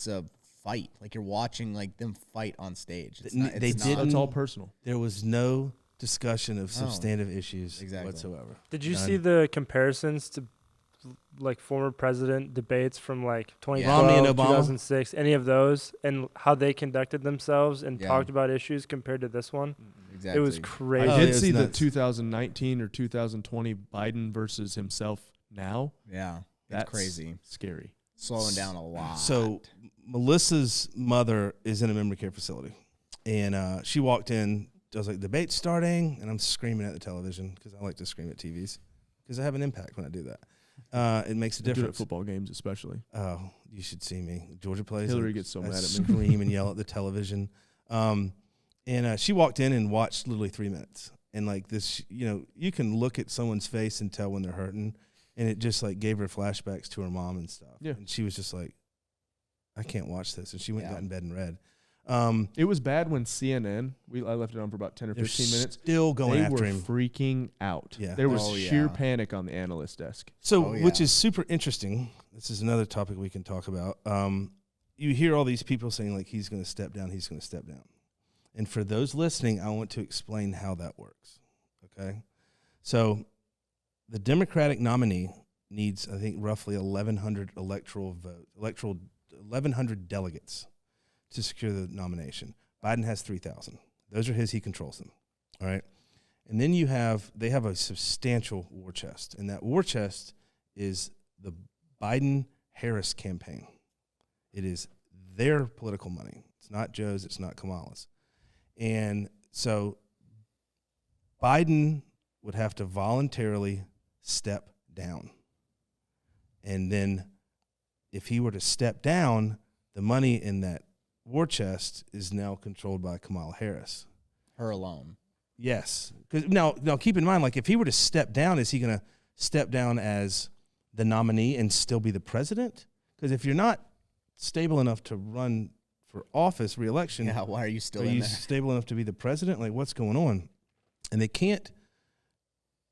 [SPEAKER 2] a fight. Like you're watching like them fight on stage.
[SPEAKER 1] It's all personal.
[SPEAKER 3] There was no discussion of substantive issues
[SPEAKER 2] Exactly.
[SPEAKER 3] whatsoever.
[SPEAKER 5] Did you see the comparisons to like former president debates from like 2012,
[SPEAKER 3] Romney and Obama?
[SPEAKER 5] 2006, any of those, and how they conducted themselves and talked about issues compared to this one?
[SPEAKER 2] Exactly.
[SPEAKER 5] It was crazy.
[SPEAKER 1] I did see
[SPEAKER 3] nuts.
[SPEAKER 1] the 2019 or 2020 Biden versus himself now.
[SPEAKER 2] Yeah.
[SPEAKER 1] That's
[SPEAKER 2] crazy.
[SPEAKER 1] Scary.
[SPEAKER 2] Slowing down a lot.
[SPEAKER 3] So Melissa's mother is in a memory care facility, and she walked in. I was like, debate's starting, and I'm screaming at the television because I like to scream at TVs because I have an impact when I do that. It makes a difference.
[SPEAKER 1] Do it at football games especially.
[SPEAKER 3] Oh, you should see me. Georgia plays.
[SPEAKER 1] Hillary gets so mad at me.
[SPEAKER 3] Scream and yell at the television. And she walked in and watched literally 3 minutes. And like this, you can look at someone's face and tell when they're hurting. And it just like gave her flashbacks to her mom and stuff.
[SPEAKER 1] Yeah.
[SPEAKER 3] And she was just like, I can't watch this. And she went and got in bed and read.
[SPEAKER 1] It was bad when CNN, I left it on for about 10 or 15 minutes.
[SPEAKER 3] Still going after him.
[SPEAKER 1] They were freaking out.
[SPEAKER 3] Yeah.
[SPEAKER 1] There was sheer panic on the analyst desk.
[SPEAKER 3] So, which is super interesting. This is another topic we can talk about. You hear all these people saying, like, he's going to step down, he's going to step down. And for those listening, I want to explain how that works, okay? So the Democratic nominee needs, I think, roughly 1,100 1,100 delegates to secure the nomination. Biden has 3,000. Those are his. He controls them, all right? And then they have a substantial war chest, and that war chest is the Biden-Harris campaign. It is their political money. It's not Joe's. It's not Kamala's. And so Biden would have to voluntarily step down. And then if he were to step down, the money in that war chest is now controlled by Kamala Harris.
[SPEAKER 2] Her alone.
[SPEAKER 3] Yes. Now keep in mind, like, if he were to step down, is he going to step down as the nominee and still be the president? Because if you're not stable enough to run for office, re-election.
[SPEAKER 2] Yeah, why are you still
[SPEAKER 3] in there? Are you stable enough to be the president? Like, what's going on? And they can't.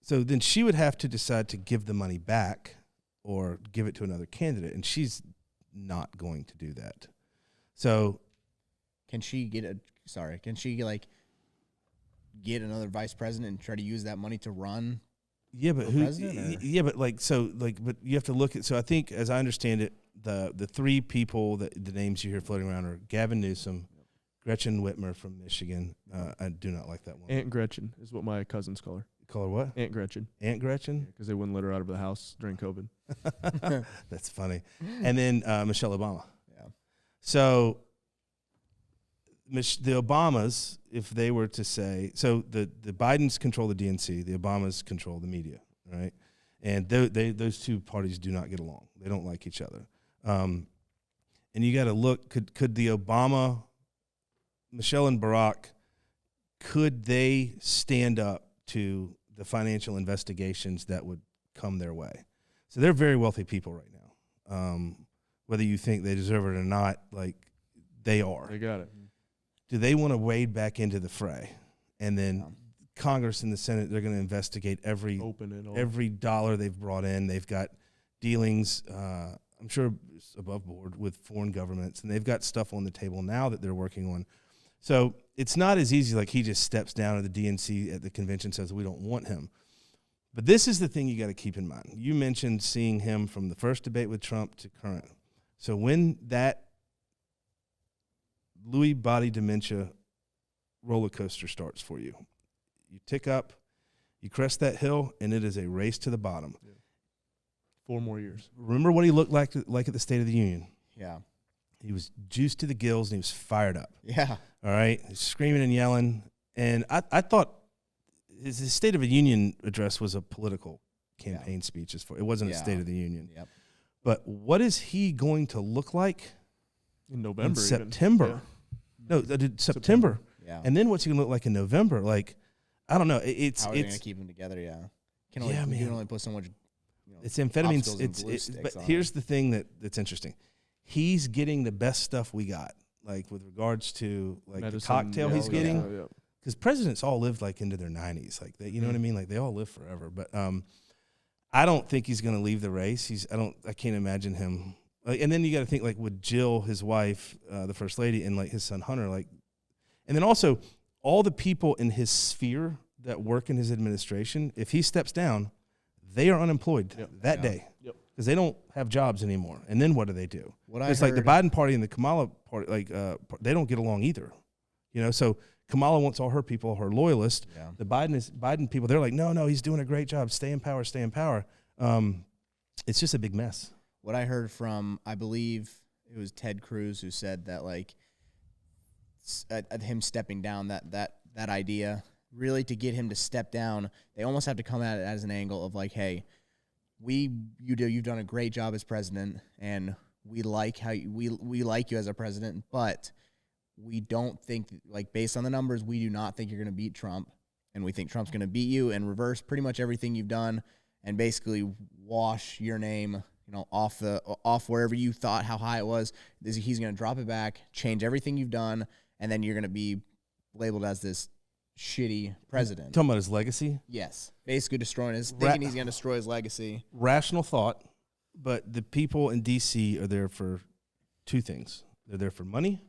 [SPEAKER 3] So then she would have to decide to give the money back or give it to another candidate, and she's not going to do that. So
[SPEAKER 2] can she get another vice president and try to use that money to run?
[SPEAKER 3] Yeah, but who? Yeah, but but you have to look at. So I think, as I understand it, the three people the names you hear floating around are Gavin Newsom, Gretchen Whitmer from Michigan. I do not like that one.
[SPEAKER 1] Aunt Gretchen is what my cousins call her.
[SPEAKER 3] Call her what?
[SPEAKER 1] Aunt Gretchen.
[SPEAKER 3] Aunt Gretchen?
[SPEAKER 1] Because they wouldn't let her out of the house during COVID.
[SPEAKER 3] That's funny. And then Michelle Obama.
[SPEAKER 2] Yeah.
[SPEAKER 3] So the Obamas, if they were to say, so the Bidens control the DNC, the Obamas control the media, right? And those two parties do not get along. They don't like each other. And you got to look, could the Obama, Michelle and Barack, could they stand up to the financial investigations that would come their way? So they're very wealthy people right now. Whether you think they deserve it or not, like, they are.
[SPEAKER 1] They got it.
[SPEAKER 3] Do they want to wade back into the fray? And then Congress and the Senate, they're going to investigate every dollar they've brought in. They've got dealings, I'm sure above board, with foreign governments, and they've got stuff on the table now that they're working on. So it's not as easy like he just steps down to the DNC at the convention, says we don't want him. But this is the thing you got to keep in mind. You mentioned seeing him from the first debate with Trump to current. So when that Lewy body dementia roller coaster starts for you, you tick up, you crest that hill, and it is a race to the bottom.
[SPEAKER 1] Yeah. 4 more years.
[SPEAKER 3] Remember what he looked like at the State of the Union?
[SPEAKER 2] Yeah.
[SPEAKER 3] He was juiced to the gills, and he was fired up.
[SPEAKER 2] Yeah.
[SPEAKER 3] All right? Screaming and yelling. And I thought his State of the Union address was a political campaign speech. It wasn't a State of the Union.
[SPEAKER 2] Yep.
[SPEAKER 3] But what is he going to look like
[SPEAKER 1] in November?
[SPEAKER 3] September. Yeah. No, September.
[SPEAKER 2] Yeah.
[SPEAKER 3] And then what's he going to look like in November? Like, I don't know.
[SPEAKER 2] How are they going to keep him together? Yeah. You can only put so much.
[SPEAKER 3] It's amphetamines. But here's the thing that's interesting. He's getting the best stuff we got, like with regards to like medicine, the cocktail he's getting. Because presidents all lived like into their 90s, like they, you know what I mean? Like they all live forever. But I don't think he's going to leave the race. I can't imagine him. Like, and then you got to think like with Jill, his wife, the first lady, and like his son Hunter, like, and then also all the people in his sphere that work in his administration. If he steps down, they are unemployed that day because they don't have jobs anymore. And then what do they do? It's like the Biden party and the Kamala party, like they don't get along either. You know, so Kamala wants all her people, her loyalists. Yeah. The Biden people, they're like, no, he's doing a great job. Stay in power, stay in power. It's just a big mess.
[SPEAKER 2] What I heard from, I believe it was Ted Cruz who said that like at him stepping down, that idea really to get him to step down, they almost have to come at it as an angle of like, hey, you've done a great job as president, and we like we like you as a president, but we don't think, like, based on the numbers, we do not think you're going to beat Trump, and we think Trump's going to beat you and reverse pretty much everything you've done and basically wash your name off wherever you thought how high it was. He's going to drop it back, change everything you've done, and then you're going to be labeled as this shitty president.
[SPEAKER 3] Talking about his legacy?
[SPEAKER 2] Yes. Basically thinking he's going to destroy his legacy.
[SPEAKER 3] Rational thought, but the people in D.C. are there for two things. They're there for money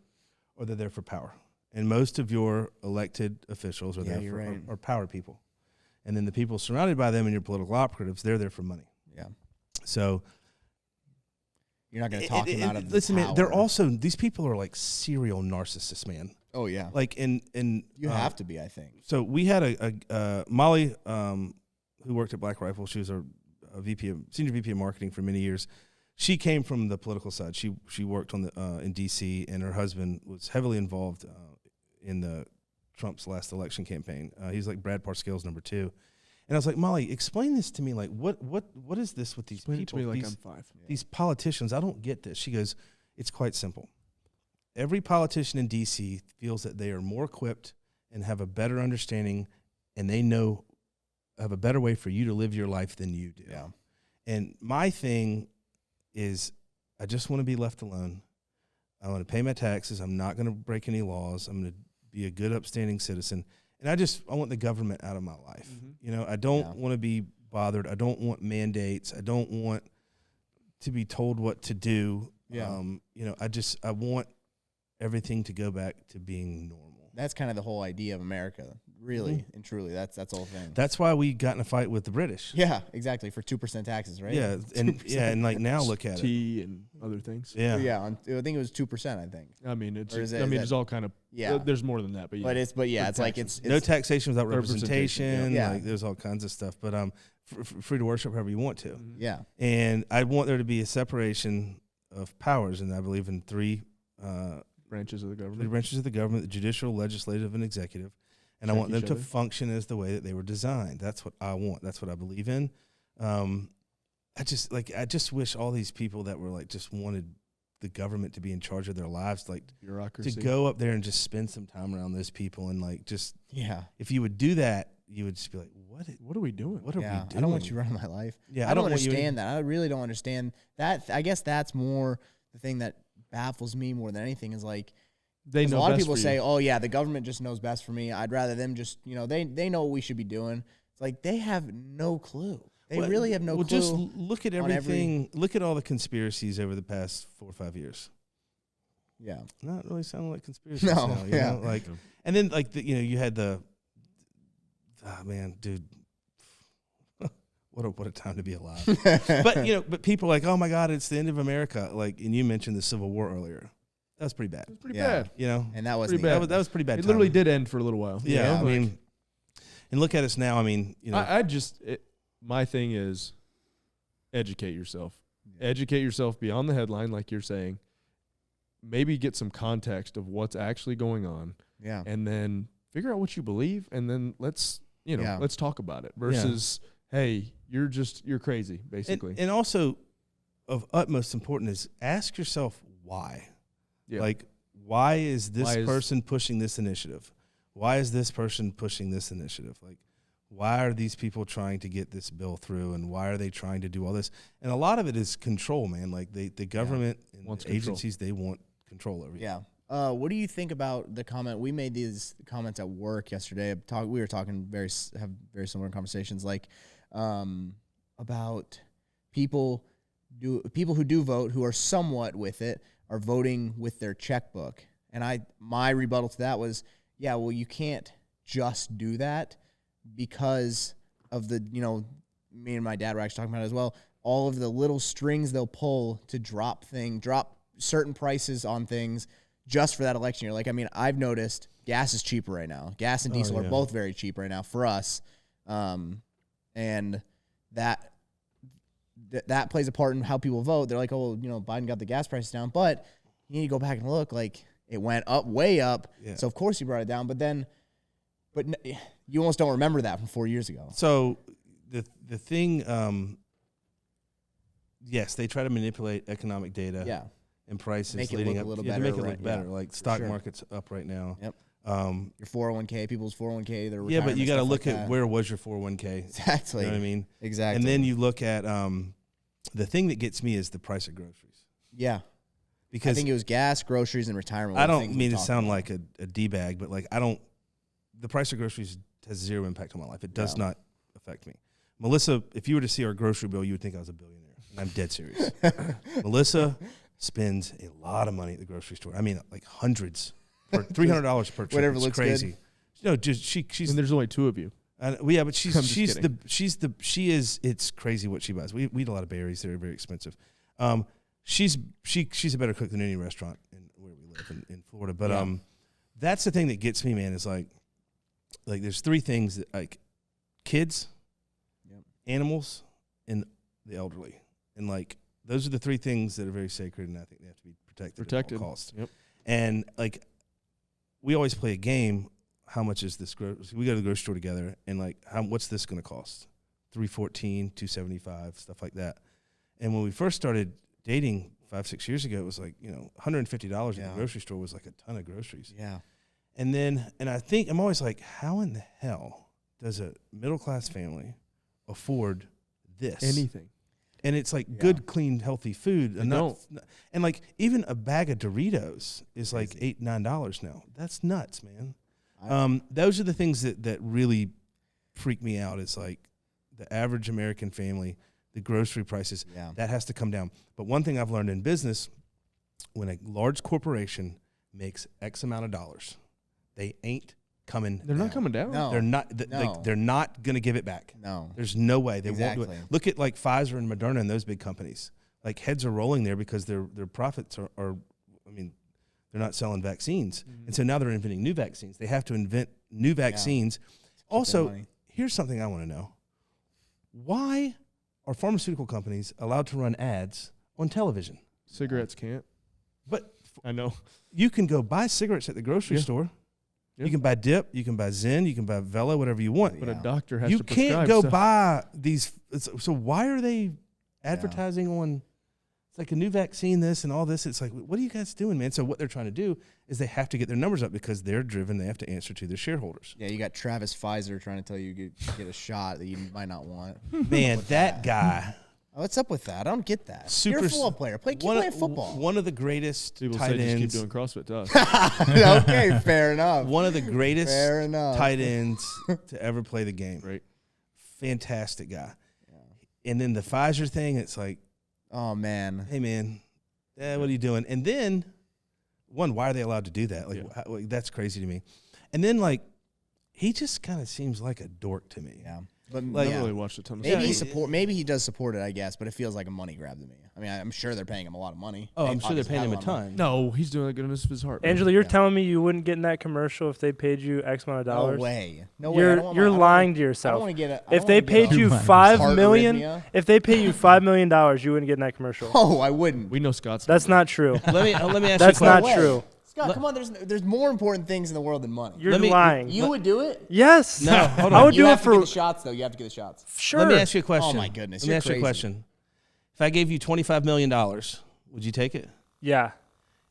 [SPEAKER 3] or they're there for power. And most of your elected officials are are power people. And then the people surrounded by them and your political operatives, they're there for money.
[SPEAKER 2] Yeah.
[SPEAKER 3] So
[SPEAKER 2] you're not going to talk them out of
[SPEAKER 3] listen,
[SPEAKER 2] power.
[SPEAKER 3] man, they're also, these people are like serial narcissists, man.
[SPEAKER 2] Oh, yeah.
[SPEAKER 3] Like you
[SPEAKER 2] have to be, I think.
[SPEAKER 3] So we had a Molly who worked at Black Rifle. She was a senior VP of marketing for many years. She came from the political side. She worked on in D.C. and her husband was heavily involved in the Trump's last election campaign. He's like Brad Parscale's number 2. And I was like, Molly, explain this to me. Like, what is this with these
[SPEAKER 1] Explain
[SPEAKER 3] people?
[SPEAKER 1] It to me like I'm 5.
[SPEAKER 3] These politicians, I don't get this. She goes, it's quite simple. Every politician in D.C. feels that they are more equipped and have a better understanding, and they have a better way for you to live your life than you do.
[SPEAKER 2] Yeah.
[SPEAKER 3] And my thing is, I just want to be left alone. I want to pay my taxes. I'm not going to break any laws. I'm going to be a good, upstanding citizen. And I want the government out of my life. Mm-hmm. I don't want to be bothered. I don't want mandates. I don't want to be told what to do.
[SPEAKER 2] Yeah.
[SPEAKER 3] I want everything to go back to being normal.
[SPEAKER 2] That's kind of the whole idea of America, really and truly. That's the whole thing.
[SPEAKER 3] That's why we got in a fight with the British.
[SPEAKER 2] Yeah, exactly, for 2% taxes, right?
[SPEAKER 3] Yeah, and like now look at
[SPEAKER 1] tea and other things.
[SPEAKER 3] Yeah,
[SPEAKER 2] I think it was 2%. I think.
[SPEAKER 1] I mean, it's all kind of there's more than that, but yeah.
[SPEAKER 2] It's
[SPEAKER 3] no taxation without representation.
[SPEAKER 2] Yeah,
[SPEAKER 3] like there's all kinds of stuff, but free to worship however you want to.
[SPEAKER 2] Yeah,
[SPEAKER 3] and I want there to be a separation of powers, and I believe in 3
[SPEAKER 1] branches of the government.
[SPEAKER 3] 3 branches of the government: the judicial, legislative, and executive. And I want them to function as the way that they were designed. That's what I want. That's what I believe in. I just wish all these people that were like just wanted the government to be in charge of their lives, like
[SPEAKER 1] bureaucracy,
[SPEAKER 3] to go up there and just spend some time around those people and like just if you would do that, you would just be like, what are we doing? What are we doing?
[SPEAKER 2] I don't want you running my life.
[SPEAKER 3] Yeah,
[SPEAKER 2] I don't understand that. I really don't understand that. I guess that's more the thing that baffles me more than anything is like.
[SPEAKER 1] A
[SPEAKER 2] lot of people say, "Oh yeah, the government just knows best for me." I'd rather them just, they know what we should be doing. It's like they have no clue. They really have no clue.
[SPEAKER 3] Just look at everything. Look at all the conspiracies over the past 4 or 5 years.
[SPEAKER 2] Yeah,
[SPEAKER 3] not really sounding like conspiracies. No, now, like, and then like you had the, man, dude. What a time to be alive. but people are like, oh my God, it's the end of America. Like, and you mentioned the Civil War earlier. That was pretty bad.
[SPEAKER 1] It was pretty bad.
[SPEAKER 2] And that was
[SPEAKER 1] pretty bad.
[SPEAKER 3] That was pretty bad.
[SPEAKER 1] It literally did end for a little while.
[SPEAKER 3] Yeah, I mean, and look at us now. I mean,
[SPEAKER 1] my thing is educate yourself. Yeah. Educate yourself beyond the headline, like you're saying. Maybe get some context of what's actually going on.
[SPEAKER 2] Yeah.
[SPEAKER 1] And then figure out what you believe, and then let's talk about it. Versus, hey, you're crazy, basically.
[SPEAKER 3] And also, of utmost importance is ask yourself why. Yeah. Like, why is this person pushing this initiative? Why is this person pushing this initiative? Like, why are these people trying to get this bill through, and why are they trying to do all this? And a lot of it is control, man. Like, the government and the agencies, they want control over you.
[SPEAKER 2] Yeah. What do you think about the comment? We made these comments at work yesterday. We were talking have very similar conversations, like about people who do vote, who are somewhat with it, are voting with their checkbook. And my rebuttal to that was, you can't just do that because of the, me and my dad were actually talking about it as well, all of the little strings they'll pull to drop certain prices on things just for that election year. Like, I mean, I've noticed gas is cheaper right now. Gas and diesel are both very cheap right now for us. And that plays a part in how people vote. They're like, oh, Biden got the gas prices down, but you need to go back and look. Like, it went up, way up. Yeah. So of course he brought it down, but you almost don't remember that from 4 years ago.
[SPEAKER 3] So the thing, yes, they try to manipulate economic data.
[SPEAKER 2] Yeah.
[SPEAKER 3] And prices
[SPEAKER 2] make
[SPEAKER 3] leading
[SPEAKER 2] it
[SPEAKER 3] up.
[SPEAKER 2] Look a little
[SPEAKER 3] better,
[SPEAKER 2] better,
[SPEAKER 3] to make it look better. Like stock market's up right now.
[SPEAKER 2] Yep. Your 401k, people's 401k, their retirement.
[SPEAKER 3] Yeah, but you got to look
[SPEAKER 2] like
[SPEAKER 3] at where was your 401k.
[SPEAKER 2] Exactly.
[SPEAKER 3] You know what I mean?
[SPEAKER 2] Exactly.
[SPEAKER 3] And then you look at the thing that gets me is the price of groceries.
[SPEAKER 2] Yeah.
[SPEAKER 3] Because
[SPEAKER 2] I think it was gas, groceries, and retirement.
[SPEAKER 3] I don't mean to sound like a D-bag, but like the price of groceries has zero impact on my life. It does not affect me. Melissa, if you were to see our grocery bill, you would think I was a billionaire. And I'm dead serious. Melissa spends a lot of money at the grocery store. I mean, like hundreds, or $300 per trip.
[SPEAKER 2] Whatever
[SPEAKER 3] it's
[SPEAKER 2] looks
[SPEAKER 3] crazy.
[SPEAKER 2] good.
[SPEAKER 3] No, just she's.
[SPEAKER 1] And there's only 2 of you.
[SPEAKER 3] Yeah, but she is. It's crazy what she buys. We eat a lot of berries. They're very expensive. She's a better cook than any restaurant where we live in Florida. But that's the thing that gets me, man. Is like there's 3 things that like kids, animals, and the elderly, and like those are the 3 things that are very sacred, and I think they have to be protected at all costs. Yep. And like we always play a game. How much is this? We go to the grocery store together, and like, what's this going to cost? $314, $275, stuff like that. And when we first started dating 5-6 years ago, it was like $150 at the grocery store was like a ton of groceries.
[SPEAKER 2] Yeah.
[SPEAKER 3] And then, I think I'm always like, how in the hell does a middle class family afford this?
[SPEAKER 1] Anything.
[SPEAKER 3] And it's like good, clean, healthy food. And like even a bag of Doritos is like $8, $9 now. That's nuts, man. Those are the things that really freak me out. It's like the average American family, the grocery prices, that has to come down. But one thing I've learned in business, when a large corporation makes X amount of dollars, they ain't coming
[SPEAKER 1] They're
[SPEAKER 3] down.
[SPEAKER 1] not coming down.
[SPEAKER 3] No. They're not. Like, they're not going to give it back.
[SPEAKER 2] No.
[SPEAKER 3] There's no way. They won't do it. Look at like Pfizer and Moderna and those big companies. Like heads are rolling there because their profits are I mean, they're not selling vaccines. Mm-hmm. And so now they're inventing new vaccines. They have to invent new vaccines. Also, here's something I want to know. Why are pharmaceutical companies allowed to run ads on television?
[SPEAKER 1] Cigarettes can't.
[SPEAKER 3] But
[SPEAKER 1] I know.
[SPEAKER 3] You can go buy cigarettes at the grocery store. Yeah. You can buy Dip, you can buy Zen, you can buy Vela, whatever you want.
[SPEAKER 1] But a doctor has to prescribe.
[SPEAKER 3] You can't go buy these. So why are they advertising on... It's like a new vaccine, this and all this. It's like, what are you guys doing, man? So what they're trying to do is they have to get their numbers up because they're driven. They have to answer to their shareholders.
[SPEAKER 2] Yeah, you got Travis Pfizer trying to tell you get a shot that you might not want.
[SPEAKER 3] Man, that guy.
[SPEAKER 2] What's up with that? I don't get that.
[SPEAKER 3] Super
[SPEAKER 2] You're a football player. Keep playing football.
[SPEAKER 3] One of the greatest
[SPEAKER 1] People
[SPEAKER 3] tight
[SPEAKER 1] say
[SPEAKER 3] ends.
[SPEAKER 1] just keep doing CrossFit to us.
[SPEAKER 2] Okay, fair enough.
[SPEAKER 3] One of the greatest tight ends to ever play the game.
[SPEAKER 1] Right.
[SPEAKER 3] Fantastic guy. Yeah. And then the Pfizer thing, it's like,
[SPEAKER 2] oh, man.
[SPEAKER 3] Hey, man, what are you doing? And then, one, why are they allowed to do that? Like, that's crazy to me. And then, like, he just kind of seems like a dork to me.
[SPEAKER 2] Yeah. But
[SPEAKER 1] like, I really watched a ton of
[SPEAKER 2] stuff. Maybe he does support it, I guess, but it feels like a money grab to me. I mean, I'm sure they're paying him a lot of money.
[SPEAKER 3] Oh, I'm sure they're paying him a ton.
[SPEAKER 1] No, he's doing it goodness of his heart.
[SPEAKER 5] Angela, you're telling me you wouldn't get in that commercial if they paid you X amount of dollars?
[SPEAKER 2] No way. No
[SPEAKER 5] way. You're lying to yourself.
[SPEAKER 2] I don't want to get
[SPEAKER 5] if they paid you $5 million, if they pay you $5 million, you wouldn't get in that commercial.
[SPEAKER 2] Oh, I wouldn't.
[SPEAKER 1] We know Scott's.
[SPEAKER 5] That's not true.
[SPEAKER 3] Let me ask you.
[SPEAKER 5] That's not true.
[SPEAKER 2] Scott, come on. There's more important things in the world than money.
[SPEAKER 5] You're lying.
[SPEAKER 2] You would do it?
[SPEAKER 5] Yes.
[SPEAKER 3] No, hold on.
[SPEAKER 5] I would do it
[SPEAKER 2] You have
[SPEAKER 5] for.
[SPEAKER 2] to get the shots, though. You have to get the shots.
[SPEAKER 5] Sure.
[SPEAKER 3] Let me ask you a question.
[SPEAKER 2] Oh my goodness.
[SPEAKER 3] Let me ask you a question. If I gave you $25 million, would you take it?
[SPEAKER 5] Yeah.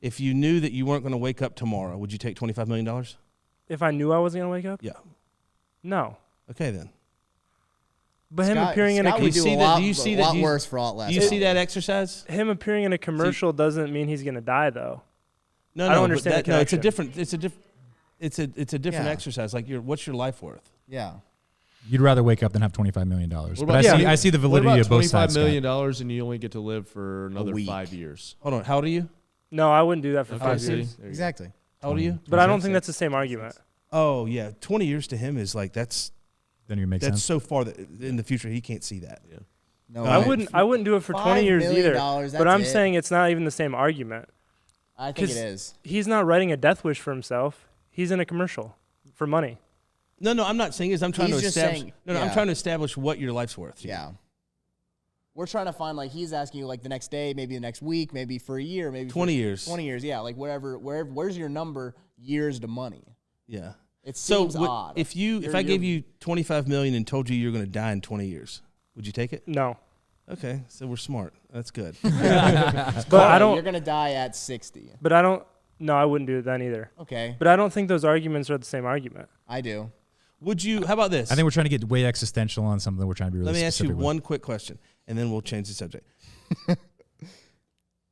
[SPEAKER 3] If you knew that you weren't going to wake up tomorrow, would you take $25 million?
[SPEAKER 5] If I knew I wasn't going to wake up?
[SPEAKER 3] Yeah.
[SPEAKER 5] No.
[SPEAKER 3] Okay, then.
[SPEAKER 5] But him appearing in a
[SPEAKER 2] lot worse for a lot less.
[SPEAKER 3] Do you see that exercise?
[SPEAKER 5] Him appearing in a commercial doesn't mean he's going to die, though.
[SPEAKER 3] No,
[SPEAKER 5] I don't understand.
[SPEAKER 3] No, it's a different. It's a different exercise. Like, what's your life worth?
[SPEAKER 2] Yeah.
[SPEAKER 4] You'd rather wake up than have $25 million. But I see the validity of both sides.
[SPEAKER 1] $25 million and you only get to live for another 5 years.
[SPEAKER 3] Hold on. How old are you?
[SPEAKER 5] No, I wouldn't do that for 5 years.
[SPEAKER 2] Exactly.
[SPEAKER 3] How old are you?
[SPEAKER 5] But I don't think that's the same argument.
[SPEAKER 3] Oh, yeah. 20 years to him is like, that's so far that in the future he can't see that. Yeah.
[SPEAKER 2] No,
[SPEAKER 5] I wouldn't do it for 20 years either. But I'm saying it's not even the same argument.
[SPEAKER 2] I think it is.
[SPEAKER 5] He's not writing a death wish for himself. He's in a commercial for money.
[SPEAKER 3] No, I'm not saying this. I'm trying to establish. I'm trying to establish what your life's worth.
[SPEAKER 2] Yeah. We're trying to find, like, he's asking you, like, the next day, maybe the next week, maybe for a year, maybe
[SPEAKER 3] 20 years.
[SPEAKER 2] 20 years, yeah. Like, where's your number, years to money?
[SPEAKER 3] Yeah.
[SPEAKER 2] It seems odd.
[SPEAKER 3] If I gave you $25 million and told you you're going to die in 20 years, would you take it?
[SPEAKER 5] No.
[SPEAKER 3] Okay, so we're smart. That's good.
[SPEAKER 5] But I don't.
[SPEAKER 2] You're going to die at 60.
[SPEAKER 5] But I don't. No, I wouldn't do it then either.
[SPEAKER 2] Okay.
[SPEAKER 5] But I don't think those arguments are the same argument.
[SPEAKER 2] I do.
[SPEAKER 3] Would you? How about this?
[SPEAKER 4] I think we're trying to get way existential on something. We're trying to be really
[SPEAKER 3] Let me ask you
[SPEAKER 4] specific with.
[SPEAKER 3] one quick question, and then we'll change the subject.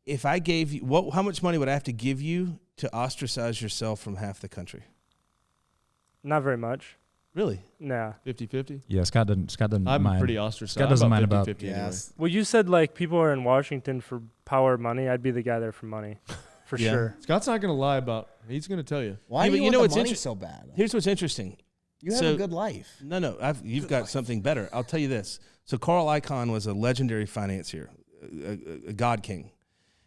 [SPEAKER 3] If I gave you, how much money would I have to give you to ostracize yourself from half the country?
[SPEAKER 5] Not very much.
[SPEAKER 3] Really?
[SPEAKER 5] Nah.
[SPEAKER 1] 50-50?
[SPEAKER 4] Yeah, Scott doesn't
[SPEAKER 1] I'm
[SPEAKER 4] mind.
[SPEAKER 1] pretty ostracized.
[SPEAKER 4] Scott doesn't mind about
[SPEAKER 1] 50-50 anyway.
[SPEAKER 5] Well, you said like people are in Washington for power, money. I'd be the guy there for money, for sure.
[SPEAKER 1] Scott's not going to lie about. He's going to tell you.
[SPEAKER 2] Why do you
[SPEAKER 3] know
[SPEAKER 2] want
[SPEAKER 3] what's
[SPEAKER 2] the money so bad?
[SPEAKER 3] Here's what's interesting.
[SPEAKER 2] You have a good life.
[SPEAKER 3] No, you've got something better. I'll tell you this. So Carl Icahn was a legendary financier, a god king.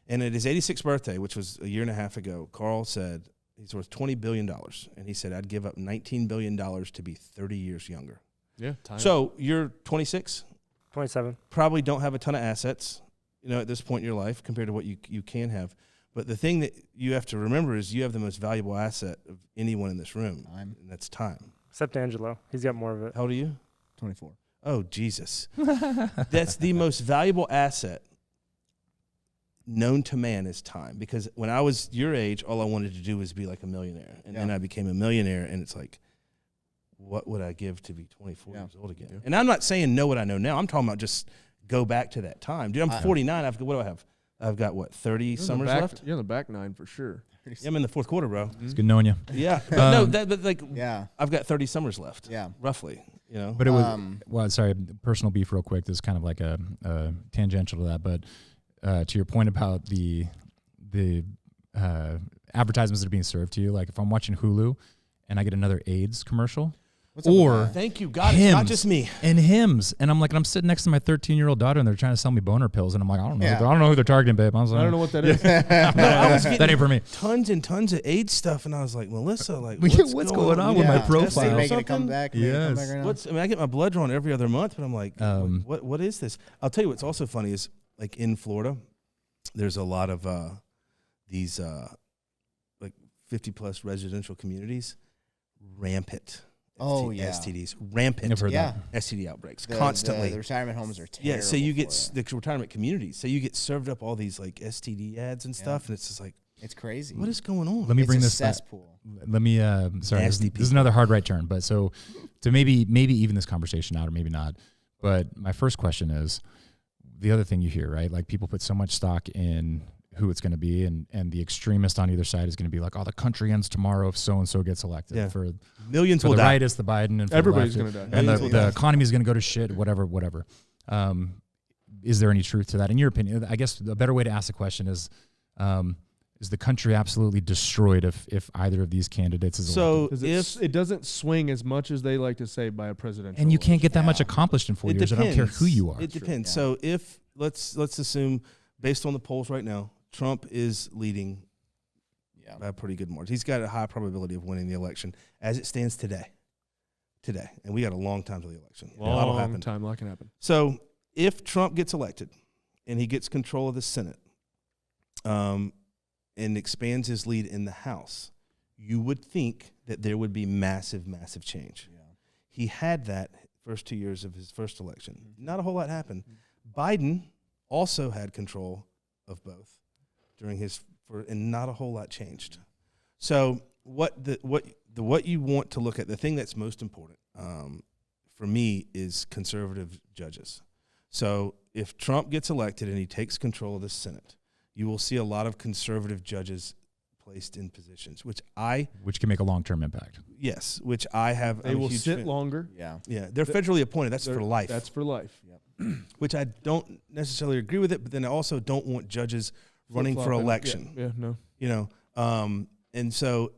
[SPEAKER 3] And at his 86th birthday, which was a year and a half ago, Carl said he's worth $20 billion. And he said, I'd give up $19 billion to be 30 years younger.
[SPEAKER 1] Yeah.
[SPEAKER 3] So you're 26?
[SPEAKER 5] 27.
[SPEAKER 3] Probably don't have a ton of assets, at this point in your life compared to what you can have. But the thing that you have to remember is you have the most valuable asset of anyone in this room.
[SPEAKER 2] Time.
[SPEAKER 3] And that's time.
[SPEAKER 5] Except Angelo. He's got more of it.
[SPEAKER 3] How old are you?
[SPEAKER 2] 24.
[SPEAKER 3] Oh, Jesus. That's the most valuable asset known to man is time. Because when I was your age, all I wanted to do was be like a millionaire. And then I became a millionaire, and it's like, what would I give to be 24 years old again? Yeah. And I'm not saying know what I know now. I'm talking about just go back to that time. Dude, I'm 49. What do I have? I've got, 30 summers left?
[SPEAKER 1] You're in the back nine for sure.
[SPEAKER 3] Yeah, I'm in the fourth quarter, bro.
[SPEAKER 4] It's good knowing you.
[SPEAKER 3] Yeah. I've got 30 summers left.
[SPEAKER 2] Yeah.
[SPEAKER 3] Roughly,
[SPEAKER 4] But it was, sorry, personal beef real quick. This is kind of like a tangential to that, but to your point about the advertisements that are being served to you, like if I'm watching Hulu and I get another AIDS commercial, or
[SPEAKER 3] thank you, God, it's not just me.
[SPEAKER 4] And hymns, and I'm sitting next to my 13-year-old daughter, and they're trying to sell me boner pills, and I'm like, I don't know who they're targeting, babe. I
[SPEAKER 1] don't know what that is.
[SPEAKER 3] I was getting
[SPEAKER 4] that ain't for me.
[SPEAKER 3] Tons and tons of AIDS stuff, and I was like, Melissa,
[SPEAKER 4] what's going on with my profile?
[SPEAKER 2] Making it come back.
[SPEAKER 4] Yes.
[SPEAKER 3] I get my blood drawn every other month, but I'm like, what is this? I'll tell you what's also funny is like in Florida, there's a lot of these like 50+ residential communities, rampant. STDs, rampant. STD outbreaks constantly.
[SPEAKER 2] The retirement homes are terrible.
[SPEAKER 3] Yeah, so you get the retirement communities. So you get served up all these like STD ads and stuff, and it's just like
[SPEAKER 2] it's crazy.
[SPEAKER 3] What is going on?
[SPEAKER 4] Let me bring this
[SPEAKER 2] cesspool.
[SPEAKER 4] Let me. Sorry, this is another hard right turn. But so to maybe even this conversation out, or maybe not. But my first question is the other thing you hear, right? Like people put so much stock in who it's going to be, and the extremist on either side is going to be like, oh, the country ends tomorrow if so-and-so gets elected.
[SPEAKER 3] Yeah.
[SPEAKER 4] For
[SPEAKER 3] millions will
[SPEAKER 4] the
[SPEAKER 3] die.
[SPEAKER 4] right, it's the Biden, and for
[SPEAKER 1] everybody's
[SPEAKER 4] the
[SPEAKER 1] going to die.
[SPEAKER 4] And the economy is going to go to shit, whatever. Is there any truth to that? In your opinion, I guess a better way to ask the question is the country absolutely destroyed if either of these candidates is elected?
[SPEAKER 3] So
[SPEAKER 1] it doesn't swing as much as they like to say by a presidential
[SPEAKER 4] and you can't get that
[SPEAKER 2] Yeah.
[SPEAKER 4] much accomplished in 4 years.
[SPEAKER 3] depends.
[SPEAKER 4] I don't care who you are.
[SPEAKER 3] It depends.
[SPEAKER 2] Yeah.
[SPEAKER 3] So if let's assume, based on the polls right now, Trump is leading by a pretty good margin. He's got a high probability of winning the election as it stands today. And we got a long time to the election.
[SPEAKER 1] Long time, lot can happen.
[SPEAKER 3] So if Trump gets elected and he gets control of the Senate and expands his lead in the House, you would think that there would be massive, massive change. Yeah. He had that first 2 years of his first election. Mm-hmm. Not a whole lot happened. Mm-hmm. Biden also had control of both during and not a whole lot changed. So what you want to look at, the thing that's most important for me is conservative judges. So if Trump gets elected and he takes control of the Senate, you will see a lot of conservative judges placed in positions, which can
[SPEAKER 4] make a long-term impact.
[SPEAKER 3] Yes, which I have.
[SPEAKER 1] They will sit longer.
[SPEAKER 3] Yeah, they're federally appointed. That's for life.
[SPEAKER 1] That's for life.
[SPEAKER 3] Yep. Which I don't necessarily agree with it, but then I also don't want judges running for election.
[SPEAKER 1] Yeah, no.
[SPEAKER 3] And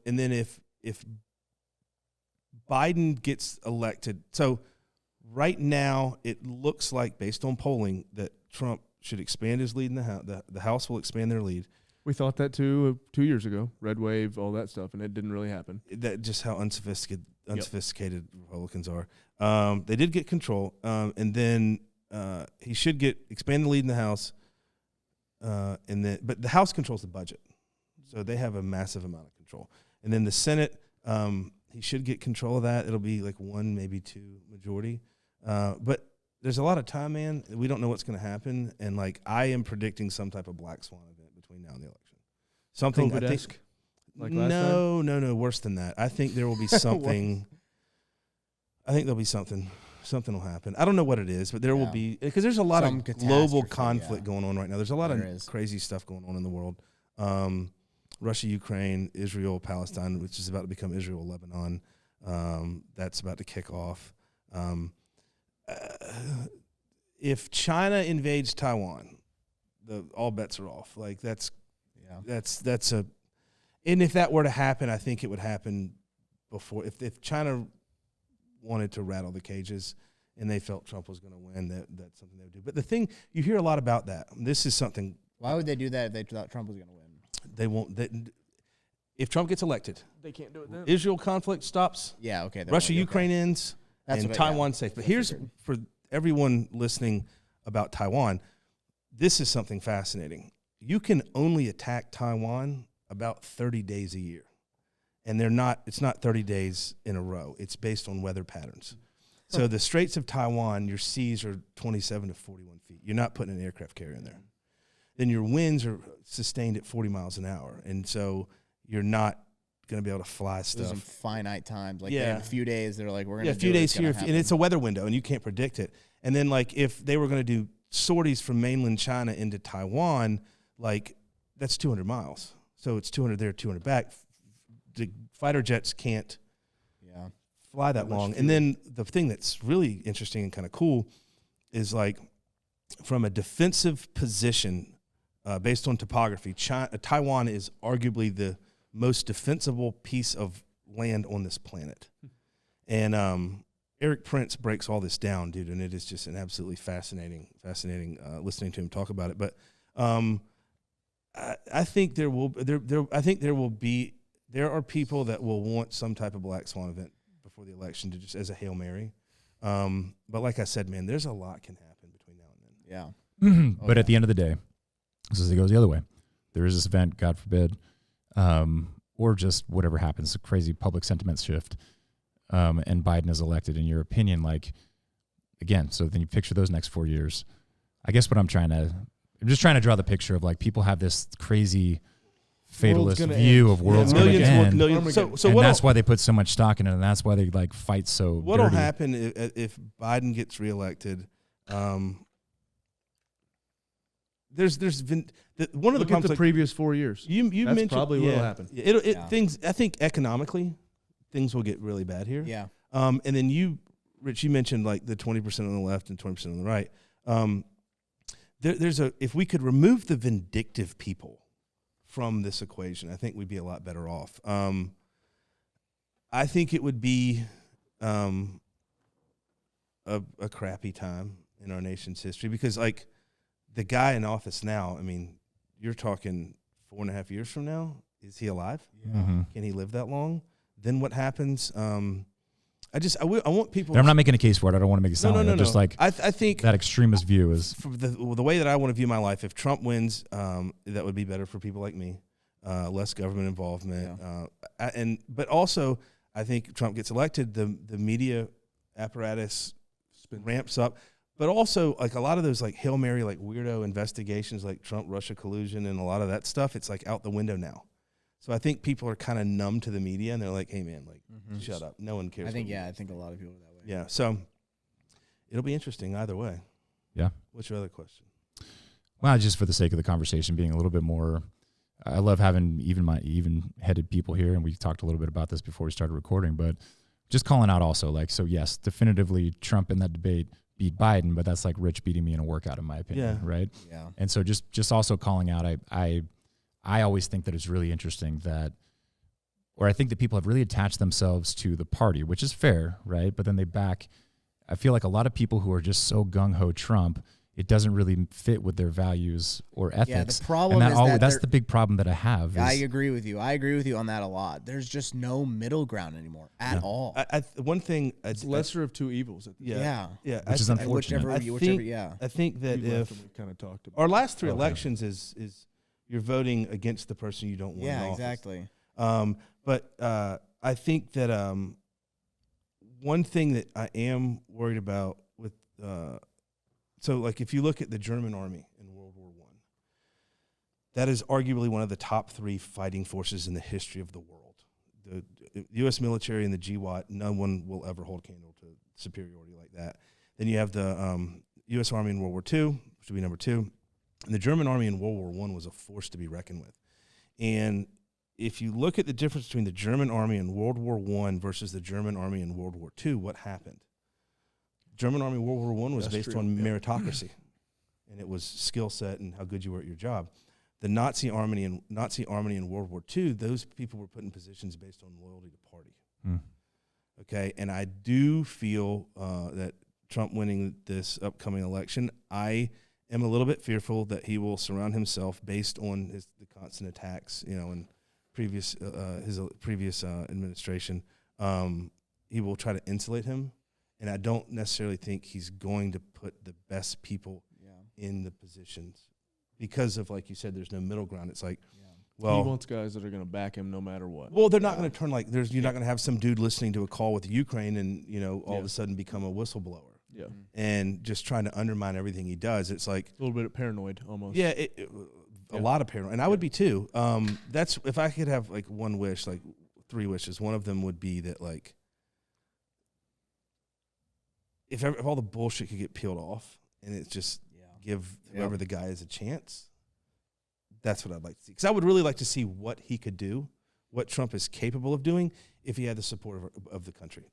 [SPEAKER 3] then if Biden gets elected, so right now it looks like, based on polling, that Trump should expand his lead in the House. The House will expand their lead.
[SPEAKER 1] We thought that too 2 years ago. Red wave, all that stuff, and it didn't really happen.
[SPEAKER 3] That just how unsophisticated Republicans are. They did get control, and then he should expand the lead in the House. But the House controls the budget, so they have a massive amount of control. And then the Senate, he should get control of that. It'll be like 1, maybe 2 majority. But there's a lot of time, man. We don't know what's going to happen, and like I am predicting some type of black swan event between now and the election. Something
[SPEAKER 1] COVID-esque, like last time?
[SPEAKER 3] No, worse than that. I think there will be something. I think there'll be something. Something will happen. I don't know what it is, but there will be, because there's a lot of global conflict going on right now. There's a lot of crazy stuff going on in the world. Russia, Ukraine, Israel, Palestine, which is about to become Israel, Lebanon. That's about to kick off. If China invades Taiwan, all bets are off. Like that's a, and if that were to happen, I think it would happen before. If China wanted to rattle the cages and they felt Trump was going to win, that's something they would do. But the thing, you hear a lot about that. This is something.
[SPEAKER 2] Why would they do that if they thought Trump was going to win?
[SPEAKER 3] They won't. If Trump gets elected,
[SPEAKER 1] they can't do it then.
[SPEAKER 3] Israel conflict stops.
[SPEAKER 2] Yeah, okay.
[SPEAKER 3] Russia, Ukraine ends, and Taiwan's safe. But here's, for everyone listening about Taiwan, this is something fascinating. You can only attack Taiwan about 30 days a year. And it's not 30 days in a row. It's based on weather patterns. So the Straits of Taiwan, your seas are 27 to 41 feet. You're not putting an aircraft carrier in there. Then your winds are sustained at 40 miles an hour. And so you're not going to be able to fly stuff.
[SPEAKER 2] There's some finite times. Like in a few days, they're like, we're going to
[SPEAKER 3] a few days here. And it's a weather window, and you can't predict it. And then, like, if they were going to do sorties from mainland China into Taiwan, like, that's 200 miles. So it's 200 there, 200 back. The fighter jets can't fly that long. And then the thing that's really interesting and kind of cool is, like, from a defensive position, based on topography, Taiwan is arguably the most defensible piece of land on this planet. And Eric Prince breaks all this down, dude, and it is just an absolutely fascinating listening to him talk about it. But I think there are people that will want some type of black swan event before the election, to just as a Hail Mary. But like I said, man, there's a lot can happen between now and then.
[SPEAKER 2] Yeah.
[SPEAKER 4] But at the end of the day, as it goes the other way, there is this event, God forbid, or just whatever happens, a crazy public sentiment shift, and Biden is elected. In your opinion, like, again, so then you picture those next 4 years. I guess I'm just trying to draw the picture of, like, people have this crazy fatalist view of world's going to end. So and that's why they put so much stock in it, and that's why they, like, fight so
[SPEAKER 3] What will happen if Biden gets reelected? There's been one of the problems,
[SPEAKER 1] the previous 4 years.
[SPEAKER 3] You mentioned
[SPEAKER 1] probably what will happen.
[SPEAKER 3] Things, I think economically, things will get really bad here.
[SPEAKER 2] Yeah.
[SPEAKER 3] And then Rich, you mentioned, like, the 20% on the left and 20% on the right. If we could remove the vindictive people from this equation, I think we'd be a lot better off. I think it would be a crappy time in our nation's history, because, like, the guy in office now, I mean, you're talking 4.5 years from now. Is he alive?
[SPEAKER 2] Yeah.
[SPEAKER 4] Mm-hmm.
[SPEAKER 3] Can he live that long? Then what happens? I want people.
[SPEAKER 4] But I'm not making a case for it. I don't want to make it sound like just like
[SPEAKER 3] I think
[SPEAKER 4] that extremist view is
[SPEAKER 3] the way that I want to view my life. If Trump wins, that would be better for people like me. Less government involvement, but also I think Trump gets elected, the media apparatus ramps up. But also, like, a lot of those, like, Hail Mary, like, weirdo investigations, like Trump-Russia collusion and a lot of that stuff, it's, like, out the window now. So I think people are kind of numb to the media, and they're like, hey, man, like, shut up. No one cares.
[SPEAKER 2] I think a lot of people are that way.
[SPEAKER 3] Yeah, so it'll be interesting either way.
[SPEAKER 4] Yeah.
[SPEAKER 3] What's your other question?
[SPEAKER 4] Well, just for the sake of the conversation being a little bit more, I love having even-headed people here, and we talked a little bit about this before we started recording, but just calling out also, like, so yes, definitively Trump in that debate beat Biden, but that's like Rich beating me in a workout, in my opinion, right?
[SPEAKER 2] Yeah.
[SPEAKER 4] And so just also calling out, I always think that it's really interesting that, or I think that people have really attached themselves to the party, which is fair, right? But then I feel like a lot of people who are just so gung-ho Trump, it doesn't really fit with their values or ethics.
[SPEAKER 2] Yeah, the problem is
[SPEAKER 4] that's the big problem that I have.
[SPEAKER 2] I agree with you. I agree with you on that a lot. There's just no middle ground anymore at all.
[SPEAKER 3] One thing,
[SPEAKER 1] it's lesser of two evils.
[SPEAKER 2] Yeah.
[SPEAKER 4] Which is unfortunate.
[SPEAKER 3] I think that if
[SPEAKER 1] kind of talked about
[SPEAKER 3] our last three elections is you're voting against the person you don't want in office.
[SPEAKER 2] Exactly.
[SPEAKER 3] But I think that one thing that I am worried about with so, like, if you look at the German army in World War I, that is arguably one of the top 3 fighting forces in the history of the world. the U.S. military and the GWAT, no one will ever hold a candle to superiority like that. Then you have the U.S. Army in World War II, which would be number 2. And the German Army in World War I was a force to be reckoned with. And if you look at the difference between the German Army in World War I versus the German Army in World War II, what happened? German Army World War I was based on meritocracy, and it was skill set and how good you were at your job. The Nazi Army in World War II, those people were put in positions based on loyalty to party. Okay, and I do feel that Trump winning this upcoming election, I am a little bit fearful that he will surround himself based on the constant attacks, and previous his previous administration. He will try to insulate him, and I don't necessarily think he's going to put the best people in the positions because of, like you said, there's no middle ground. It's like, well,
[SPEAKER 1] he wants guys that are going to back him no matter what.
[SPEAKER 3] Well, they're not going to turn you're not going to have some dude listening to a call with Ukraine and all of a sudden become a whistleblower.
[SPEAKER 1] Yeah,
[SPEAKER 3] and just trying to undermine everything he does. It's like
[SPEAKER 1] a little bit of paranoid almost.
[SPEAKER 3] Yeah, a lot of paranoid, and I would be too. That's if I could have like one wish, like 3 wishes. One of them would be that like if all the bullshit could get peeled off, and it's just give whoever the guy is a chance. That's what I'd like to see, because I would really like to see what he could do, what Trump is capable of doing if he had the support of the country.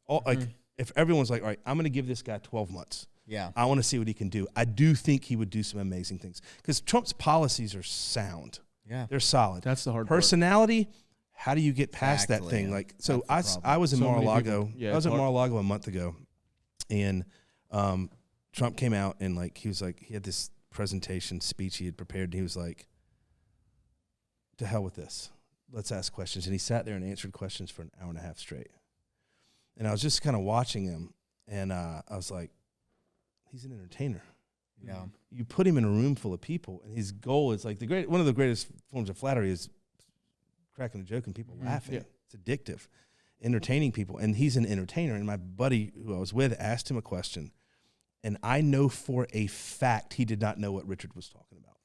[SPEAKER 3] If everyone's like, all right, I'm going to give this guy 12 months.
[SPEAKER 2] Yeah.
[SPEAKER 3] I want to see what he can do. I do think he would do some amazing things because Trump's policies are sound.
[SPEAKER 2] Yeah.
[SPEAKER 3] They're solid.
[SPEAKER 1] That's the hard
[SPEAKER 3] personality. Part. How do you get past that thing? Like, so I was in Mar-a-Lago. I was at Mar-a-Lago a month ago, and Trump came out and like he had this presentation speech he had prepared, and he was like, "To hell with this. Let's ask questions." And he sat there and answered questions for an hour and a half straight. And I was just kind of watching him, and I was like, he's an entertainer.
[SPEAKER 2] Yeah.
[SPEAKER 3] You put him in a room full of people, and his goal is like one of the greatest forms of flattery is cracking a joke and people laughing. Yeah. It's addictive, entertaining people. And he's an entertainer. And my buddy who I was with asked him a question, and I know for a fact he did not know what Richard was talking about.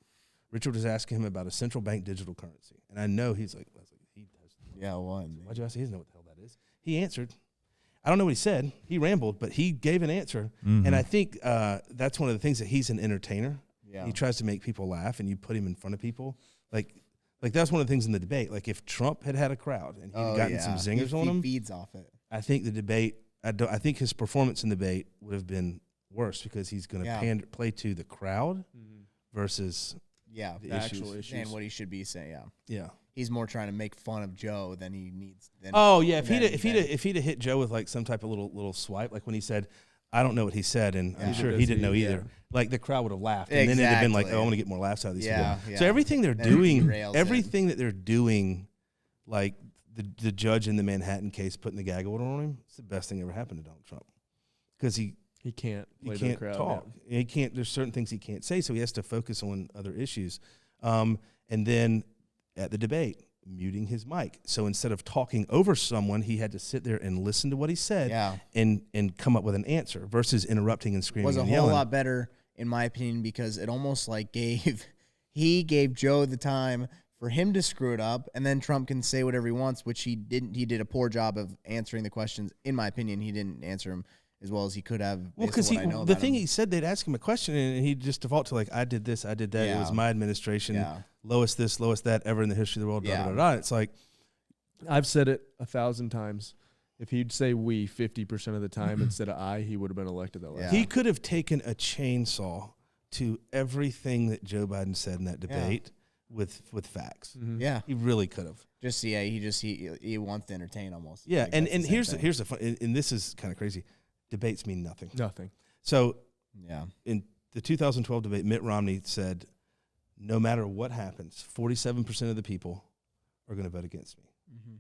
[SPEAKER 3] Richard was asking him about a central bank digital currency. And I know he does. Why'd you ask? He doesn't know what the hell that is. He answered. I don't know what he said. He rambled, but he gave an answer. Mm-hmm. And I think that's one of the things, that he's an entertainer. Yeah. He tries to make people laugh, and you put him in front of people. Like that's one of the things in the debate. Like if Trump had a crowd and he'd gotten some zingers on him.
[SPEAKER 2] He feeds off it.
[SPEAKER 3] I think the debate, I think his performance in the debate would have been worse because he's going to play to the crowd versus the
[SPEAKER 2] actual issues. And what he should be saying,
[SPEAKER 3] Yeah.
[SPEAKER 2] He's more trying to make fun of Joe than he needs.
[SPEAKER 3] If he'd have hit Joe with like some type of little swipe, like when he said, "I don't know what he said," and I'm sure he didn't know either. Yeah. Like the crowd would have laughed, and then it'd have been like, "Oh, I want to get more laughs out of these people." Yeah. So everything that they're doing, like the judge in the Manhattan case putting the gag order on him, it's the best thing ever happened to Donald Trump, because he can't talk. Yeah. He can't. There's certain things he can't say, so he has to focus on other issues, and then. At the debate, muting his mic. So instead of talking over someone, he had to sit there and listen to what he said and come up with an answer versus interrupting and screaming.
[SPEAKER 2] It was
[SPEAKER 3] a
[SPEAKER 2] whole lot better, in my opinion, because it almost like gave Joe the time for him to screw it up, and then Trump can say whatever he wants, which he didn't. He did a poor job of answering the questions. In my opinion, he didn't answer them as well as he could have.
[SPEAKER 3] Well, because the thing he said, they'd ask him a question, and he'd just default to like, "I did this, I did that. It was my administration." Yeah. Lowest this, lowest that ever in the history of the world.
[SPEAKER 2] Yeah.
[SPEAKER 3] Blah, blah, blah. It's like,
[SPEAKER 1] I've said it 1,000 times. If he'd say we 50% of the time instead of I, he would have been elected that last.
[SPEAKER 3] He could have taken a chainsaw to everything that Joe Biden said in that debate with facts.
[SPEAKER 2] Mm-hmm. Yeah,
[SPEAKER 3] he really could have.
[SPEAKER 2] He wants to entertain almost.
[SPEAKER 3] Yeah, and here's the fun, and this is kind of crazy. Debates mean nothing.
[SPEAKER 1] Nothing.
[SPEAKER 3] So in the 2012 debate, Mitt Romney said, no matter what happens, 47% of the people are going to vote against me. Mm-hmm.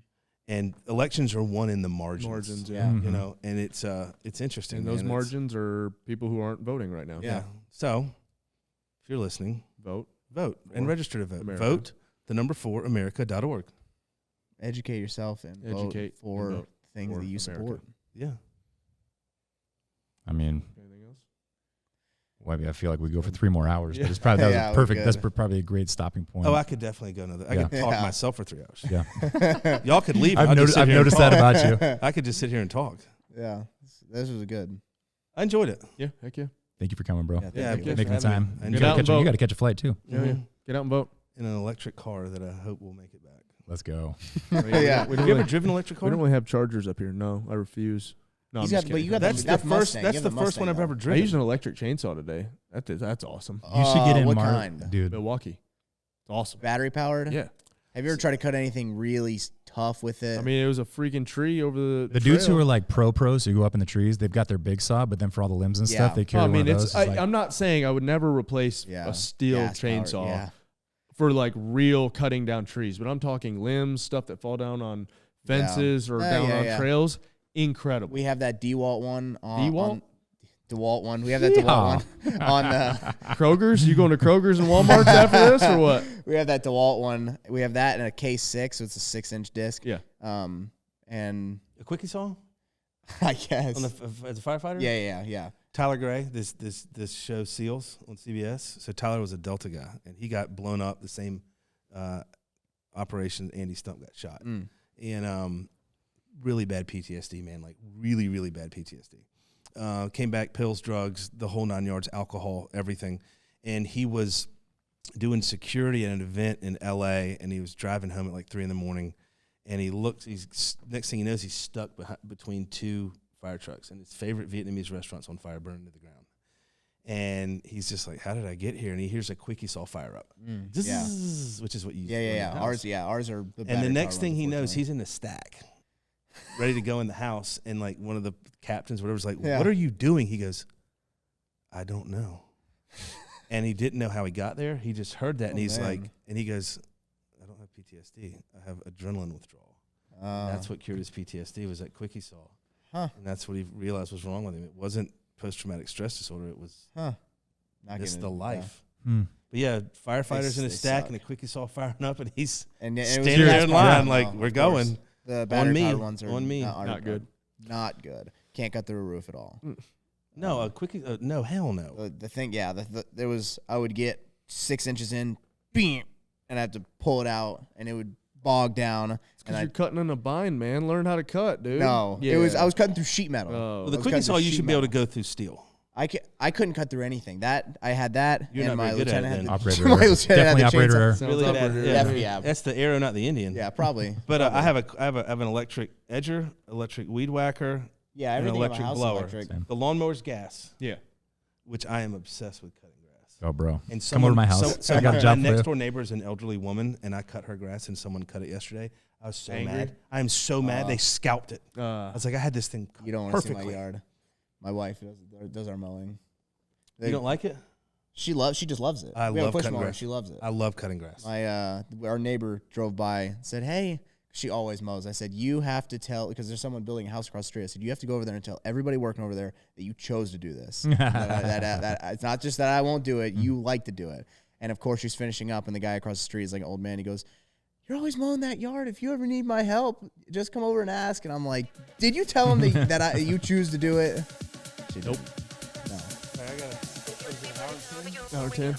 [SPEAKER 3] And elections are won in the margins.
[SPEAKER 1] Yeah.
[SPEAKER 3] Mm-hmm. And it's interesting.
[SPEAKER 1] And those margins are people who aren't voting right now.
[SPEAKER 3] Yeah. So if you're listening, vote, and register to vote.
[SPEAKER 1] America.
[SPEAKER 3] Vote, 4America.org.
[SPEAKER 2] Educate yourself and vote for things that you support.
[SPEAKER 3] Yeah.
[SPEAKER 4] I mean,
[SPEAKER 1] anything else?
[SPEAKER 4] Well, I mean, I feel like we go for 3 more hours, but it's probably that was perfect. That's probably a great stopping point.
[SPEAKER 3] Oh, I could definitely go another. I could talk myself for 3 hours.
[SPEAKER 4] Yeah,
[SPEAKER 3] y'all could leave.
[SPEAKER 4] I've noticed that about you.
[SPEAKER 3] I could just sit here and talk.
[SPEAKER 2] Yeah, this was good.
[SPEAKER 3] I enjoyed it.
[SPEAKER 1] Yeah, heck yeah.
[SPEAKER 4] Thank you for coming, bro.
[SPEAKER 3] Yeah,
[SPEAKER 4] making the time.
[SPEAKER 3] You
[SPEAKER 4] got to catch a flight too.
[SPEAKER 1] Yeah. Get out and vote.
[SPEAKER 3] In an electric car that I hope will make it back.
[SPEAKER 4] Let's go.
[SPEAKER 2] Yeah.
[SPEAKER 3] Have you ever driven an electric car?
[SPEAKER 1] We don't really have chargers up here. No, I refuse. No, I'm just kidding.
[SPEAKER 3] That's the first one I've ever driven.
[SPEAKER 1] I used an electric chainsaw today. That's awesome.
[SPEAKER 4] You should get in
[SPEAKER 2] what kind?
[SPEAKER 4] Dude.
[SPEAKER 1] Milwaukee. It's awesome.
[SPEAKER 2] Battery powered?
[SPEAKER 1] Yeah.
[SPEAKER 2] Have you ever tried to cut anything really tough with it?
[SPEAKER 1] I mean, it was a freaking tree over the
[SPEAKER 4] dudes who are like pros who go up in the trees, they've got their big saw, but then for all the limbs and stuff, they carry one of those.
[SPEAKER 1] I'm not saying I would never replace a steel chainsaw for like real cutting down trees, but I'm talking limbs, stuff that fall down on fences or down on trails. Incredible.
[SPEAKER 2] We have that DeWalt one. DeWalt one. We have that
[SPEAKER 4] Yeah.
[SPEAKER 2] DeWalt one on
[SPEAKER 1] Kroger's. You going to Kroger's and Walmart's after this or what?
[SPEAKER 2] We have that DeWalt one. We have that in a case 6, so it's a 6-inch disc.
[SPEAKER 1] Yeah.
[SPEAKER 2] And
[SPEAKER 3] a quickie saw?
[SPEAKER 2] I guess.
[SPEAKER 3] As a firefighter?
[SPEAKER 2] Yeah.
[SPEAKER 3] Tyler Gray, this show Seals on CBS. So Tyler was a Delta guy, and he got blown up the same operation Andy Stump got shot. And really bad PTSD, man, like really, really bad PTSD. Came back, pills, drugs, the whole 9 yards, alcohol, everything. And he was doing security at an event in L.A., and he was driving home at like 3 in the morning, and next thing he knows, he's stuck between 2 fire trucks, and his favorite Vietnamese restaurant's on fire, burned to the ground. And he's just like, how did I get here? And he hears a quickie saw fire up, which is what you
[SPEAKER 2] Ours are the
[SPEAKER 3] and the next thing he knows, he's in the stack, ready to go in the house, and like one of the captains, whatever's like, what are you doing? He goes, I don't know. And he didn't know how he got there. He just heard that, and he's like, and he goes, I don't have PTSD. I have adrenaline withdrawal. And that's what cured his PTSD, was that quickie saw. And that's what he realized was wrong with him. It wasn't post-traumatic stress disorder. It was just the life. But yeah, firefighters in a stack and a quickie saw firing up, and he's standing there in line like, we're going.
[SPEAKER 2] The battery-powered ones are
[SPEAKER 3] on me.
[SPEAKER 2] Not good. Not good. Can't cut through a roof at all.
[SPEAKER 3] No, a quickie. No, hell no.
[SPEAKER 2] The thing, there was. I would get 6 inches in, and I had to pull it out, and it would bog down.
[SPEAKER 1] Because you're cutting in a bind, man. Learn how to cut, dude.
[SPEAKER 2] No, it was. I was cutting through sheet metal.
[SPEAKER 3] Well, the quickie saw, you should be able to go through steel.
[SPEAKER 2] I couldn't cut through anything. That I had that.
[SPEAKER 3] You're
[SPEAKER 2] and
[SPEAKER 3] not very good at it then.
[SPEAKER 4] Operator error. Definitely operator error.
[SPEAKER 3] Really bad.
[SPEAKER 2] Yeah.
[SPEAKER 3] That's the arrow, not the Indian.
[SPEAKER 2] Yeah, probably.
[SPEAKER 3] But I have an electric edger, electric weed whacker,
[SPEAKER 2] yeah,
[SPEAKER 3] an
[SPEAKER 2] everything
[SPEAKER 3] electric
[SPEAKER 2] in my house
[SPEAKER 3] blower.
[SPEAKER 2] Electric.
[SPEAKER 3] The lawnmower's gas.
[SPEAKER 1] Yeah.
[SPEAKER 3] Which I am obsessed with cutting grass.
[SPEAKER 4] Oh, bro.
[SPEAKER 3] And
[SPEAKER 4] come over to my house. I got a job
[SPEAKER 3] my
[SPEAKER 4] for you.
[SPEAKER 3] next door neighbor is an elderly woman, and I cut her grass, and someone cut it yesterday. I was so mad. I am so mad. They scalped it. I was like, I had this thing
[SPEAKER 2] You don't want to see my yard. My wife does our mowing.
[SPEAKER 3] You don't like it?
[SPEAKER 2] She just loves it.
[SPEAKER 3] I love cutting grass.
[SPEAKER 2] She loves it.
[SPEAKER 3] I love cutting grass.
[SPEAKER 2] Our neighbor drove by and said, "Hey," she always mows. I said, "You have to tell," because there's someone building a house across the street. I said, "You have to go over there and tell everybody working over there that you chose to do this. that it's not just that I won't do it. You like to do it." And of course, she's finishing up, and the guy across the street is like an old man. He goes, "You're always mowing that yard. If you ever need my help, just come over and ask." And I'm like, "Did you tell him that you choose to do it?" She
[SPEAKER 1] Nope.
[SPEAKER 2] No.
[SPEAKER 3] I got
[SPEAKER 1] Hour 10.